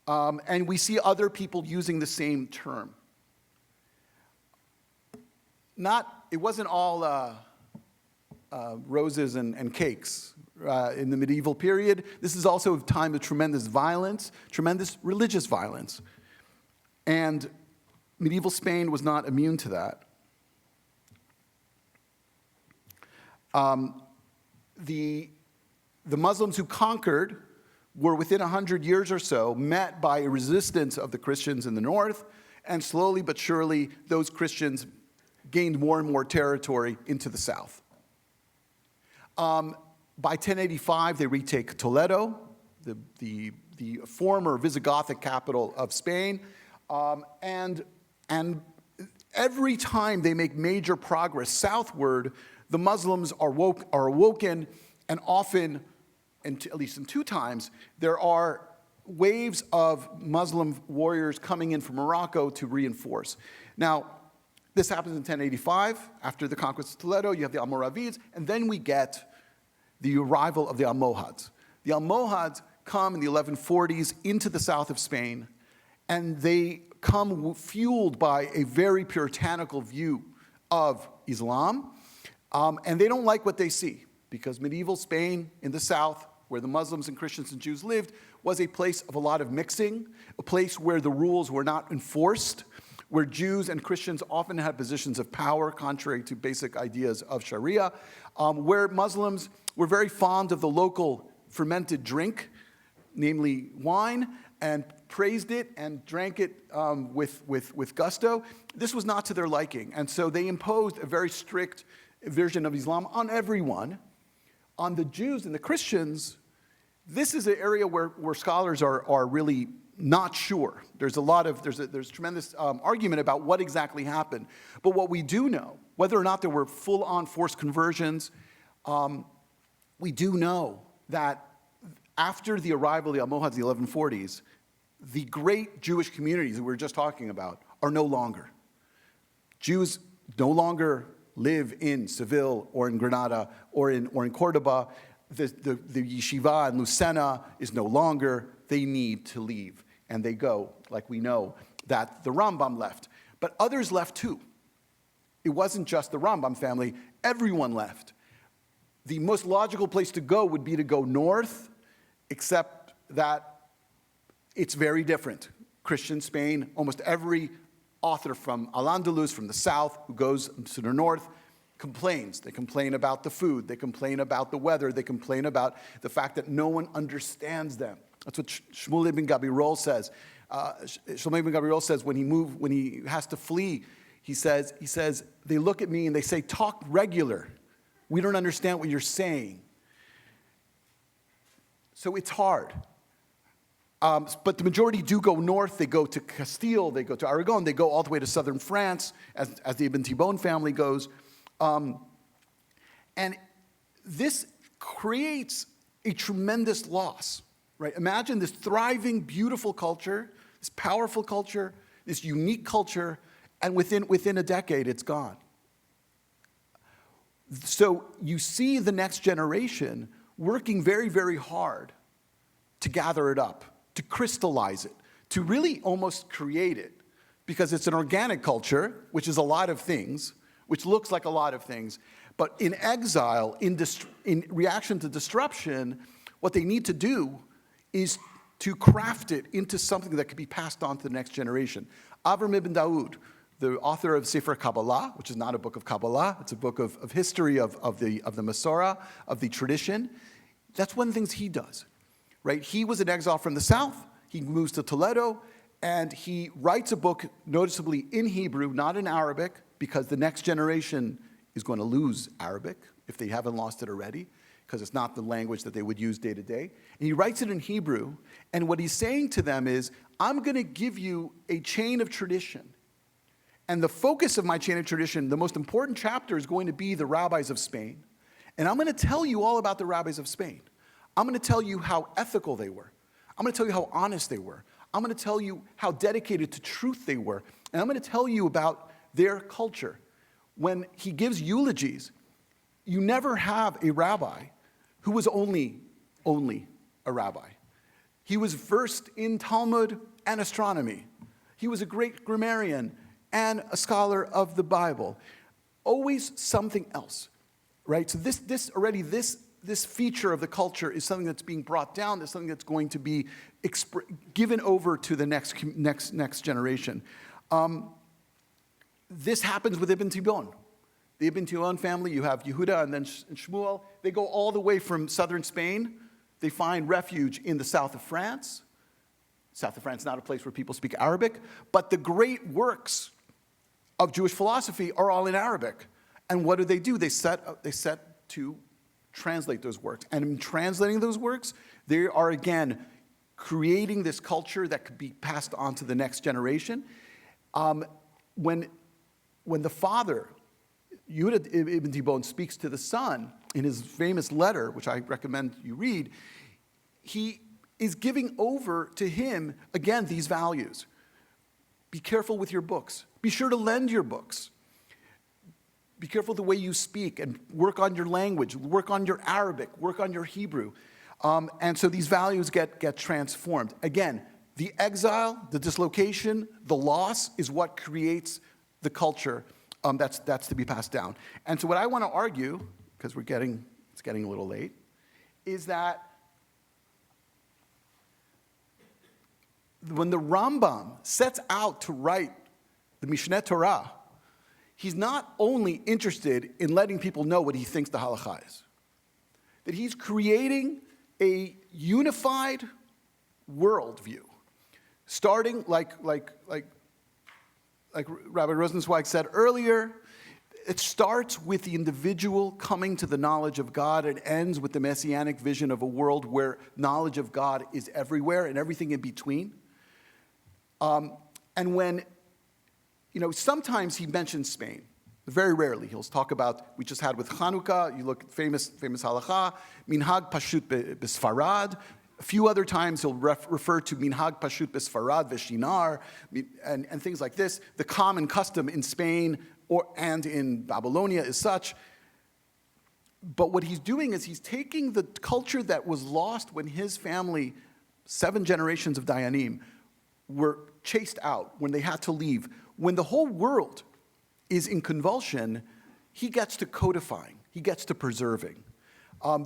C: And we see other people using the same term. It wasn't all roses and cakes in the medieval period. This is also a time of tremendous violence, tremendous religious violence. And medieval Spain was not immune to that. The Muslims who conquered were within 100 years or so met by a resistance of the Christians in the north And slowly but surely, those Christians gained more and more territory into the south. By 1085, they retake Toledo, the former Visigothic capital of Spain, and every time they make major progress southward, the Muslims are awoken, and often, at least in 2 times, there are waves of Muslim warriors coming in from Morocco to reinforce. Now, this happens in 1085. After the conquest of Toledo, you have the Almoravids, and then we get the arrival of the Almohads. The Almohads come in the 1140s into the south of Spain, and they come fueled by a very puritanical view of Islam, and they don't like what they see, because medieval Spain in the south, where the Muslims and Christians and Jews lived, was a place of a lot of mixing, a place where the rules were not enforced, where Jews and Christians often had positions of power, contrary to basic ideas of Sharia, where Muslims were very fond of the local fermented drink, namely wine, and praised it and drank it with gusto. This was not to their liking, and so they imposed a very strict version of Islam on everyone. On the Jews and the Christians, this is an area where scholars are really not sure. There's tremendous argument about what exactly happened. But what we do know, whether or not there were full-on forced conversions, we do know that after the arrival of the Almohads in the 1140s, the great Jewish communities that we were just talking about are no longer. Jews no longer live in Seville or in Granada or in Cordoba. The yeshiva in Lucena is no longer. They need to leave. And they go, like we know, that the Rambam left. But others left too. It wasn't just the Rambam family. Everyone left. The most logical place to go would be to go north, except that it's very different. Christian Spain, almost every author from Al-Andalus, from the south, who goes to the north, complains. They complain about the food. They complain about the weather. They complain about the fact that no one understands them. That's what Shmuel ibn Gabirol says. Shmuel ibn Gabirol says when he has to flee, he says, they look at me and they say, talk regular. We don't understand what you're saying. So it's hard. But the majority do go north. They go to Castile. They go to Aragon. They go all the way to southern France, as the Ibn Tibon family goes. And this creates a tremendous loss, right? Imagine this thriving, beautiful culture, this powerful culture, this unique culture, and within a decade, it's gone. So you see the next generation working very, very hard to gather it up, to crystallize it, to really almost create it, because it's an organic culture, which is a lot of things, which looks like a lot of things, but in exile, in reaction to disruption, what they need to do is to craft it into something that could be passed on to the next generation. Avram ibn Daoud, the author of Sefer Kabbalah, which is not a book of Kabbalah, it's a book of history of the Masorah, of the tradition. That's one of the things he does, right? He was in exile from the south. He moves to Toledo, and he writes a book noticeably in Hebrew, not in Arabic, because the next generation is going to lose Arabic if they haven't lost it already, because it's not the language that they would use day to day. And he writes it in Hebrew, and what he's saying to them is, I'm going to give you a chain of tradition. And the focus of my chain of tradition, the most important chapter, is going to be the rabbis of Spain. And I'm going to tell you all about the rabbis of Spain. I'm going to tell you how ethical they were. I'm going to tell you how honest they were. I'm going to tell you how dedicated to truth they were. And I'm going to tell you about their culture. When he gives eulogies, you never have a rabbi who was only a rabbi. He was versed in Talmud and astronomy. He was a great grammarian and a scholar of the Bible. Always something else, right? So this feature of the culture is something that's being brought down. It's something that's going to be given over to the next generation. This happens with Ibn Tibon. The Ibn Tibon family, you have Yehuda and then Shmuel. They go all the way from southern Spain. They find refuge in the south of France. South of France, not a place where people speak Arabic, but the great works of Jewish philosophy are all in Arabic. And what do? They set to translate those works. And in translating those works, they are, again, creating this culture that could be passed on to the next generation. When the father, Yehuda ibn Tibon, speaks to the son in his famous letter, which I recommend you read, he is giving over to him, again, these values. Be careful with your books. Be sure to lend your books. Be careful the way you speak and work on your language, work on your Arabic, work on your Hebrew. And so these values get transformed. Again, the exile, the dislocation, the loss is what creates the culture that's to be passed down. And so what I want to argue, because it's getting a little late, is that when the Rambam sets out to write the Mishneh Torah, he's not only interested in letting people know what he thinks the halakha is, that he's creating a unified worldview, starting like Rabbi Rosenzweig said earlier. It starts with the individual coming to the knowledge of God. It ends with the messianic vision of a world where knowledge of God is everywhere and everything in between. And when, sometimes he mentions Spain. Very rarely. He'll talk about, we just had with Chanukah, you look at famous halakha, minhag pashut b'sfarad. A few other times he'll refer to minhag pashut b'sfarad v'shinar, and things like this. The common custom in Spain and in Babylonia is such. But what he's doing is he's taking the culture that was lost when his family, 7 generations of Dayanim, were chased out, when they had to leave. When the whole world is in convulsion, he gets to codifying, he gets to preserving.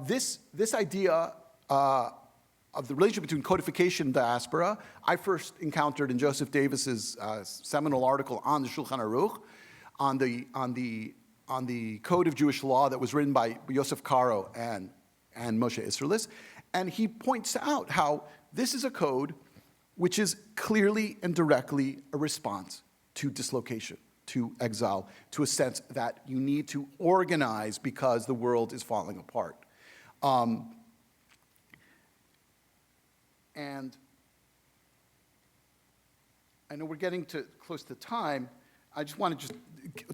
C: This idea of the relationship between codification and diaspora, I first encountered in Joseph Davis's seminal article on the Shulchan Aruch, on the Code of Jewish Law that was written by Yosef Karo and Moshe Isserlis. And he points out how this is a code which is clearly and directly a response to dislocation, to exile, to a sense that you need to organize because the world is falling apart. And I know we're getting close to time. I just wanted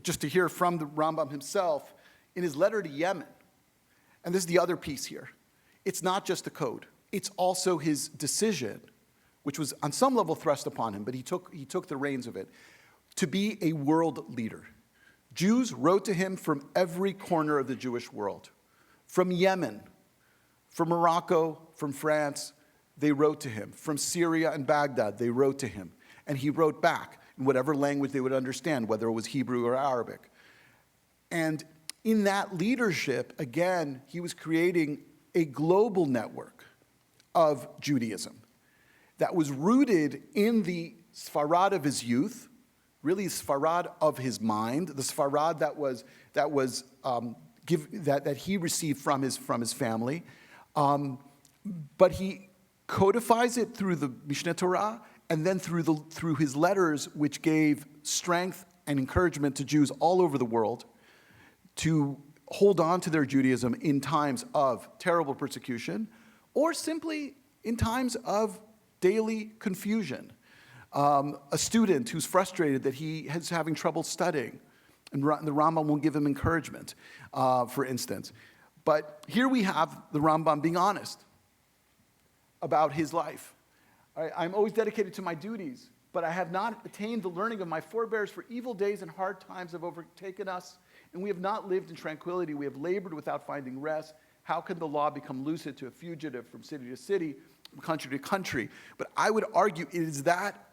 C: just to hear from the Rambam himself in his letter to Yemen. And this is the other piece here. It's not just the code. It's also his decision, which was on some level thrust upon him, but he took the reins of it, to be a world leader. Jews wrote to him from every corner of the Jewish world. From Yemen, from Morocco, from France, they wrote to him. From Syria and Baghdad, they wrote to him. And he wrote back in whatever language they would understand, whether it was Hebrew or Arabic. And in that leadership, again, he was creating a global network of Judaism that was rooted in the Sfarad of his youth, really Sfarad of his mind, the Sfarad that he received from his family, but he codifies it through the Mishneh Torah and then through his letters, which gave strength and encouragement to Jews all over the world to hold on to their Judaism in times of terrible persecution or simply in times of daily confusion. A student who's frustrated that he is having trouble studying, and the Rambam will give him encouragement, for instance. But here we have the Rambam being honest about his life. I'm always dedicated to my duties, but I have not attained the learning of my forebears, for evil days and hard times have overtaken us, and we have not lived in tranquility. We have labored without finding rest. How can the law become lucid to a fugitive from city to city, from country to country? But I would argue it is that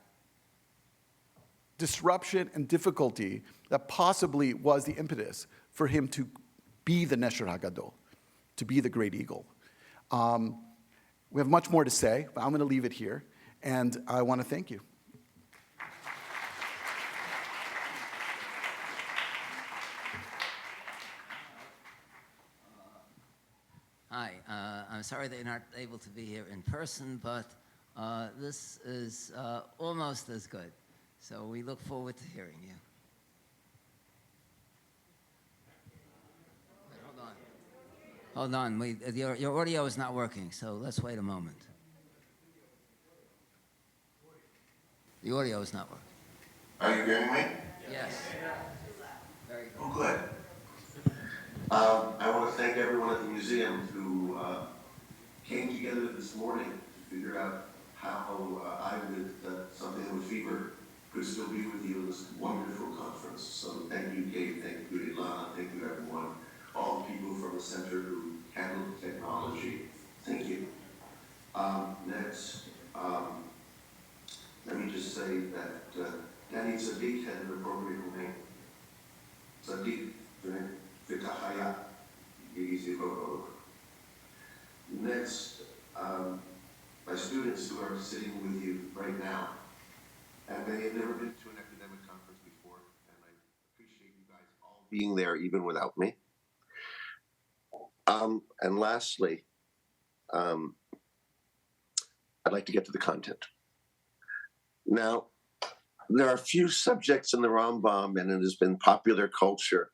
C: disruption and difficulty that possibly was the impetus for him to be the Nesher HaGadol, to be the great eagle. We have much more to say, but I'm going to leave it here, and I want to thank you.
G: Hi, I'm sorry that you're not able to be here in person, but This is almost as good. So we look forward to hearing you. Wait, hold on. Your audio is not working, so let's wait a moment. The audio is not working.
I: Are you hearing me?
G: Yes. Very good.
I: Oh, good. I want to thank everyone at the museum who came together this morning to figure out how I, with something with fever, could still be with you in this wonderful conference. So thank you, Dave. Thank you, Ilana. Thank you, everyone. All the people from the center who handled the technology. Thank you. Next, let me just say that Danny Sadiq had an appropriate name. Sadiq, Vitahaya, Easy Logo. Next, my students who are sitting with you right now, and they have never been to an academic conference before, and I appreciate you guys all being there even without me. And lastly, I'd like to get to the content. Now, there are a few subjects in the Rambam, and it has been popular culture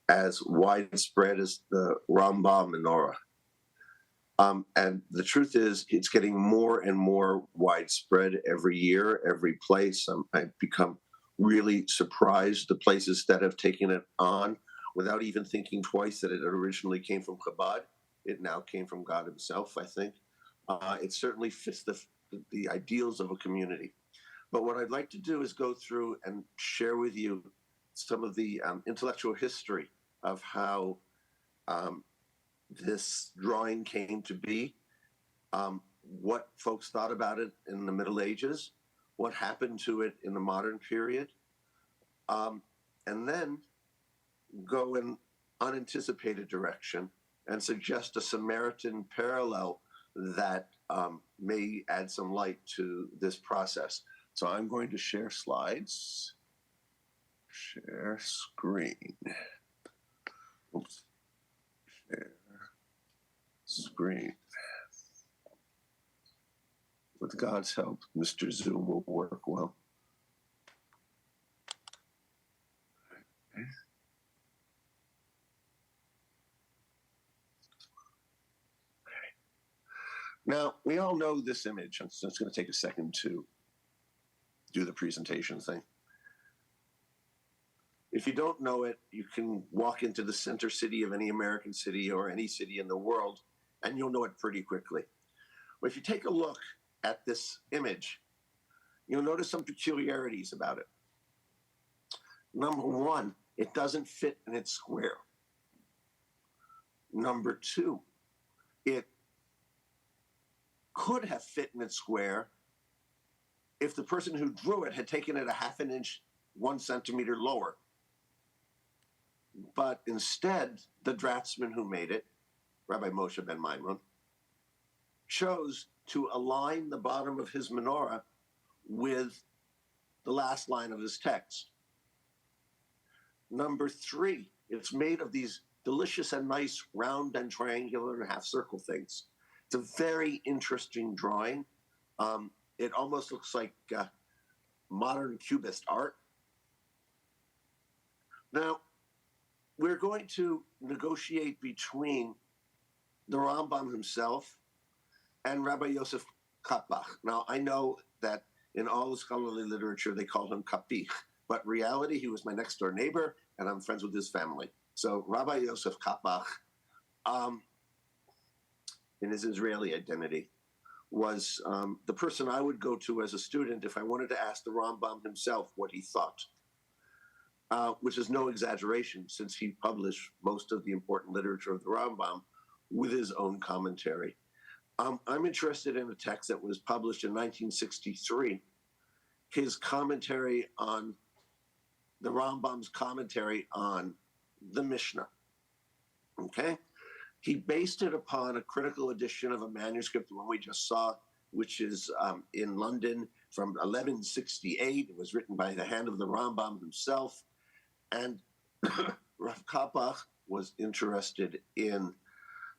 I: as widespread as the Rambam menorah. And the truth is, it's getting more and more widespread every year, every place. I've become really surprised the places that have taken it on without even thinking twice that it originally came from Chabad. It now came from God himself, I think. It certainly fits the ideals of a community. But what I'd like to do is go through and share with you some of the intellectual history of how this drawing came to be, what folks thought about it in the Middle Ages, what happened to it in the modern period, and then go in unanticipated direction and suggest a Samaritan parallel that may add some light to this process. So I'm going to share slides, share screen. Oops, share screen. With God's help, Mr. Zoom will work well. Okay. Now, we all know this image, so it's going to take a second to do the presentation thing. If you don't know it, you can walk into the center city of any American city or any city in the world, and you'll know it pretty quickly. But if you take a look at this image, you'll notice some peculiarities about it. Number one, it doesn't fit in its square. Number two, it could have fit in its square if the person who drew it had taken it a half an inch, 1 centimeter lower. But instead, the draftsman who made it, Rabbi Moshe ben Maimon, chose to align the bottom of his menorah with the last line of his text. Number three, it's made of these delicious and nice round and triangular and half circle things. It's a very interesting drawing. It almost looks like modern Cubist art. Now, we're going to negotiate between the Rambam himself and Rabbi Yosef Kapach. Now, I know that in all the scholarly literature, they call him Kapich, but in reality, he was my next door neighbor, and I'm friends with his family. So Rabbi Yosef Kapach, in his Israeli identity, was the person I would go to as a student if I wanted to ask the Rambam himself what he thought, which is no exaggeration since he published most of the important literature of the Rambam with his own commentary. I'm interested in a text that was published in 1963, his commentary on the Rambam's commentary on the Mishnah, okay? He based it upon a critical edition of a manuscript, the one we just saw, which is in London from 1168. It was written by the hand of the Rambam himself. And Rav Kapach was interested in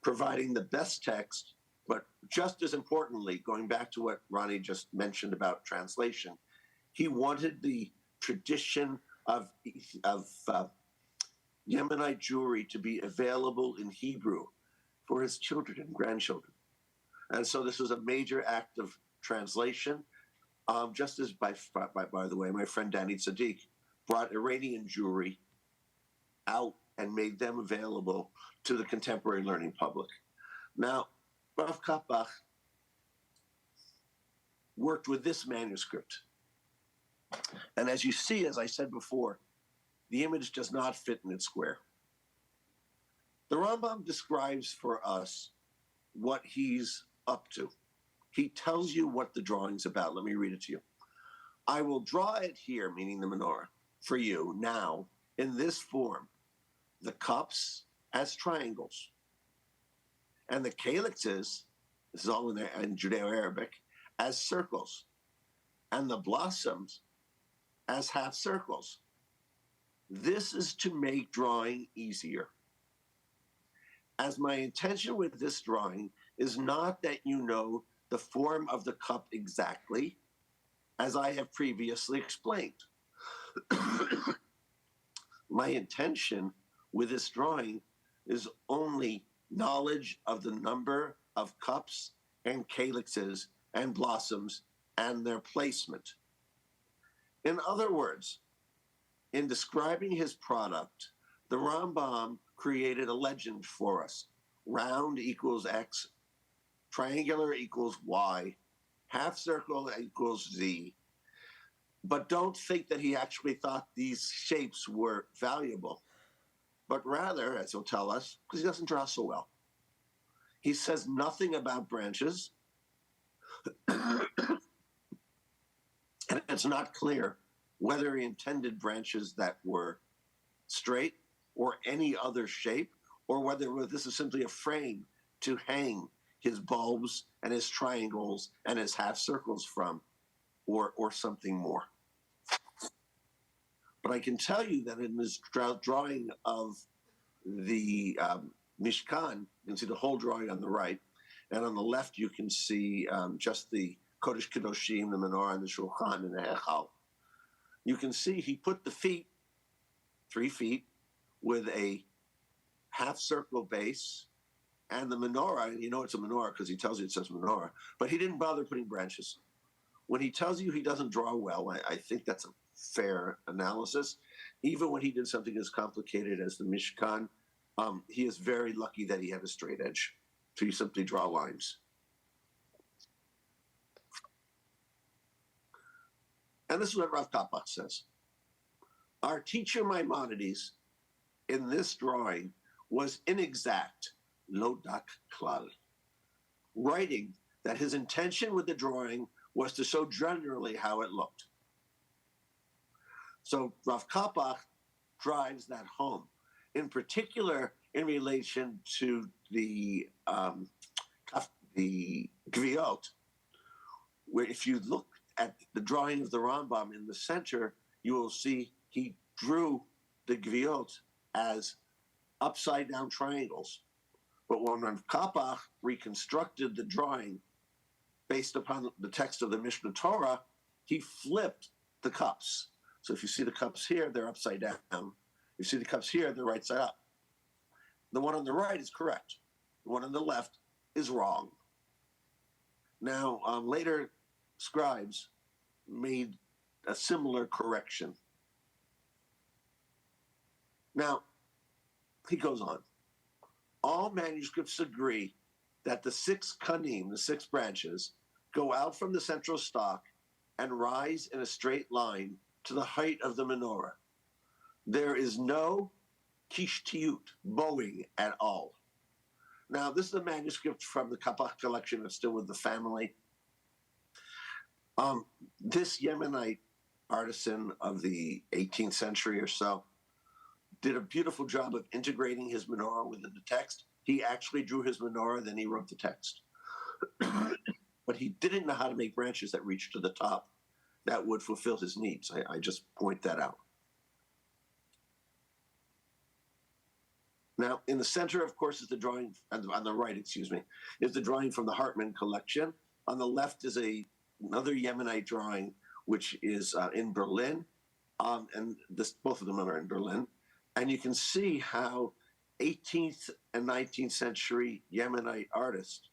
I: providing the best text But just as importantly, going back to what Ronnie just mentioned about translation, he wanted the tradition of Yemenite Jewry to be available in Hebrew for his children and grandchildren. And so this was a major act of translation, just as, by the way, my friend Danny Tzaddik brought Iranian Jewry out and made them available to the contemporary learning public. Now, Rav Kapach worked with this manuscript. And as you see, as I said before, the image does not fit in its square. The Rambam describes for us what he's up to. He tells you what the drawing's about. Let me read it to you. I will draw it here, meaning the menorah, for you now in this form, the cups as triangles, and the calyxes, this is all in Judeo-Arabic, as circles, and the blossoms as half circles. This is to make drawing easier. As my intention with this drawing is not that you know the form of the cup exactly, as I have previously explained. My intention with this drawing is only knowledge of the number of cups and calyxes and blossoms and their placement. In other words, in describing his product, the Rambam created a legend for us. Round equals X, triangular equals Y, half circle equals Z. But don't think that he actually thought these shapes were valuable, but rather, as he'll tell us, because he doesn't draw so well. He says nothing about branches, and it's not clear whether he intended branches that were straight or any other shape, or whether this is simply a frame to hang his bulbs and his triangles and his half circles from, or something more. But I can tell you that in this drawing of the Mishkan, you can see the whole drawing on the right, and on the left you can see just the Kodesh Kedoshim, the menorah, and the Shulchan, and the Hechal. You can see he put the feet, 3 feet, with a half circle base, and the menorah, and you know it's a menorah because he tells you it says menorah, but he didn't bother putting branches. When he tells you he doesn't draw well, I think that's a fair analysis. Even when he did something as complicated as the Mishkan, he is very lucky that he had a straight edge. So you simply draw lines. And this is what Rav Kapach says. Our teacher Maimonides in this drawing was inexact, lo dak klal, writing that his intention with the drawing was to show generally how it looked. So Rav Kapach drives that home, in particular in relation to the Gviot, where if you look at the drawing of the Rambam in the center, you will see he drew the Gviot as upside down triangles. But when Rav Kapach reconstructed the drawing based upon the text of the Mishnah Torah, he flipped the cups. So if you see the cups here, they're upside down. You see the cups here, they're right side up. The one on the right is correct. The one on the left is wrong. Now, later scribes made a similar correction. Now, he goes on. All manuscripts agree that the 6 kanim, the 6 branches, go out from the central stalk and rise in a straight line to the height of the menorah. There is no kishtiyut, bowing at all. Now, this is a manuscript from the Kapach collection that's still with the family. This Yemenite artisan of the 18th century or so did a beautiful job of integrating his menorah within the text. He actually drew his menorah, then he wrote the text. But he didn't know how to make branches that reached to the top that would fulfill his needs. I just point that out. Now, in the center, of course, is the drawing, on the right, excuse me, is the drawing from the Hartman collection. On the left is another Yemenite drawing, which is in Berlin. And both of them are in Berlin. And you can see how 18th and 19th century Yemenite artists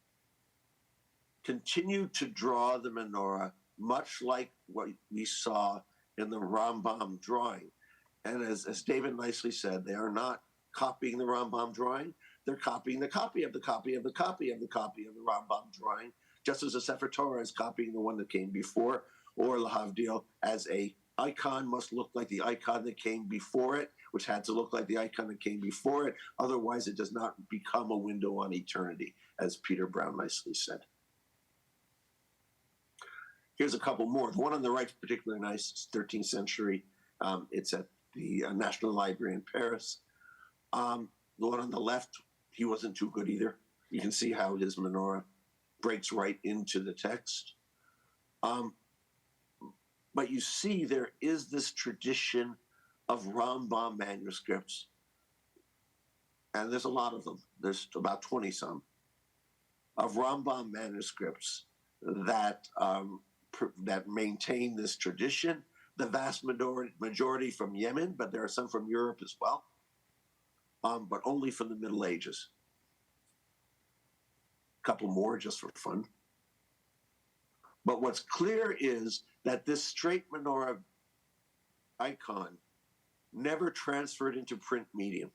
I: continued to draw the menorah much like what we saw in the Rambam drawing. And as David nicely said, they are not copying the Rambam drawing, they're copying the copy of the copy of the copy of the copy of the Rambam drawing, just as a Sefer Torah is copying the one that came before, or Lahavdil, as a icon must look like the icon that came before it, which had to look like the icon that came before it. Otherwise, it does not become a window on eternity, as Peter Brown nicely said. Here's a couple more. The one on the right is particularly nice. It's 13th century. It's at the National Library in Paris. The one on the left, he wasn't too good either. You can see how his menorah breaks right into the text. But you see there is this tradition of Rambam manuscripts, and there's a lot of them. There's about 20 some of Rambam manuscripts that that maintain this tradition. The vast majority from Yemen, but there are some from Europe as well, but only from the Middle Ages. A couple more just for fun. But what's clear is that this straight menorah icon never transferred into print medium.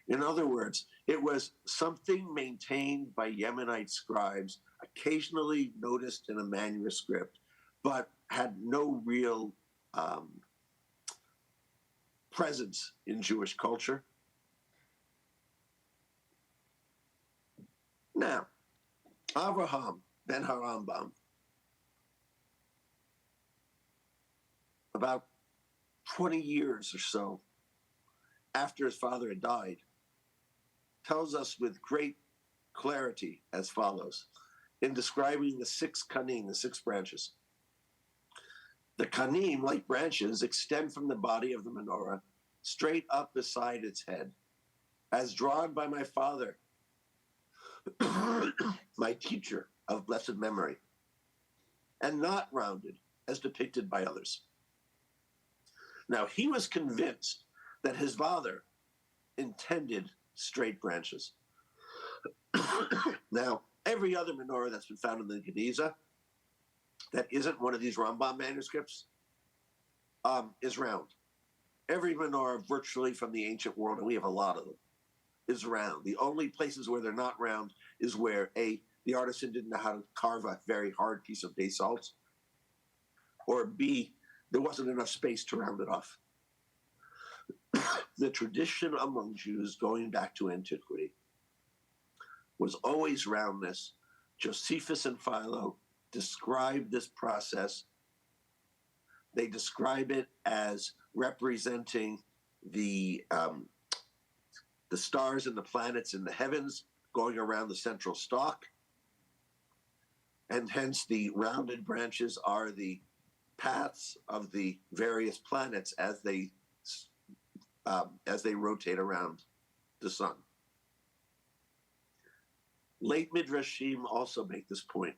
I: In other words, it was something maintained by Yemenite scribes, occasionally noticed in a manuscript, but had no real presence in Jewish culture. Now, Avraham ben Harambam, about 20 years or so after his father had died, tells us with great clarity as follows in describing the 6 kanim, the 6 branches. The kanim, like branches, extend from the body of the menorah straight up beside its head, as drawn by my father, my teacher of blessed memory, and not rounded as depicted by others. Now, he was convinced that his father intended straight branches. Now, every other menorah that's been found in the Geniza that isn't one of these Rambam manuscripts is round. Every menorah virtually from the ancient world, and we have a lot of them, is round. The only places where they're not round is where A, the artisan didn't know how to carve a very hard piece of basalt, or B, there wasn't enough space to round it off. The tradition among Jews going back to antiquity was always roundness. Josephus and Philo describe this process. They describe it as representing the stars and the planets in the heavens going around the central stalk, and hence the rounded branches are the paths of the various planets as they rotate around the sun. Late Midrashim also make this point,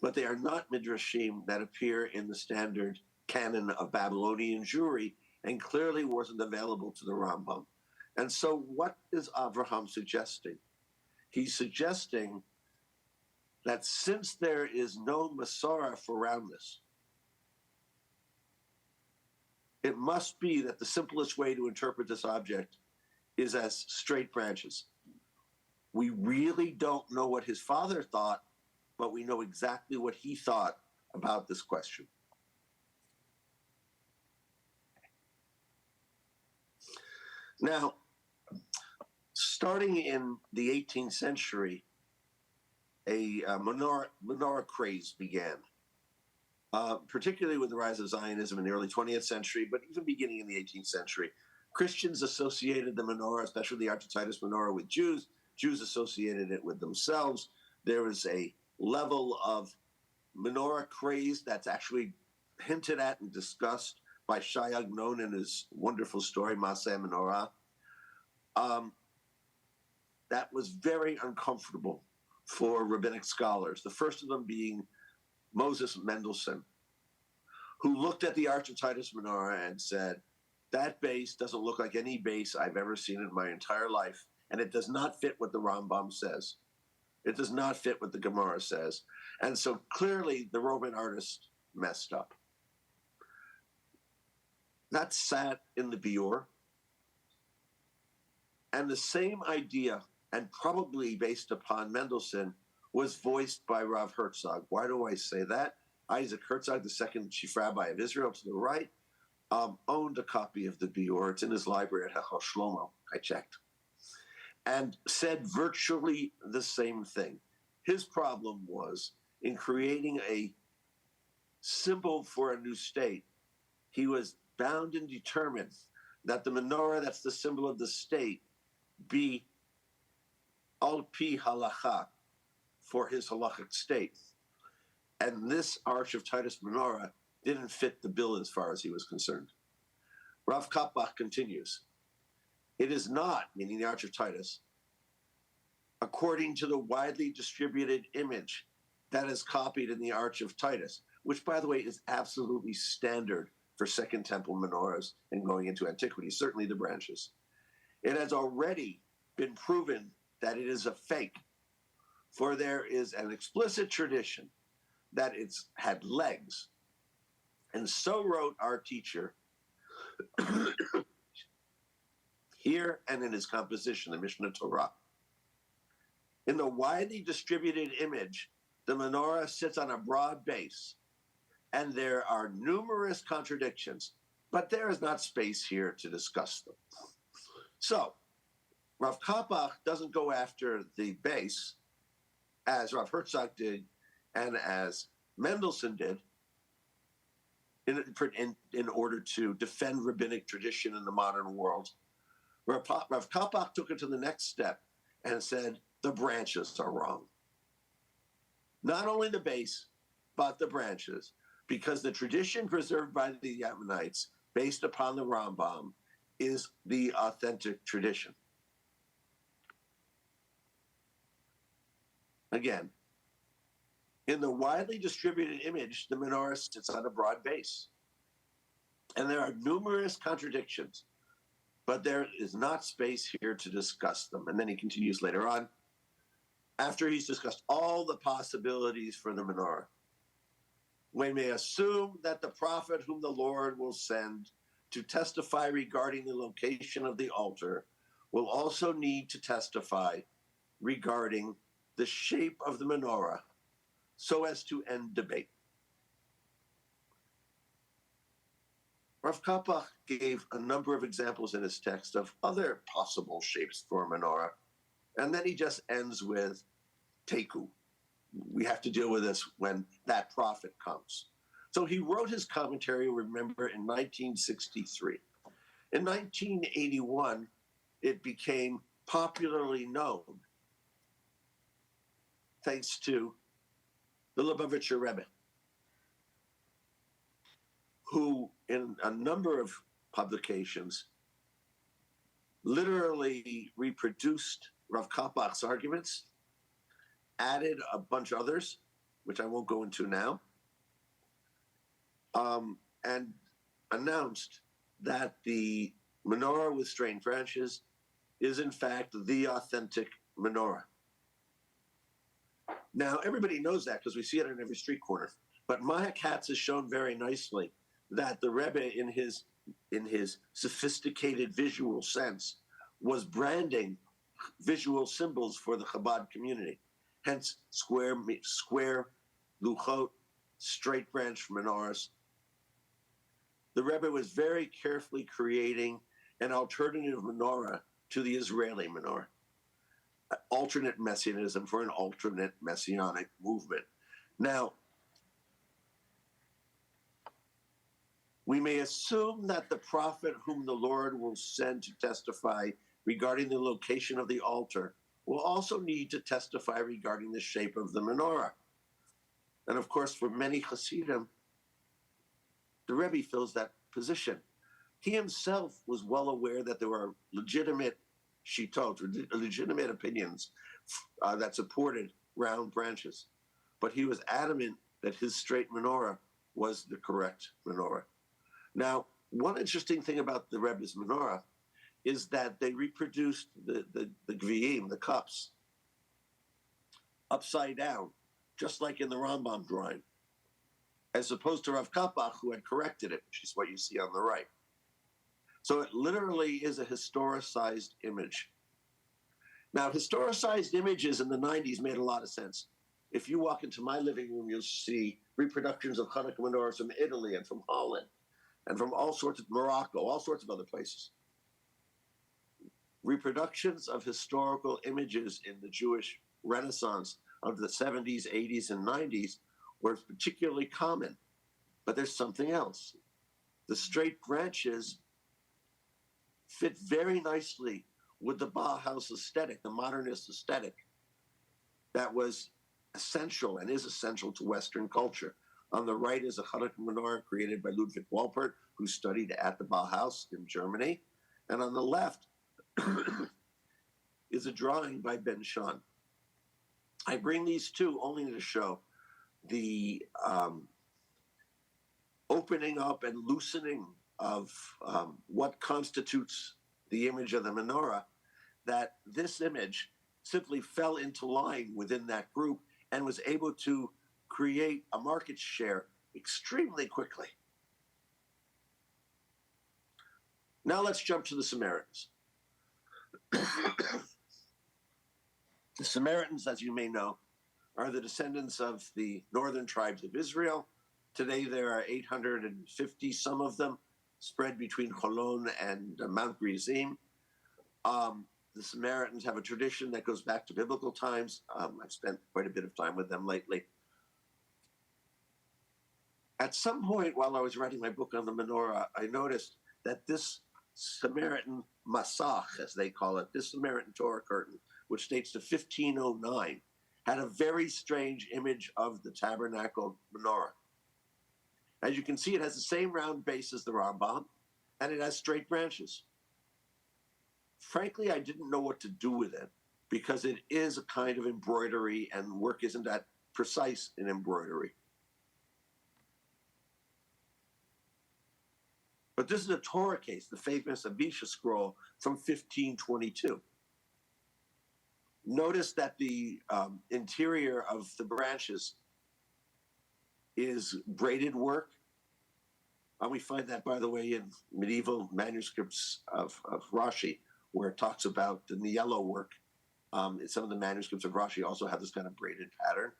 I: but they are not Midrashim that appear in the standard canon of Babylonian Jewry and clearly wasn't available to the Rambam. And so what is Avraham suggesting? He's suggesting that since there is no Masorah for roundness, it must be that the simplest way to interpret this object is as straight branches. We really don't know what his father thought, but we know exactly what he thought about this question. Now, starting in the 18th century, a menorah craze began, particularly with the rise of Zionism in the early 20th century, but even beginning in the 18th century. Christians associated the menorah, especially the Artaxias menorah, with Jews. Jews associated it with themselves. There was a level of menorah craze that's actually hinted at and discussed by Shai Agnon in his wonderful story, Maseh Menorah. that was very uncomfortable for rabbinic scholars, the first of them being Moses Mendelssohn, who looked at the Arch of Titus menorah and said, that base doesn't look like any base I've ever seen in my entire life, and it does not fit what the Rambam says. It does not fit what the Gemara says. And so clearly the Roman artist messed up. That sat in the Biur. And the same idea, and probably based upon Mendelssohn, was voiced by Rav Herzog. Why do I say that? Isaac Herzog, the second chief rabbi of Israel to the right, owned a copy of the Biur. It's in his library at Hechel Shlomo. I checked. And said virtually the same thing. His problem was in creating a symbol for a new state. He was bound and determined that the menorah, that's the symbol of the state, be al pi halacha, for his halachic state. And this Arch of Titus menorah didn't fit the bill as far as he was concerned. Rav Kapach continues, it is not, meaning the Arch of Titus, according to the widely distributed image that is copied in the Arch of Titus, which, by the way, is absolutely standard for Second Temple menorahs and going into antiquity, certainly the branches. It has already been proven that it is a fake, for there is an explicit tradition that it's had legs. And so wrote our teacher here and in his composition, the Mishnah Torah. In the widely distributed image, the menorah sits on a broad base, and there are numerous contradictions, but there is not space here to discuss them. So, Rav Kapach doesn't go after the base, as Rav Herzog did, and as Mendelssohn did, in order to defend rabbinic tradition in the modern world. Rav Kapach took it to the next step and said, the branches are wrong. Not only the base, but the branches, because the tradition preserved by the Maimonides, based upon the Rambam, is the authentic tradition. Again, in the widely distributed image, the menorah sits on a broad base. And there are numerous contradictions, but there is not space here to discuss them. And then he continues later on, after he's discussed all the possibilities for the menorah. We may assume that the prophet whom the Lord will send to testify regarding the location of the altar will also need to testify regarding the shape of the menorah so as to end debate. Rav Kapach gave a number of examples in his text of other possible shapes for a menorah, and then he just ends with teku. We have to deal with this when that prophet comes. So he wrote his commentary, remember, in 1963. In 1981, it became popularly known thanks to the Lubavitcher Rebbe, who in a number of publications literally reproduced Rav Kapach's arguments, added a bunch of others, which I won't go into now, and announced that the menorah with strained branches is in fact the authentic menorah. Now, everybody knows that because we see it on every street corner. But Maya Katz has shown very nicely that the Rebbe, in his sophisticated visual sense, was branding visual symbols for the Chabad community. Hence, square luchot, straight branch menorahs. The Rebbe was very carefully creating an alternative menorah to the Israeli menorah. Alternate messianism for an alternate messianic movement. Now, we may assume that the prophet whom the Lord will send to testify regarding the location of the altar will also need to testify regarding the shape of the menorah. And of course, for many Hasidim, the Rebbe fills that position. He himself was well aware that there were legitimate shittot, legitimate opinions that supported round branches. But he was adamant that his straight menorah was the correct menorah. Now, one interesting thing about the Rebbe's menorah is that they reproduced the gviim, the cups, upside down, just like in the Rambam drawing, as opposed to Rav Kapach, who had corrected it, which is what you see on the right. So it literally is a historicized image. Now, historicized images in the 90s made a lot of sense. If you walk into my living room, you'll see reproductions of Hanukkah menorahs from Italy and from Holland and from all sorts of Morocco, all sorts of other places. Reproductions of historical images in the Jewish Renaissance of the 70s, 80s, and 90s were particularly common. But there's something else. The straight branches fit very nicely with the Bauhaus aesthetic, the modernist aesthetic that was essential and is essential to Western culture. On the right is a Hanukkah menorah created by Ludwig Walpert, who studied at the Bauhaus in Germany. And on the left is a drawing by Ben Shahn. I bring these two only to show the opening up and loosening of what constitutes the image of the menorah, that this image simply fell into line within that group and was able to create a market share extremely quickly. Now let's jump to the Samaritans. The Samaritans, as you may know, are the descendants of the northern tribes of Israel. Today there are 850, some of them, spread between Holon and Mount Gerizim. The Samaritans have a tradition that goes back to biblical times. I've spent quite a bit of time with them lately. At some point while I was writing my book on the menorah, I noticed that this Samaritan Masach, as they call it, this Samaritan Torah curtain, which dates to 1509, had a very strange image of the tabernacle menorah. As you can see, it has the same round base as the Rambam, and it has straight branches. Frankly, I didn't know what to do with it because it is a kind of embroidery and work isn't that precise in embroidery. But this is a Torah case, the famous Abisha scroll from 1522. Notice that the interior of the branches is braided work. And we find that, by the way, in medieval manuscripts of Rashi, where it talks about the yellow work. Some of the manuscripts of Rashi also have this kind of braided pattern.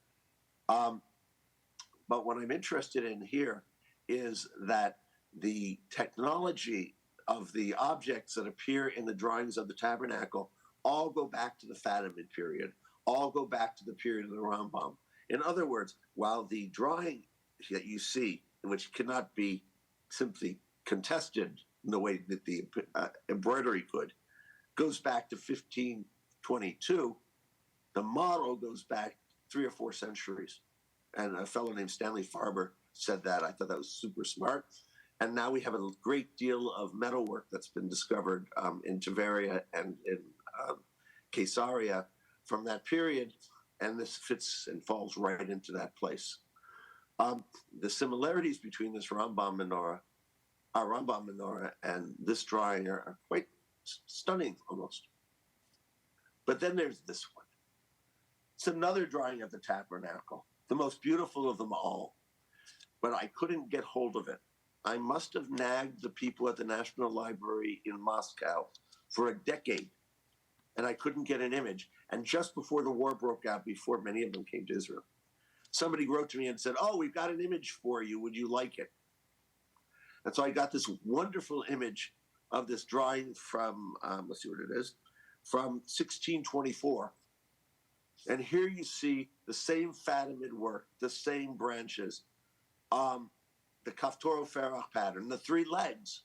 I: But what I'm interested in here is that the technology of the objects that appear in the drawings of the tabernacle all go back to the Fatimid period, all go back to the period of the Rambam. In other words, while the drawing that you see, which cannot be simply contested in the way that the embroidery could, goes back to 1522, the model goes back 3 or 4 centuries. And a fellow named Stanley Farber said that. I thought that was super smart. And now we have a great deal of metalwork that's been discovered in Tiberia and in Caesarea from that period, and this fits and falls right into that place. The similarities between this Rambam menorah and this drawing are quite stunning almost. But then there's this one. It's another drawing of the tabernacle, the most beautiful of them all, but I couldn't get hold of it. I must have nagged the people at the National Library in Moscow for a decade, and I couldn't get an image. And just before the war broke out, before many of them came to Israel, somebody wrote to me and said, "Oh, we've got an image for you. Would you like it?" And so I got this wonderful image of this drawing from, let's see what it is, from 1624. And here you see the same Fatimid work, the same branches, the Kaftoro Ferach pattern, the 3 legs.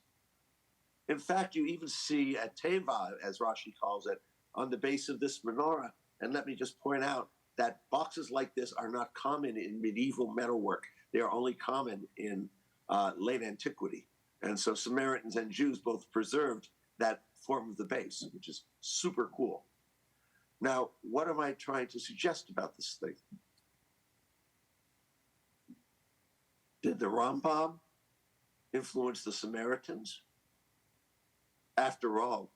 I: In fact, you even see a teva, as Rashi calls it, on the base of this menorah. And let me just point out that boxes like this are not common in medieval metalwork. They are only common in late antiquity. And so Samaritans and Jews both preserved that form of the base, which is super cool. Now, what am I trying to suggest about this thing? Did the Rambam influence the Samaritans? After all,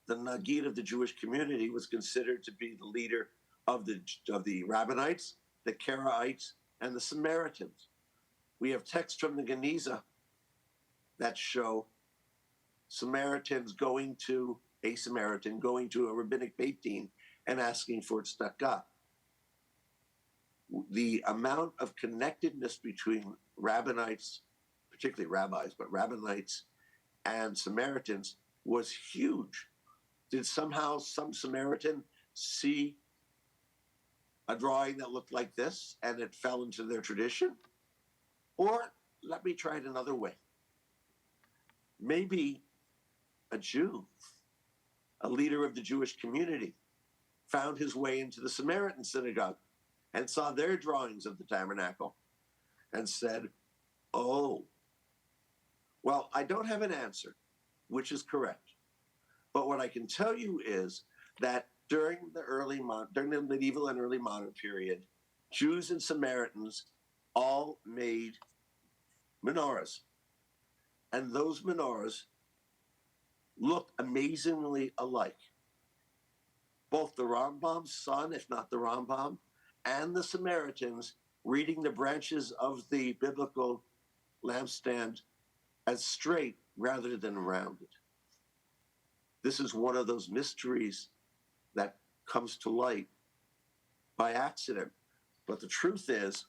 I: the Nagid of the Jewish community was considered to be the leader of the Rabbinites, the Karaites, and the Samaritans. We have texts from the Geniza that show Samaritans going to a Samaritan, going to a rabbinic Beit Din and asking for tzedakah. The amount of connectedness between Rabbinites, particularly rabbis, but Rabbinites and Samaritans was huge. Did somehow some Samaritan see a drawing that looked like this and it fell into their tradition? Or let me try it another way. Maybe a Jew, a leader of the Jewish community, found his way into the Samaritan synagogue and saw their drawings of the tabernacle and said, oh, well, I don't have an answer, which is correct. But what I can tell you is that during the medieval and early modern period, Jews and Samaritans all made menorahs. And those menorahs look amazingly alike. Both the Rambam's son, if not the Rambam, and the Samaritans reading the branches of the biblical lampstand as straight rather than rounded. This is one of those mysteries that comes to light by accident. But the truth is,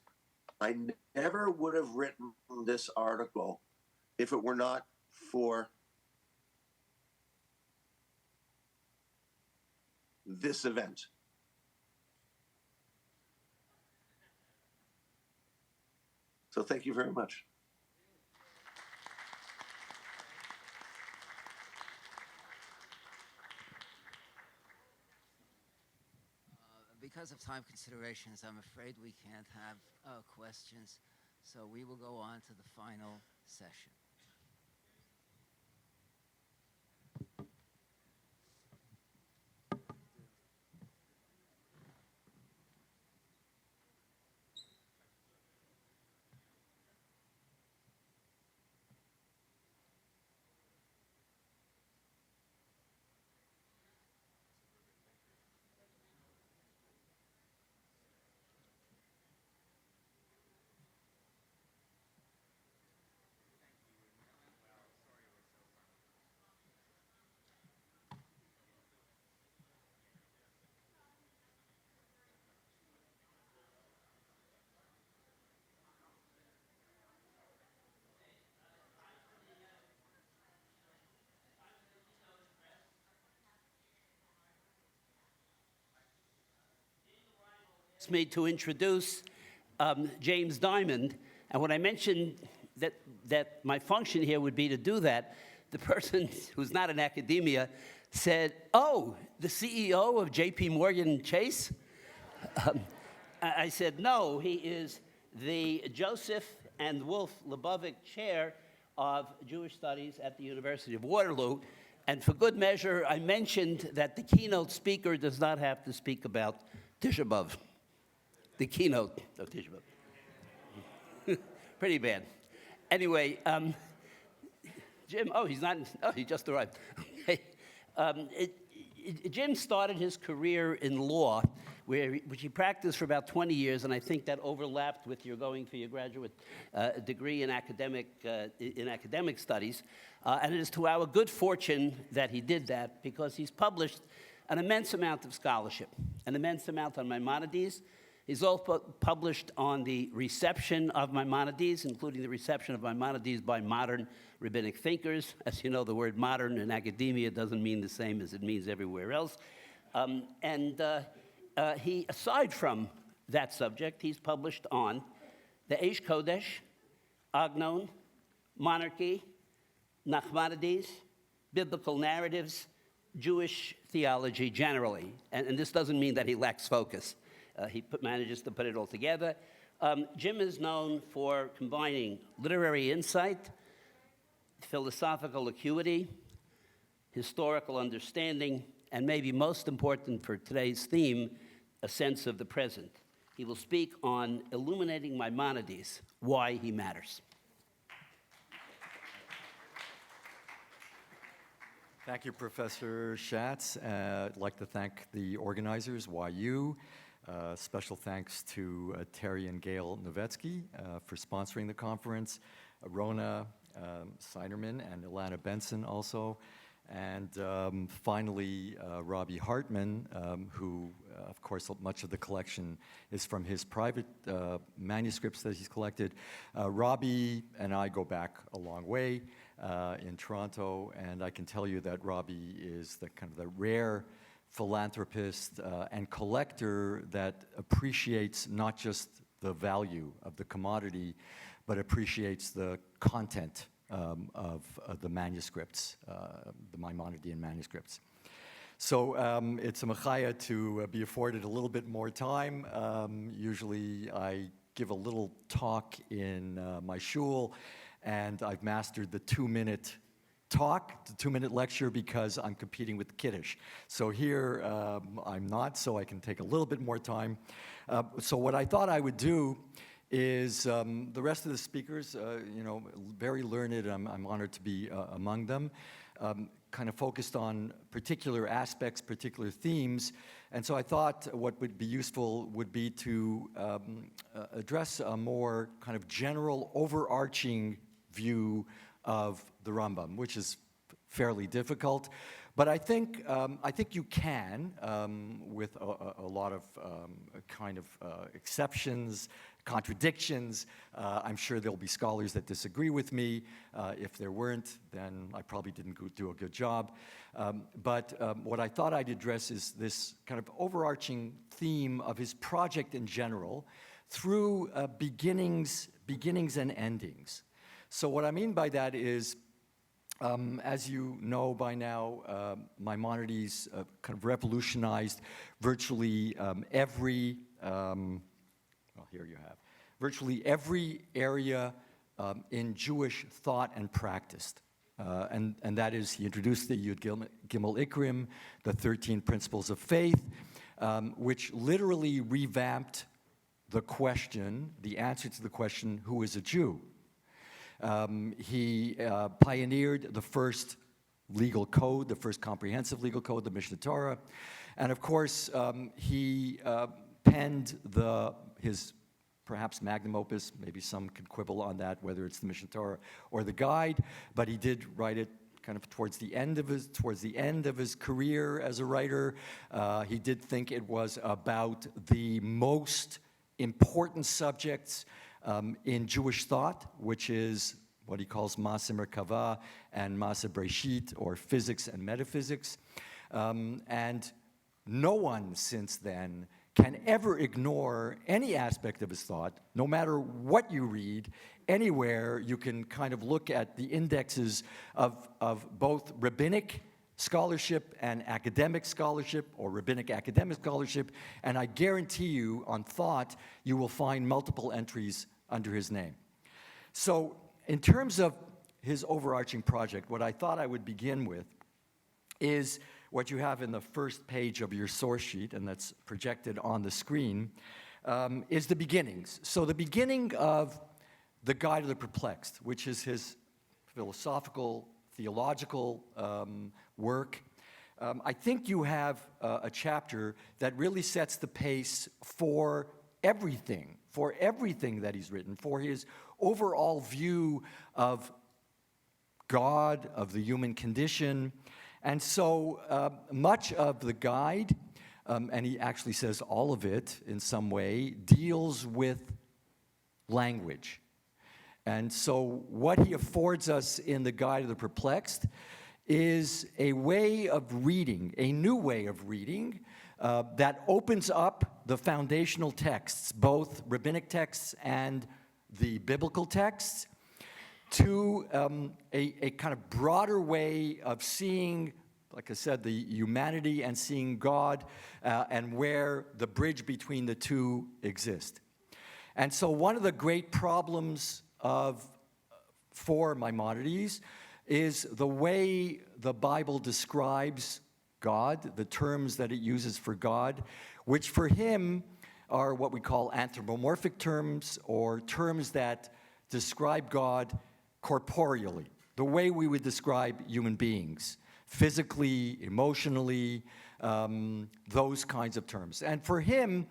I: I never would have written this article if it were not for this event. So thank you very much.
G: Because of time considerations, I'm afraid we can't have questions, so we will go on to the final session.
J: Me to introduce James Diamond, and when I mentioned that my function here would be to do that, the person who's not in academia said, "Oh, the CEO of J.P. Morgan Chase?" I said, "No, he is the Joseph and Wolf Lebovic Chair of Jewish Studies at the University of Waterloo." And for good measure, I mentioned that the keynote speaker does not have to speak about Tisha B'Av. The keynote of Tisha B'Av. Pretty bad. Anyway, Jim, he just arrived. Jim started his career in law, which he practiced for about 20 years, and I think that overlapped with your going for your graduate degree in academic studies. And it is to our good fortune that he did that, because he's published an immense amount of scholarship, an immense amount on Maimonides. He's also published on the reception of Maimonides, including the reception of Maimonides by modern rabbinic thinkers. As you know, the word modern in academia doesn't mean the same as it means everywhere else. He, aside from that subject, he's published on the Eish Kodesh, Agnon, monarchy, Nachmanides, biblical narratives, Jewish theology generally. And this doesn't mean that he lacks focus. He manages to put it all together. Jim is known for combining literary insight, philosophical acuity, historical understanding, and maybe most important for today's theme, a sense of the present. He will speak on illuminating Maimonides, why he matters.
K: Thank you, Professor Schatz. I'd like to thank the organizers, YU. Special thanks to Terry and Gail Novetzky for sponsoring the conference, Rona Seinerman and Ilana Benson also, and finally Robbie Hartman, who, of course, much of the collection is from his private manuscripts that he's collected. Robbie and I go back a long way in Toronto, and I can tell you that Robbie is the kind of the rare philanthropist and collector that appreciates not just the value of the commodity, but appreciates the content of the manuscripts, the Maimonidean manuscripts. So it's a machaya to be afforded a little bit more time. Usually I give a little talk in my shul, and I've mastered the 2-minute talk, the 2-minute lecture, because I'm competing with Kiddush. So here I'm not, so I can take a little bit more time. So what I thought I would do is the rest of the speakers, very learned, I'm honored to be among them, kind of focused on particular aspects, particular themes. And so I thought what would be useful would be to address a more kind of general, overarching view of the Rambam, which is fairly difficult. But I think you can, with a lot of kind of exceptions, contradictions. I'm sure there'll be scholars that disagree with me. If there weren't, then I probably didn't do a good job. But what I thought I'd address is this kind of overarching theme of his project in general through beginnings and endings. So what I mean by that is, as you know by now, Maimonides kind of revolutionized virtually every, here you have, virtually every area in Jewish thought and practice. And that is, he introduced the Yud Gimel Ikrim, the 13 Principles of Faith, which literally revamped the question, the answer to the question, who is a Jew? He pioneered the first legal code, the first comprehensive legal code, the Mishnah Torah. And of course, he penned his perhaps magnum opus, maybe some could quibble on that, whether it's the Mishnah Torah or the Guide, but he did write it kind of towards the end of his career as a writer. He did think it was about the most important subjects in Jewish thought, which is what he calls Ma'aseh Merkava and Ma'aseh Breshit, or physics and metaphysics. And no one since then can ever ignore any aspect of his thought, no matter what you read. Anywhere you can kind of look at the indexes of both rabbinic scholarship and academic scholarship, or rabbinic academic scholarship, and I guarantee you, on thought, you will find multiple entries under his name. So in terms of his overarching project, what I thought I would begin with is what you have in the first page of your source sheet, and that's projected on the screen, is the beginnings. So the beginning of the Guide of the Perplexed, which is his philosophical, theological work. I think you have a chapter that really sets the pace for everything that he's written, for his overall view of God, of the human condition. And so much of the Guide, and he actually says all of it in some way, deals with language. And so what he affords us in the Guide of the Perplexed is a way of reading, a new way of reading, that opens up the foundational texts, both rabbinic texts and the biblical texts, to a kind of broader way of seeing, like I said, the humanity and seeing God, and where the bridge between the two exists. And so one of the great problems for Maimonides is the way the Bible describes God, the terms that it uses for God, which for him are what we call anthropomorphic terms, or terms that describe God corporeally, the way we would describe human beings, physically, emotionally, those kinds of terms. And for him,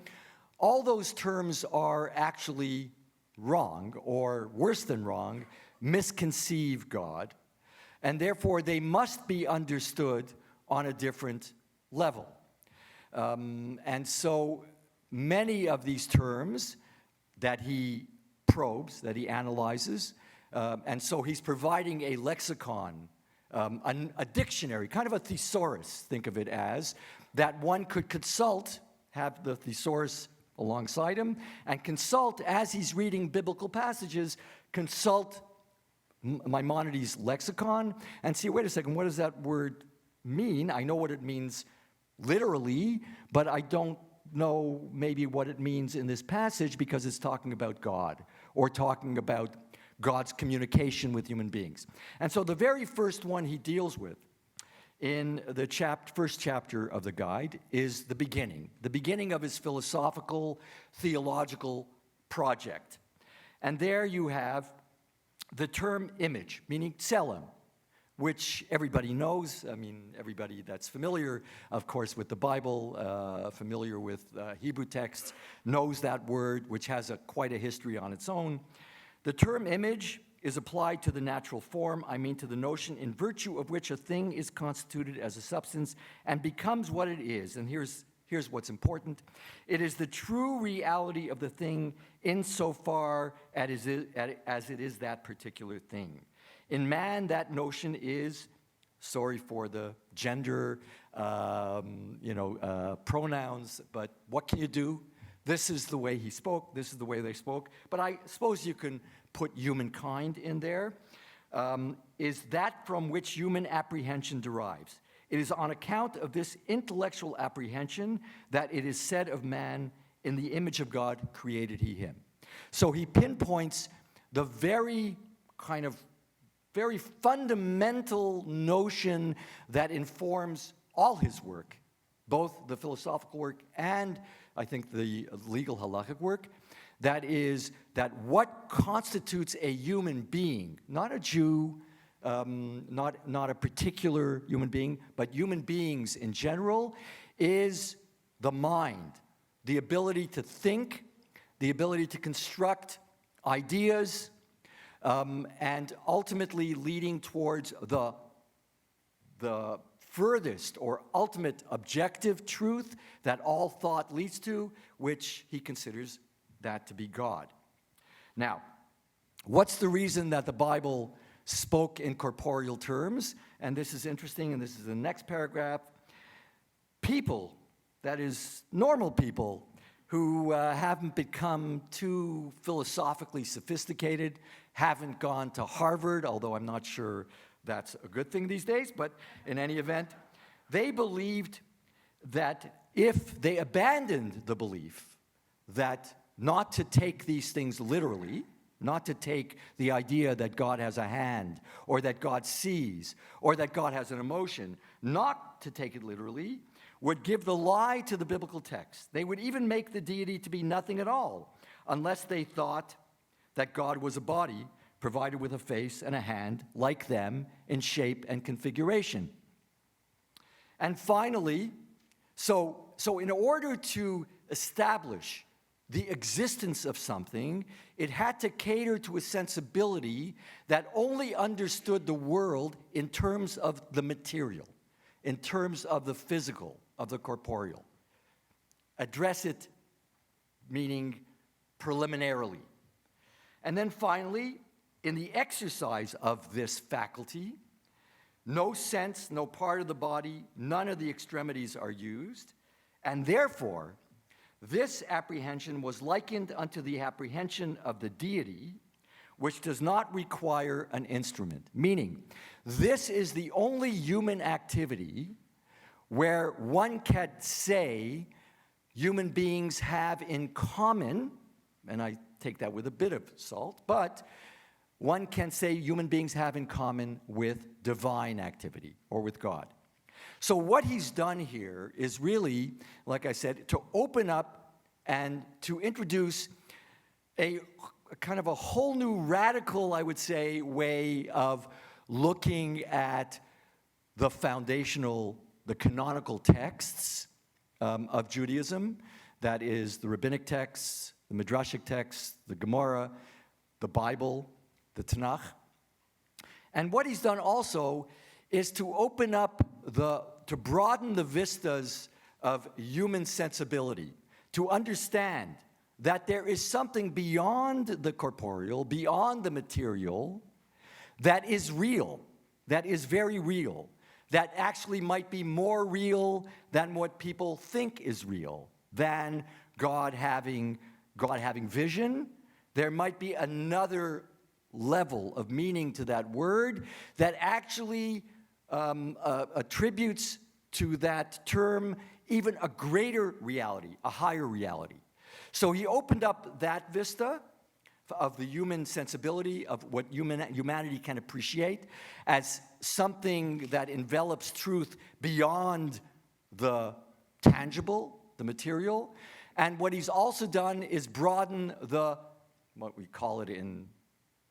K: all those terms are actually wrong, or worse than wrong, misconceive God, and therefore they must be understood on a different level. And so many of these terms that he probes, that he analyzes, and so he's providing a lexicon, a dictionary, kind of a thesaurus, think of it as, that one could consult, have the thesaurus alongside him, and consult as he's reading biblical passages, consult Maimonides' lexicon and see, wait a second, what does that word mean? I know what it means literally, but I don't know maybe what it means in this passage because it's talking about God or talking about God's communication with human beings. And so the very first one he deals with in the first chapter of the guide is the beginning of his philosophical, theological project. And there you have the term image, meaning tselem, which everybody knows. I mean, everybody that's familiar, of course, with the Bible, familiar with Hebrew texts, knows that word, which has quite a history on its own. The term image is applied to the natural form, I mean to the notion in virtue of which a thing is constituted as a substance and becomes what it is. And here's what's important. It is the true reality of the thing insofar as it is that particular thing. In man, that notion is, sorry for the gender, pronouns, but what can you do? This is the way he spoke. This is the way they spoke. But I suppose you can put humankind in there. Is that from which human apprehension derives. It is on account of this intellectual apprehension that it is said of man, in the image of God created he him. So he pinpoints the very fundamental notion that informs all his work, both the philosophical work and I think the legal halakhic work, that is that what constitutes a human being, not a Jew, not a particular human being, but human beings in general, is the mind, the ability to think, the ability to construct ideas, and ultimately leading towards the furthest or ultimate objective truth that all thought leads to, which he considers that to be God. Now, what's the reason that the Bible spoke in corporeal terms? And this is interesting, and this is the next paragraph. People, that is, normal people, who haven't become too philosophically sophisticated, haven't gone to Harvard, although I'm not sure that's a good thing these days, but in any event, they believed that if they abandoned the belief that not to take these things literally, not to take the idea that God has a hand, or that God sees, or that God has an emotion, not to take it literally, would give the lie to the biblical text. They would even make the deity to be nothing at all, unless they thought that God was a body provided with a face and a hand like them in shape and configuration. And finally, so in order to establish the existence of something, it had to cater to a sensibility that only understood the world in terms of the material, in terms of the physical, of the corporeal. Address it, meaning preliminarily. And then finally, in the exercise of this faculty, no sense, no part of the body, none of the extremities are used, and therefore, this apprehension was likened unto the apprehension of the deity, which does not require an instrument. Meaning, this is the only human activity where one can say human beings have in common, and I take that with a bit of salt, but one can say human beings have in common with divine activity or with God. So what he's done here is really, like I said, to open up and to introduce a kind of a whole new radical, I would say, way of looking at the foundational, the canonical texts of Judaism. That is the rabbinic texts, the midrashic texts, the Gemara, the Bible, the Tanakh. And what he's done also is to open up to broaden the vistas of human sensibility, to understand that there is something beyond the corporeal, beyond the material, that is real, that is very real, that actually might be more real than what people think is real, than God having vision. There might be another level of meaning to that word that actually attributes to that term even a greater reality, a higher reality. So he opened up that vista of the human sensibility, of what humanity can appreciate as something that envelops truth beyond the tangible, the material. And what he's also done is broaden what we call it in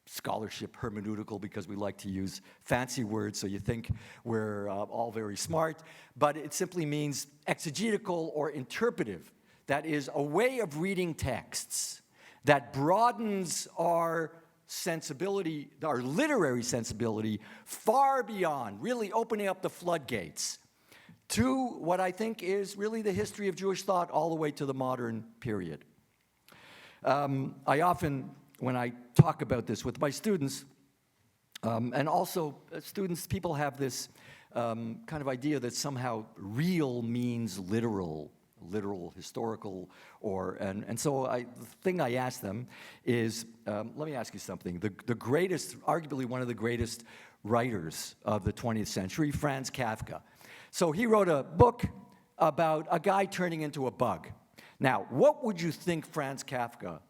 K: scholarship, hermeneutical, because we like to use fancy words, so you think we're all very smart, but it simply means exegetical or interpretive. That is a way of reading texts that broadens our sensibility, our literary sensibility, far beyond, really opening up the floodgates to what I think is really the history of Jewish thought all the way to the modern period. I often, when I talk about this with my students, and also students, people have this kind of idea that somehow real means literal, historical, and so the thing I ask them is, let me ask you something. The greatest, arguably one of the greatest writers of the 20th century, Franz Kafka. So he wrote a book about a guy turning into a bug. Now, what would you think Franz Kafka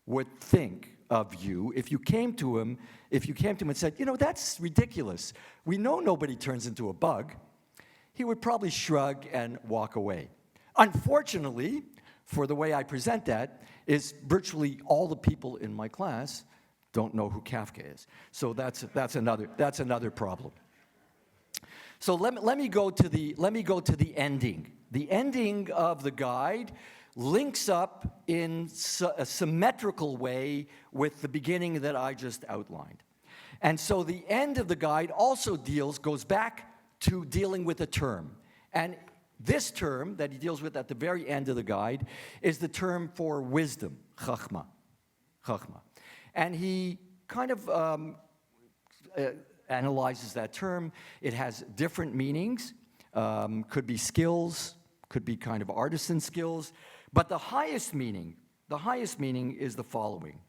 K: would think of you if you came to him and said, that's ridiculous. We know nobody turns into a bug. He would probably shrug and walk away. Unfortunately, for the way I present that, is virtually all the people in my class don't know who Kafka is. So that's another problem. So let me go to the ending. The ending of the guide links up in a symmetrical way with the beginning that I just outlined. And so the end of the guide also goes back to dealing with a term. And this term that he deals with at the very end of the guide is the term for wisdom, chachma. And he kind of analyzes that term. It has different meanings, could be skills, could be kind of artisan skills, but the highest meaning is the following,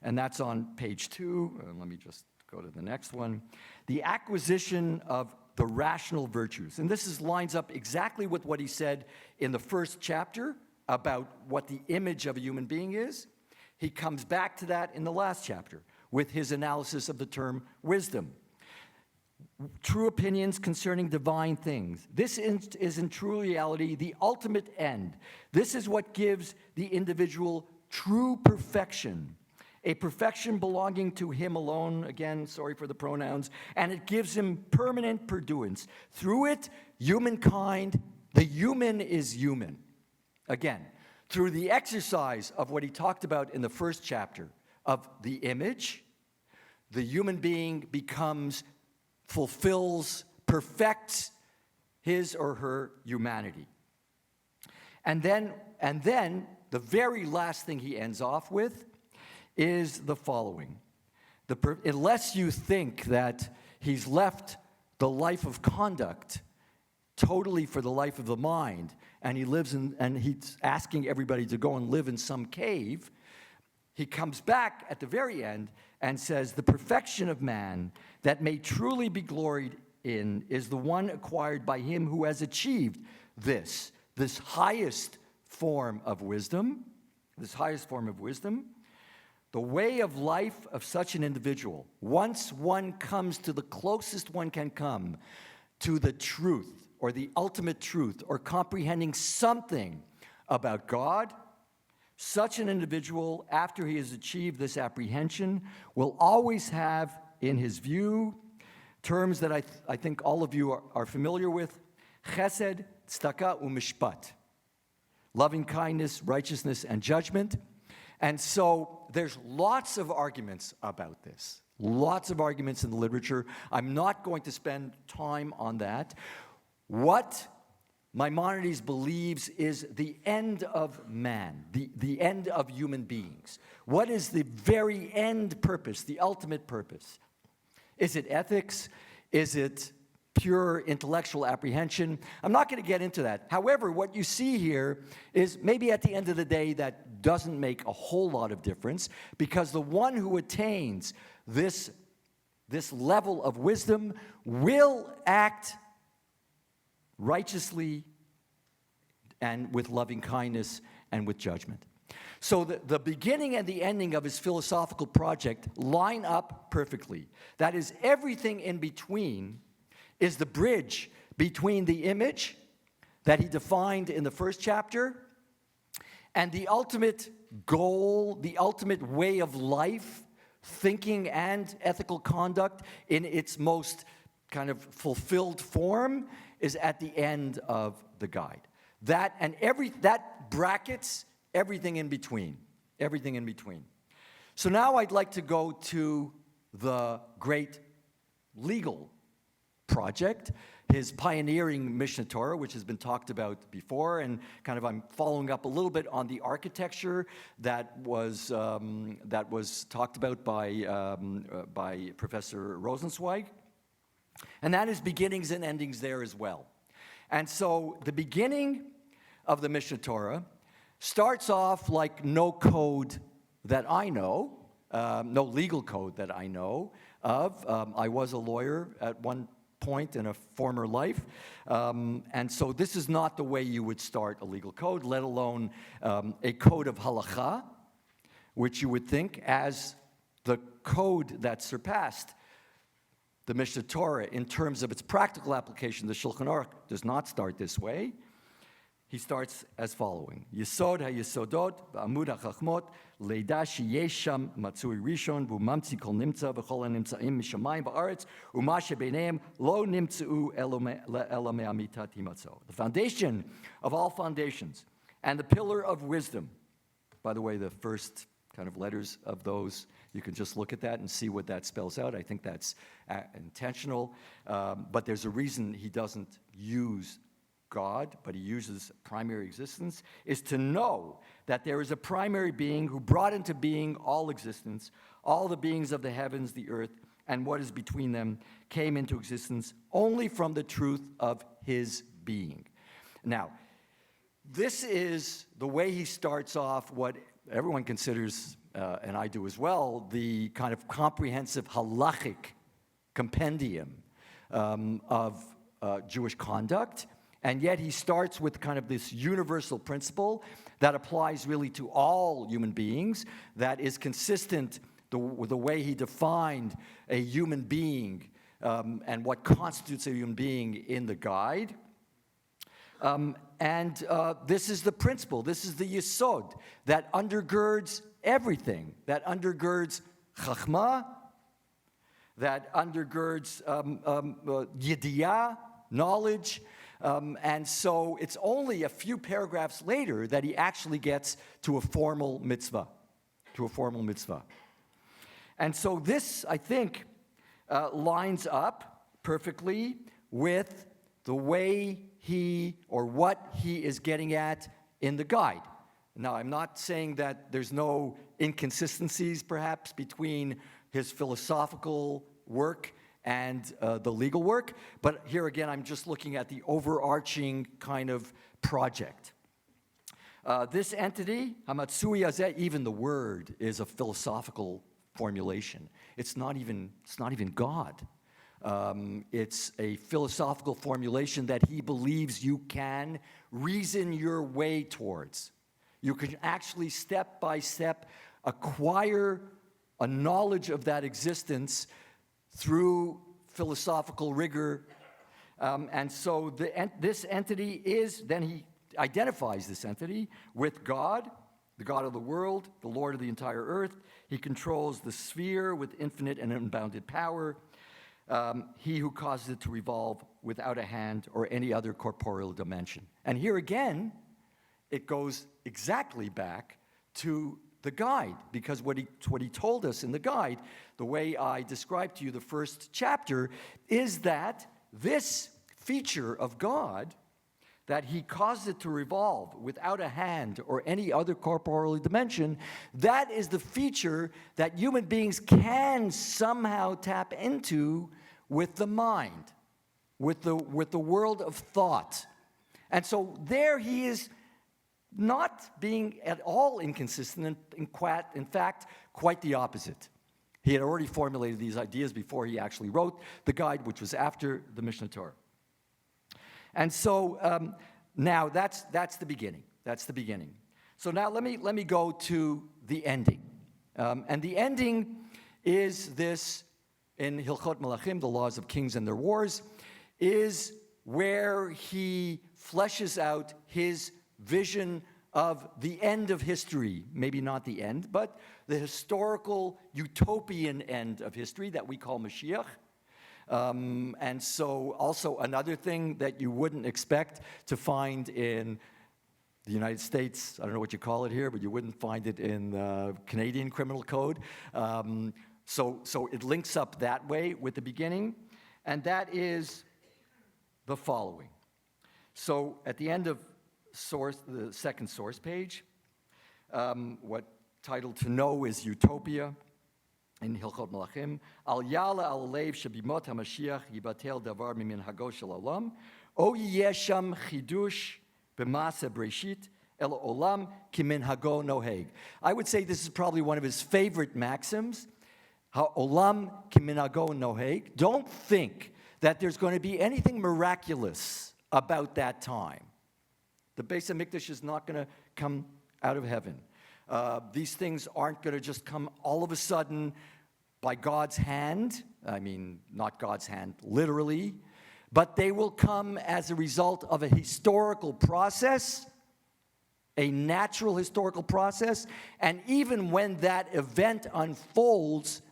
K: and that's on page 2. Let me just go to the next one. The acquisition of the rational virtues. And this lines up exactly with what he said in the first chapter about what the image of a human being is. He comes back to that in the last chapter with his analysis of the term wisdom. True opinions concerning divine things. This is in true reality the ultimate end. This is what gives the individual true perfection, a perfection belonging to him alone, again, sorry for the pronouns, and it gives him permanent purduance. Through it, humankind, the human is human. Again, through the exercise of what he talked about in the first chapter of the image, the human being fulfills, perfects his or her humanity. And then the very last thing he ends off with is the following. Unless you think that he's left the life of conduct totally for the life of the mind, and he's asking everybody to go and live in some cave, he comes back at the very end and says, the perfection of man that may truly be gloried in is the one acquired by him who has achieved this highest form of wisdom, the way of life of such an individual, once one comes to the closest one can come to the truth or the ultimate truth or comprehending something about God, such an individual, after he has achieved this apprehension, will always have in his view terms that I think all of you are familiar with: chesed, tzedakah, umishpat. Loving kindness, righteousness, and judgment. And so there's lots of arguments about this. Lots of arguments in the literature. I'm not going to spend time on that. What Maimonides believes is the end of man, the end of human beings. What is the very end purpose, the ultimate purpose? Is it ethics? Is it pure intellectual apprehension? I'm not going to get into that. However, what you see here is maybe at the end of the day that doesn't make a whole lot of difference, because the one who attains this level of wisdom will act righteously and with loving kindness and with judgment. So the beginning and the ending of his philosophical project line up perfectly. That is, everything in between is the bridge between the image that he defined in the first chapter and the ultimate goal, the ultimate way of life, thinking and ethical conduct in its most kind of fulfilled form is at the end of the guide. That brackets everything in between, everything in between. So now I'd like to go to the great legal project, his pioneering Mishnah Torah, which has been talked about before, and kind of I'm following up a little bit on the architecture that was talked about by Professor Rosenzweig, and that is beginnings and endings there as well. And so the beginning of the Mishnah Torah starts off like no code that I know, no legal code that I know of. I was a lawyer at one point in a former life, and so this is not the way you would start a legal code, let alone a code of halakha, which you would think as the code that surpassed the Mishnah Torah in terms of its practical application. The Shulchan Aruch does not start this way. He starts as following: Yesod ha-yesodot ba'amud ha-chachmot leida sheyesh sham matzui rishon v'umamtzi kol nimtza v'chol ha-nimtzaim mishamayim ba'aretz u'ma shebeineim lo nimtzeu ela me'amitat himatzo. The foundation of all foundations and the pillar of wisdom. By the way, the first kind of letters of those, you can just look at that and see what that spells out. I think that's intentional, but there's a reason he doesn't use God, but he uses primary existence, is to know that there is a primary being who brought into being all existence, all the beings of the heavens, the earth, and what is between them came into existence only from the truth of his being. Now, this is the way he starts off what everyone considers, and I do as well, the kind of comprehensive halachic compendium of Jewish conduct. And yet he starts with kind of this universal principle that applies really to all human beings, that is consistent with the way he defined a human being and what constitutes a human being in the guide. This is the principle, this is the yesod that undergirds everything, that undergirds chachma, that undergirds yediyah, knowledge. And so it's only a few paragraphs later that he actually gets to a formal mitzvah, And so this, I think, lines up perfectly with the way he, or what he is getting at in the guide. Now, I'm not saying that there's no inconsistencies, perhaps, between his philosophical work and the legal work, but here again, I'm just looking at the overarching kind of project. This entity, Hamatsui Hazeh, even the word is a philosophical formulation. It's not even God. It's a philosophical formulation that he believes you can reason your way towards. You can actually step by step acquire a knowledge of that existence through philosophical rigor. And so this entity is, then he identifies this entity with God, the God of the world, the Lord of the entire earth. He controls the sphere with infinite and unbounded power. He who causes it to revolve without a hand or any other corporeal dimension. And here again, it goes exactly back to the guide, because what he told us in the guide, the way I described to you the first chapter, is that this feature of God, that he causes it to revolve without a hand or any other corporeal dimension, that is the feature that human beings can somehow tap into with the mind, with the world of thought. And so there he is not being at all inconsistent, in fact, quite the opposite. He had already formulated these ideas before he actually wrote the guide, which was after the Mishnah Torah. And so now that's the beginning. That's the beginning. So now let me go to the ending. And the ending is this, in Hilchot Melachim, the laws of kings and their wars, is where he fleshes out his vision of the end of history. Maybe not the end, but the historical utopian end of history that we call Mashiach. And so also another thing that you wouldn't expect to find in the United States, I don't know what you call it here, but you wouldn't find it in the Canadian Criminal Code. So it links up that way with the beginning, and that is the following. So at the end of the second source page, what title to know is Utopia in Hilchot Melachim. Al yala al lev shebimot hamashiach yibatel davar miminhago shel olam, o yeh sham chidush b'maaseh breshit el olam kiminhago noheg. I would say this is probably one of his favorite maxims. Ha'olam kiminhago noheg. Don't think that there's going to be anything miraculous about that time. The Beis HaMikdash is not going to come out of heaven. These things aren't going to just come all of a sudden by God's hand. I mean, not God's hand literally, but they will come as a result of a historical process, a natural historical process. And even when that event unfolds,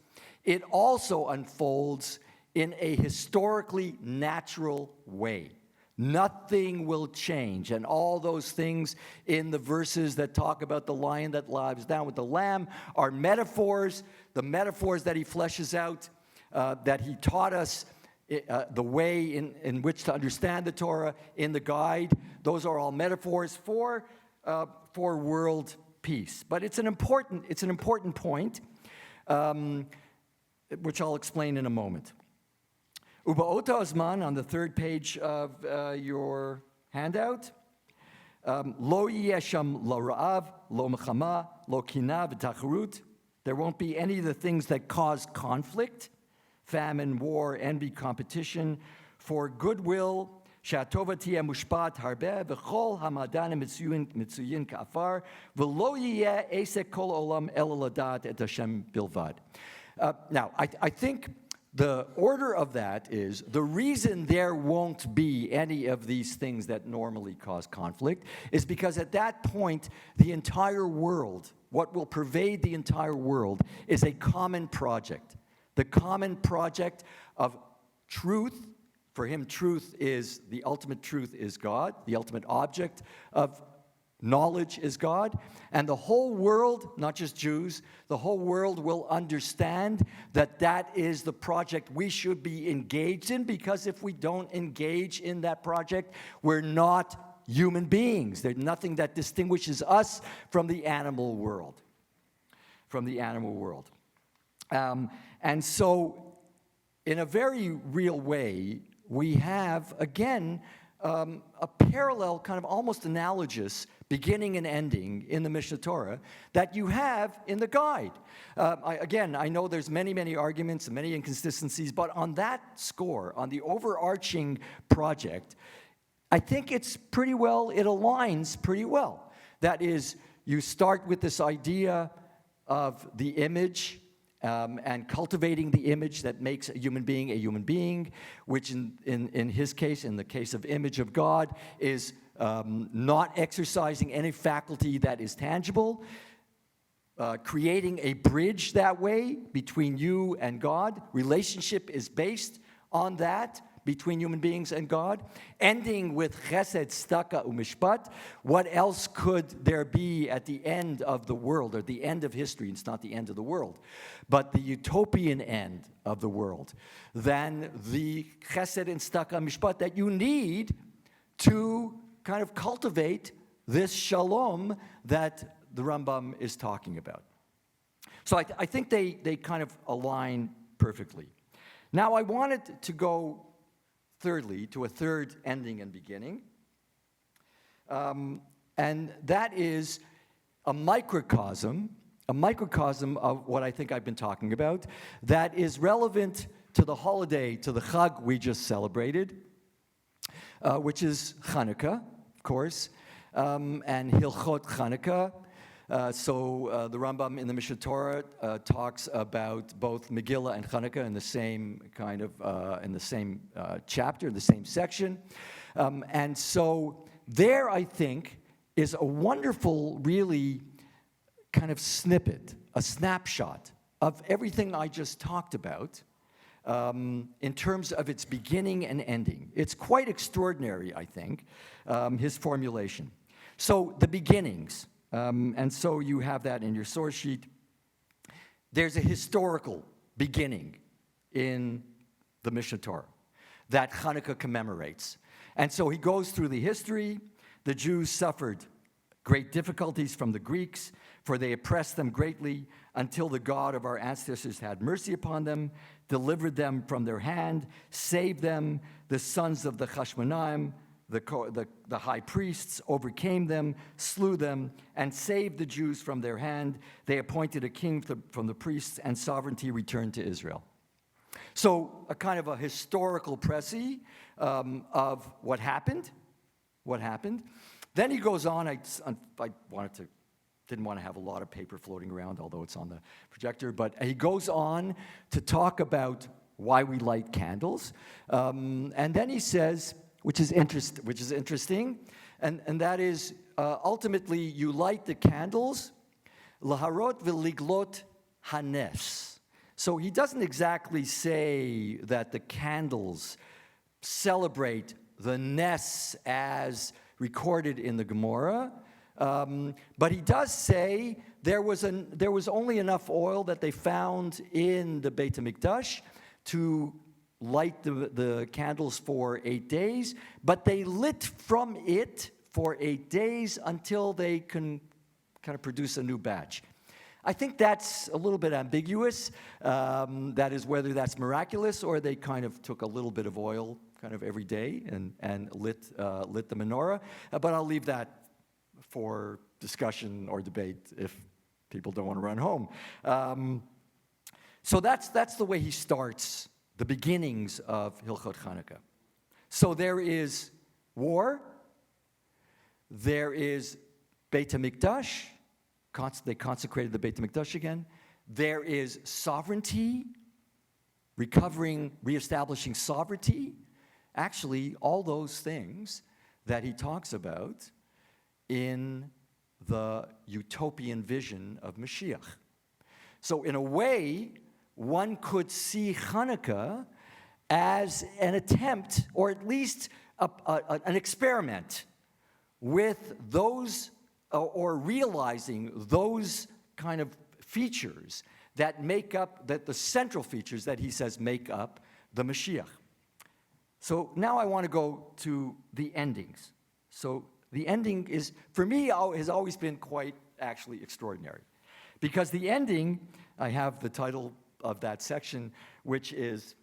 K: it also unfolds in a historically natural way. Nothing will change. And all those things in the verses that talk about the lion that lies down with the lamb are metaphors. The metaphors that he fleshes out, that he taught us, the way in which to understand the Torah in the guide, those are all metaphors for world peace. But it's an important point, which I'll explain in a moment. Ubaota Osman, on the third page of your handout, Lo yesham lo ra'av, lo mechama, lo kina v'tacharut. There won't be any of the things that cause conflict, famine, war, envy, competition, for goodwill. She'atova tieh mushpat harbeh, v'chol hamadan mitzuyin ka'afar, v'lo yiyeh esek kol olam ela ladat et Hashem bilvad. Now, I think the order of that is the reason there won't be any of these things that normally cause conflict is because at that point, the entire world, what will pervade the entire world, is a common project. The common project of truth. For him, truth is, the ultimate truth is God. The ultimate object of knowledge is God. And the whole world, not just Jews, the whole world will understand that that is the project we should be engaged in, because if we don't engage in that project, we're not human beings. There's nothing that distinguishes us from the animal world. And so, in a very real way, we have, again, a parallel, kind of almost analogous beginning and ending in the Mishnah Torah that you have in the guide. I know there's many arguments and many inconsistencies, but on that score, on the overarching project, I think it aligns pretty well. That is, you start with this idea of the image and cultivating the image that makes a human being, which in his case, in the case of image of God, is not exercising any faculty that is tangible, creating a bridge that way between you and God. Relationship is based on that, between human beings and God, ending with chesed, tzedakah, umishpat. What else could there be at the end of the world, or the end of history? It's not the end of the world, but the utopian end of the world, than the chesed and tzedakah, mishpat that you need to kind of cultivate this shalom that the Rambam is talking about. So I think they kind of align perfectly. Now I wanted to go thirdly, to a third ending and beginning. And that is a microcosm of what I think I've been talking about, that is relevant to the holiday, to the Chag we just celebrated, which is Hanukkah, of course, and Hilchot Hanukkah. So the Rambam in the Mishnah Torah talks about both Megillah and Hanukkah in the same kind of, in the same chapter, the same section. And so there, I think, is a wonderful, really kind of snippet, a snapshot of everything I just talked about in terms of its beginning and ending. It's quite extraordinary, I think, his formulation. So the beginnings. And so you have that in your source sheet. There's a historical beginning in the Mishnah Torah that Hanukkah commemorates. And so he goes through the history. The Jews suffered great difficulties from the Greeks, for they oppressed them greatly until the God of our ancestors had mercy upon them, delivered them from their hand, saved them. The sons of the Hashmonaim, the high priests, overcame them, slew them, and saved the Jews from their hand. They appointed a king from the priests, and sovereignty returned to Israel. So a kind of a historical précis of what happened. Then he goes on. I didn't want to have a lot of paper floating around, although it's on the projector, but he goes on to talk about why we light candles. And then he says, which is interesting, and that is ultimately you light the candles, laharot v'liglot hanes. So he doesn't exactly say that the candles celebrate the nes as recorded in the Gemara, but he does say there was only enough oil that they found in the Beit HaMikdash to light the candles for 8 days, but they lit from it for 8 days until they can kind of produce a new batch. I think that's a little bit ambiguous. That is whether that's miraculous or they kind of took a little bit of oil kind of every day and lit the menorah. But I'll leave that for discussion or debate if people don't want to run home. So that's the way he starts the beginnings of Hilchot Hanukkah. So there is war, there is Beit HaMikdash, they consecrated the Beit HaMikdash again, there is sovereignty, reestablishing sovereignty, actually all those things that he talks about in the utopian vision of Mashiach. So in a way, one could see Hanukkah as an attempt, or at least an experiment, with those, or realizing those kind of features that make up, that the central features that he says make up the Mashiach. So now I want to go to the endings. So the ending is, for me, has always been quite actually extraordinary. Because the ending, I have the title of that section, which is,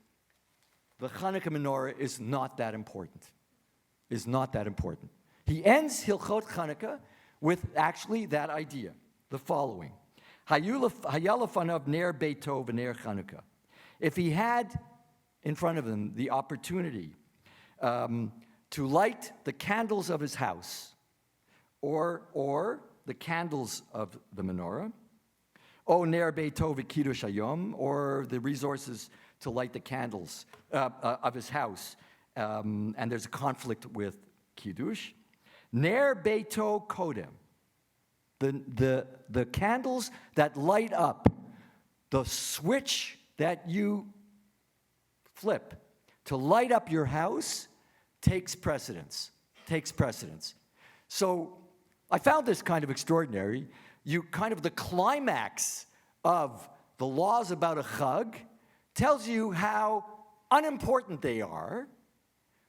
K: the Hanukkah menorah is not that important. Is not that important. He ends Hilchot Hanukkah with actually that idea, the following. Hayalafanav ner beito v'ner Hanukkah. If he had in front of him the opportunity to light the candles of his house, or the candles of the menorah, O ner beito v'kiddush hayom, or the resources to light the candles of his house. And there's a conflict with kiddush. Ner beito kodem, the candles that light up, the switch that you flip to light up your house takes precedence. So I found this kind of extraordinary. The climax of the laws about a chag tells you how unimportant they are,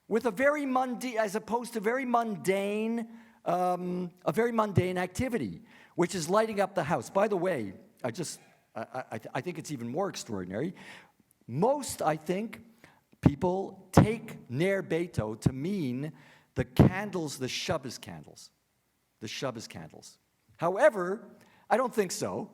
K: with a very mundane, as opposed to a very mundane activity, which is lighting up the house. By the way, I think it's even more extraordinary. Most, I think, people take ner beito to mean the candles, the Shabbos candles. However, I don't think so.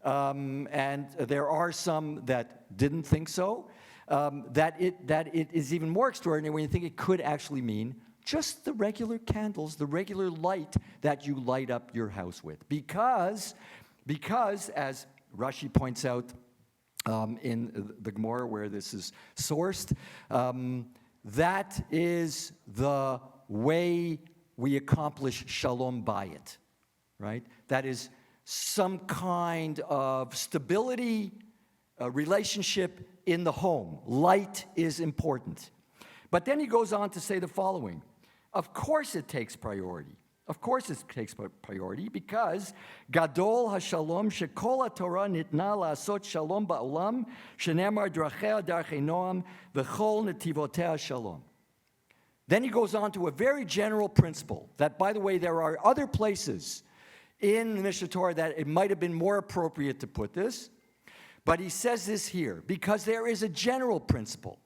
K: And there are some that didn't think so. That it is even more extraordinary when you think it could actually mean just the regular candles, the regular light that you light up your house with. Because as Rashi points out in the Gemara where this is sourced, that is the way we accomplish shalom bayit, right? That is some kind of stability, relationship in the home. Light is important. But then he goes on to say the following. Of course it takes priority. Because Gadol HaShalom Shekol HaTorah Nitna La'asot Shalom Ba'olam Shenemar Drachea Darchei Noam V'chol Netivotea Shalom. Then he goes on to a very general principle that, by the way, there are other places in the Mishnah Torah that it might have been more appropriate to put this, but he says this here because there is a general principle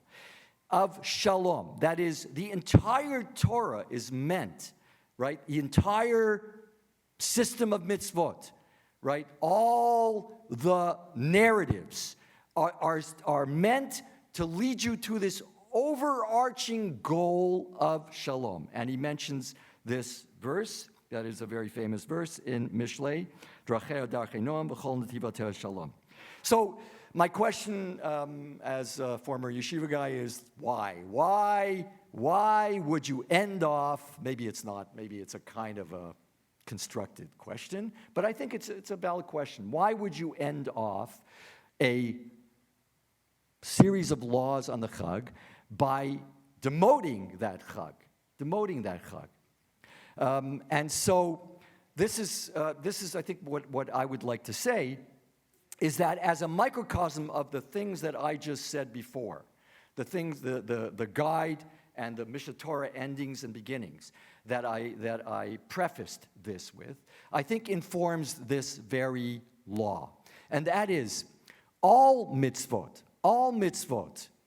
K: of shalom. That is, the entire Torah is meant, right? The entire system of mitzvot, right? All the narratives are meant to lead you to this overarching goal of shalom. And he mentions this verse. That is a very famous verse in Mishlei, Drachei Darchei Noam V'chol Netivotea Shalom. So my question as a former yeshiva guy is why? Why would you end off, maybe it's not, maybe it's a kind of a constructed question, but I think it's a valid question. Why would you end off a series of laws on the chag by demoting that chag? And so this is, I think, what I would like to say is that as a microcosm of the things that I just said before, the guide and the Mishnah Torah endings and beginnings that I prefaced this with, I think informs this very law. And that is, all mitzvot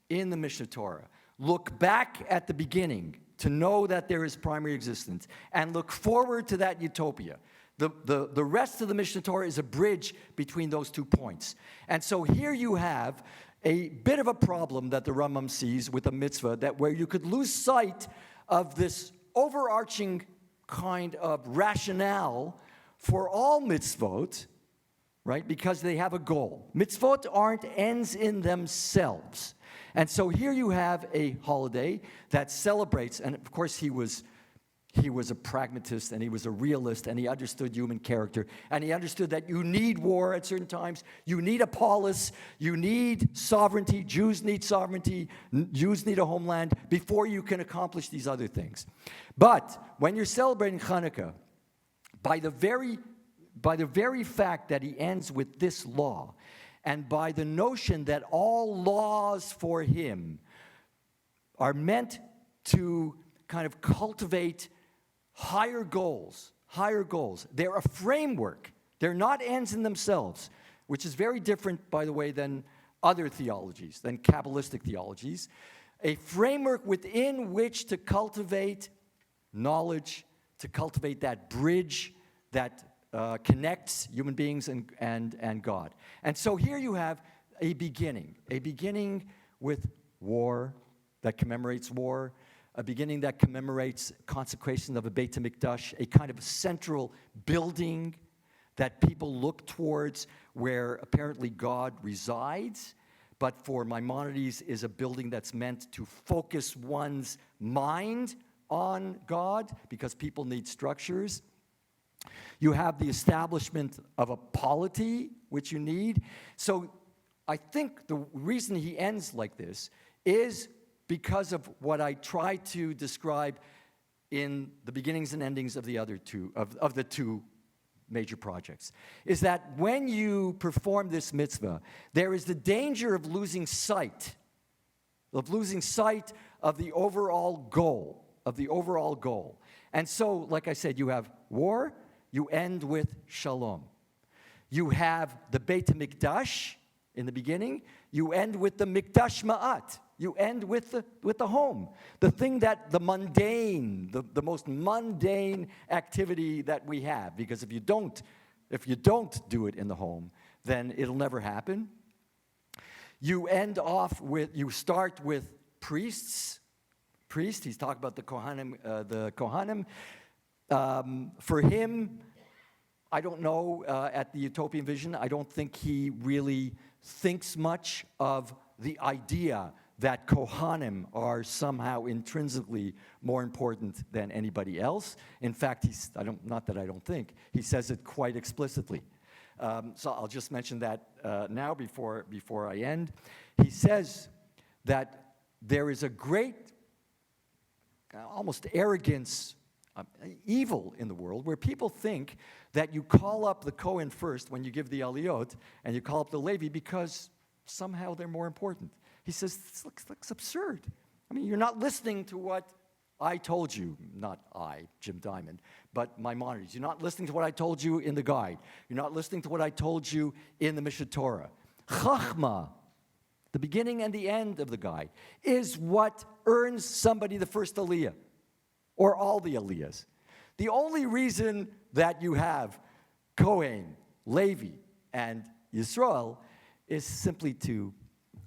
K: in the Mishnah Torah look back at the beginning to know that there is primary existence, and look forward to that utopia. The rest of the Mishnah Torah is a bridge between those 2 points. And so here you have a bit of a problem that the Rambam sees with a mitzvah, that where you could lose sight of this overarching kind of rationale for all mitzvot, right? Because they have a goal. Mitzvot aren't ends in themselves. And so here you have a holiday that celebrates, and of course he was a pragmatist and he was a realist and he understood human character and he understood that you need war at certain times, you need a polis, you need sovereignty, Jews need sovereignty, Jews need a homeland before you can accomplish these other things. But when you're celebrating Hanukkah, by the very fact that he ends with this law, and by the notion that all laws for him are meant to kind of cultivate higher goals. They're a framework. They're not ends in themselves, which is very different, by the way, than other theologies, than Kabbalistic theologies. A framework within which to cultivate knowledge, to cultivate that bridge that connects human beings and God. And so here you have a beginning with war that commemorates war, a beginning that commemorates consecration of a Beit HaMikdash, a kind of central building that people look towards where apparently God resides, but for Maimonides is a building that's meant to focus one's mind on God, because people need structures. You have the establishment of a polity, which you need. So I think the reason he ends like this is because of what I tried to describe in the beginnings and endings of the other two, of the two major projects, is that when you perform this mitzvah, there is the danger of losing sight of the overall goal, And so, like I said, you have war, you end with shalom. You have the Beit HaMikdash in the beginning, you end with the Mikdash Ma'at. You end with the home, the thing that the mundane, the most mundane activity that we have. Because if you don't do it in the home, then it'll never happen. You start with priests. He's talking about the Kohanim. For him, I don't know, at the Utopian Vision, I don't think he really thinks much of the idea that Kohanim are somehow intrinsically more important than anybody else. In fact, he says it quite explicitly. So I'll just mention that now before I end. He says that there is a great, almost arrogance, evil in the world, where people think that you call up the Kohen first when you give the Aliyot, and you call up the Levi because somehow they're more important. He says, this looks absurd. I mean, you're not listening to what I told you, not I, Jim Diamond, but Maimonides. You're not listening to what I told you in the guide. You're not listening to what I told you in the Mishneh Torah. Chachma, the beginning and the end of the guide, is what earns somebody the first aliyah, or all the aliyahs. The only reason that you have Kohen, Levi, and Yisrael is simply to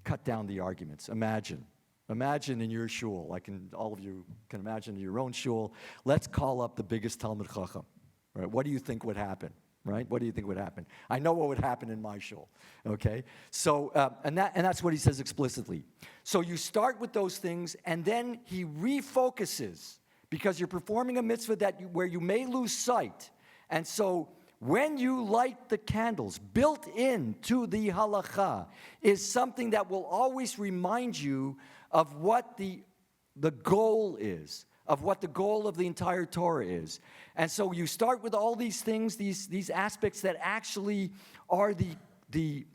K: cut down the arguments. Imagine in your shul, all of you can imagine in your own shul, let's call up the biggest Talmud Chacham, right? What do you think would happen, right? What do you think would happen? I know what would happen in my shul, okay? So, and that's what he says explicitly. So you start with those things, and then he refocuses, because you're performing a mitzvah where you may lose sight. And so when you light the candles, built into the halacha is something that will always remind you of what the goal is, of what the goal of the entire Torah is. And so you start with all these things, these aspects that actually are the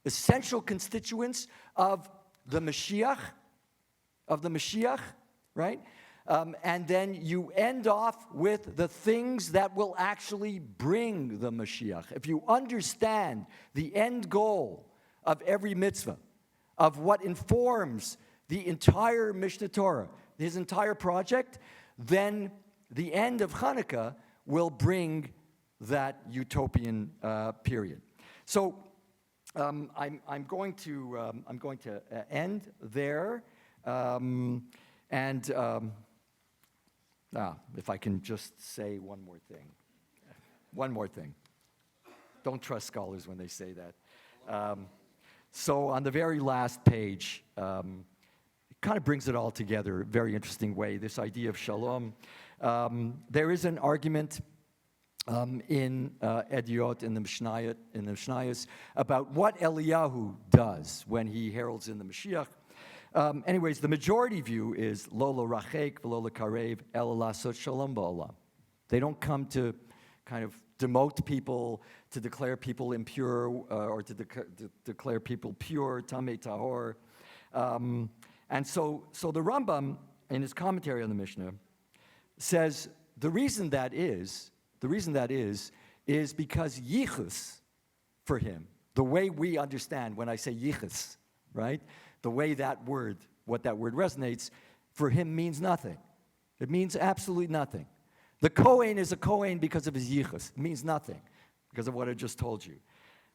K: essential constituents of the Mashiach, right? And then you end off with the things that will actually bring the Mashiach. If you understand the end goal of every mitzvah, of what informs the entire Mishneh Torah, his entire project, then the end of Hanukkah will bring that utopian period. So I'm going to end there, if I can just say one more thing. Don't trust scholars when they say that. So on the very last page, it kind of brings it all together, very interesting way, this idea of shalom. There is an argument in Ediot, in the Mishnayos, about what Eliyahu does when he heralds in the Mashiach. Anyways, the majority view is lo rachek v'lo karev ela lasot shalom ba'olam. They don't come to kind of demote people, to declare people impure, or to declare people pure, tamei tahor. And so the Rambam, in his commentary on the Mishnah, says the reason that is because yichus, for him, the way we understand when I say yichus, right? The way what that word resonates, for him means nothing. It means absolutely nothing. The Kohen is a Kohen because of his yichus. It means nothing because of what I just told you.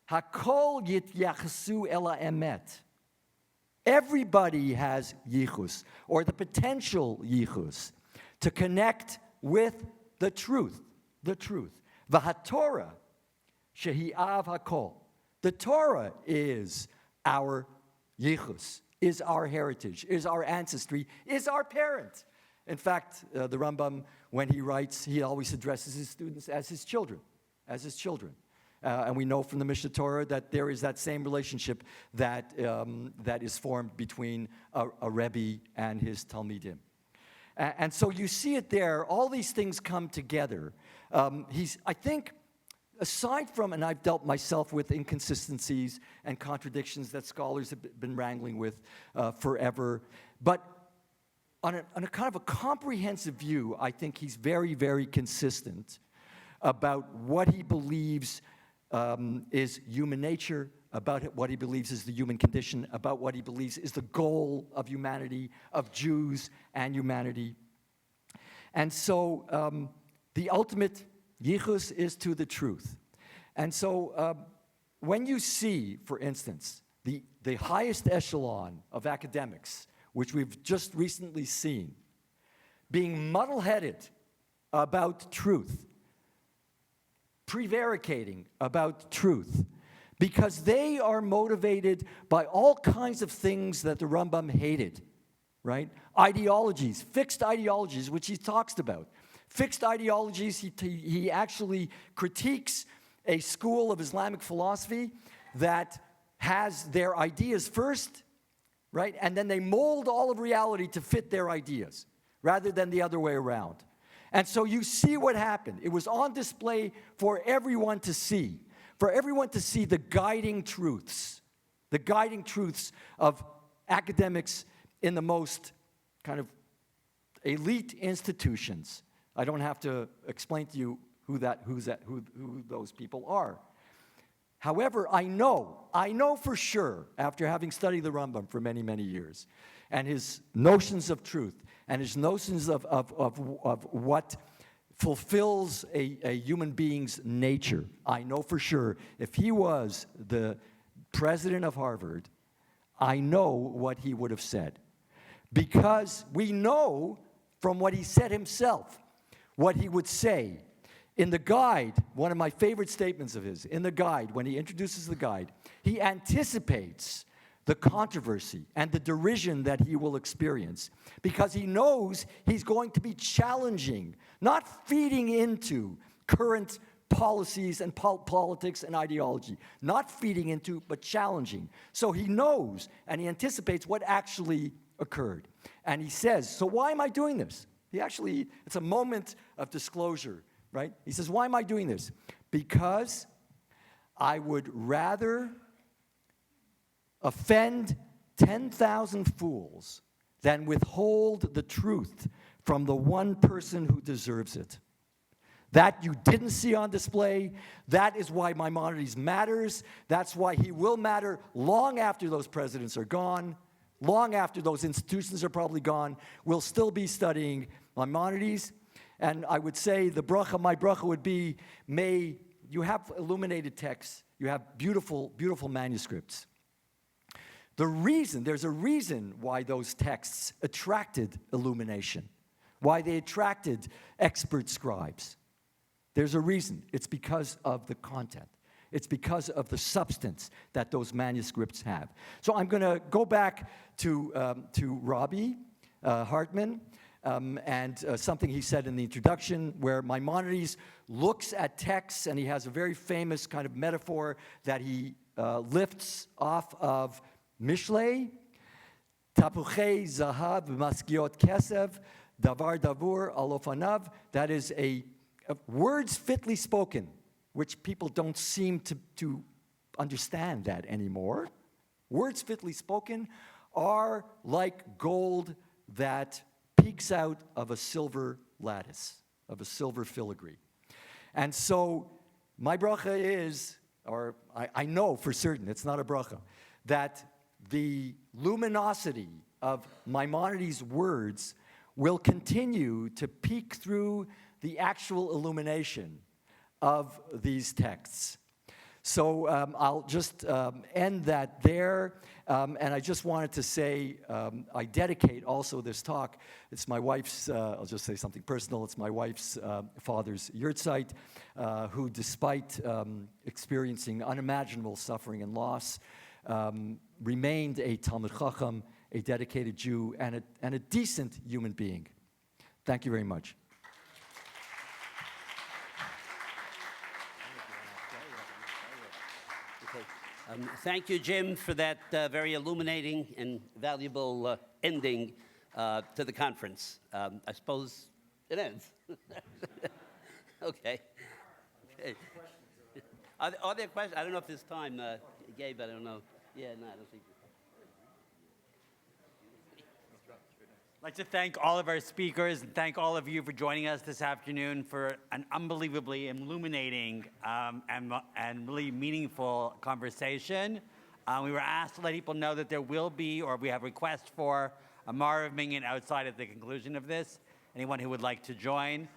K: Hakol yityachasu ela emet. Everybody has yichus, or the potential yichus, to connect with the truth. The HaTorah, shehi av hakol. The Torah is our yichus, is our heritage, is our ancestry, is our parent. In fact, the Rambam, when he writes, he always addresses his students as his children, as his children. And we know from the Mishnah Torah that there is that same relationship that, that is formed between a Rebbe and his Talmidim. And so you see it there, all these things come together. I think, aside from, and I've dealt myself with inconsistencies and contradictions that scholars have been wrangling with forever, but on a kind of a comprehensive view, I think he's very, very consistent about what he believes is human nature, about what he believes is the human condition, about what he believes is the goal of humanity, of Jews and humanity. And so the ultimate yichus is to the truth. And so when you see, for instance, the highest echelon of academics, which we've just recently seen, being muddle-headed about truth, prevaricating about truth, because they are motivated by all kinds of things that the Rambam hated, right? Ideologies, fixed ideologies, which he talks about. Fixed ideologies, he actually critiques a school of Islamic philosophy that has their ideas first, right? And then they mold all of reality to fit their ideas, rather than the other way around. And so you see what happened. It was on display for everyone to see the guiding truths of academics in the most kind of elite institutions. I don't have to explain to you who those people are. However, I know for sure, after having studied the Rambam for many, many years, and his notions of truth, and his notions of what fulfills a human being's nature, I know for sure, if he was the president of Harvard, I know what he would have said. Because we know from what he said himself, what he would say. In the guide, one of my favorite statements of his, in the guide, when he introduces the guide, he anticipates the controversy and the derision that he will experience, because he knows he's going to be challenging, not feeding into current policies and politics and ideology, not feeding into, but challenging. So he knows and he anticipates what actually occurred. And he says, so why am I doing this? It's a moment of disclosure, right? He says, why am I doing this? Because I would rather offend 10,000 fools than withhold the truth from the one person who deserves it. That you didn't see on display. That is why Maimonides matters. That's why he will matter long after those presidents are gone, long after those institutions are probably gone. We'll still be studying Maimonides. And I would say my bracha would be, may you have illuminated texts, you have beautiful, beautiful manuscripts. There's a reason why those texts attracted illumination, why they attracted expert scribes. There's a reason. It's because of the content. It's because of the substance that those manuscripts have. So I'm going to go back to Robbie Hartman and something he said in the introduction, where Maimonides looks at texts, and he has a very famous kind of metaphor that he lifts off of Mishlei, Tapuchei Zahav Maskiot Kesev, Davar Davur Alofanav. That is words fitly spoken, which people don't seem to understand that anymore. Words fitly spoken are like gold that peeks out of a silver lattice, of a silver filigree. And so my bracha is, or I know for certain, it's not a bracha, that the luminosity of Maimonides' words will continue to peek through the actual illumination of these texts. So I'll just end that there. And I just wanted to say, I dedicate also this talk. It's my wife's, I'll just say something personal. It's my wife's father's yurtzeit, who despite experiencing unimaginable suffering and loss, remained a Talmid Chacham, a dedicated Jew, and a decent human being. Thank you very much.
J: Thank you, Jim, for that very illuminating and valuable ending to the conference. I suppose it ends. Okay. Are there questions? I don't know if there's time, Gabe, I don't know. Yeah, no, I don't think.
B: I'd like to thank all of our speakers and thank all of you for joining us this afternoon for an unbelievably illuminating and really meaningful conversation. We were asked to let people know that there will be, or we have requests for, a Marav Minyan outside at the conclusion of this. Anyone who would like to join.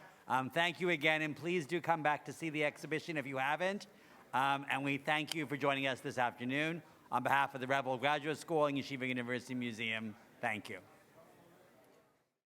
B: Thank you again, and please do come back to see the exhibition if you haven't. And we thank you for joining us this afternoon. On behalf of the Revel Graduate School and Yeshiva University Museum, thank you.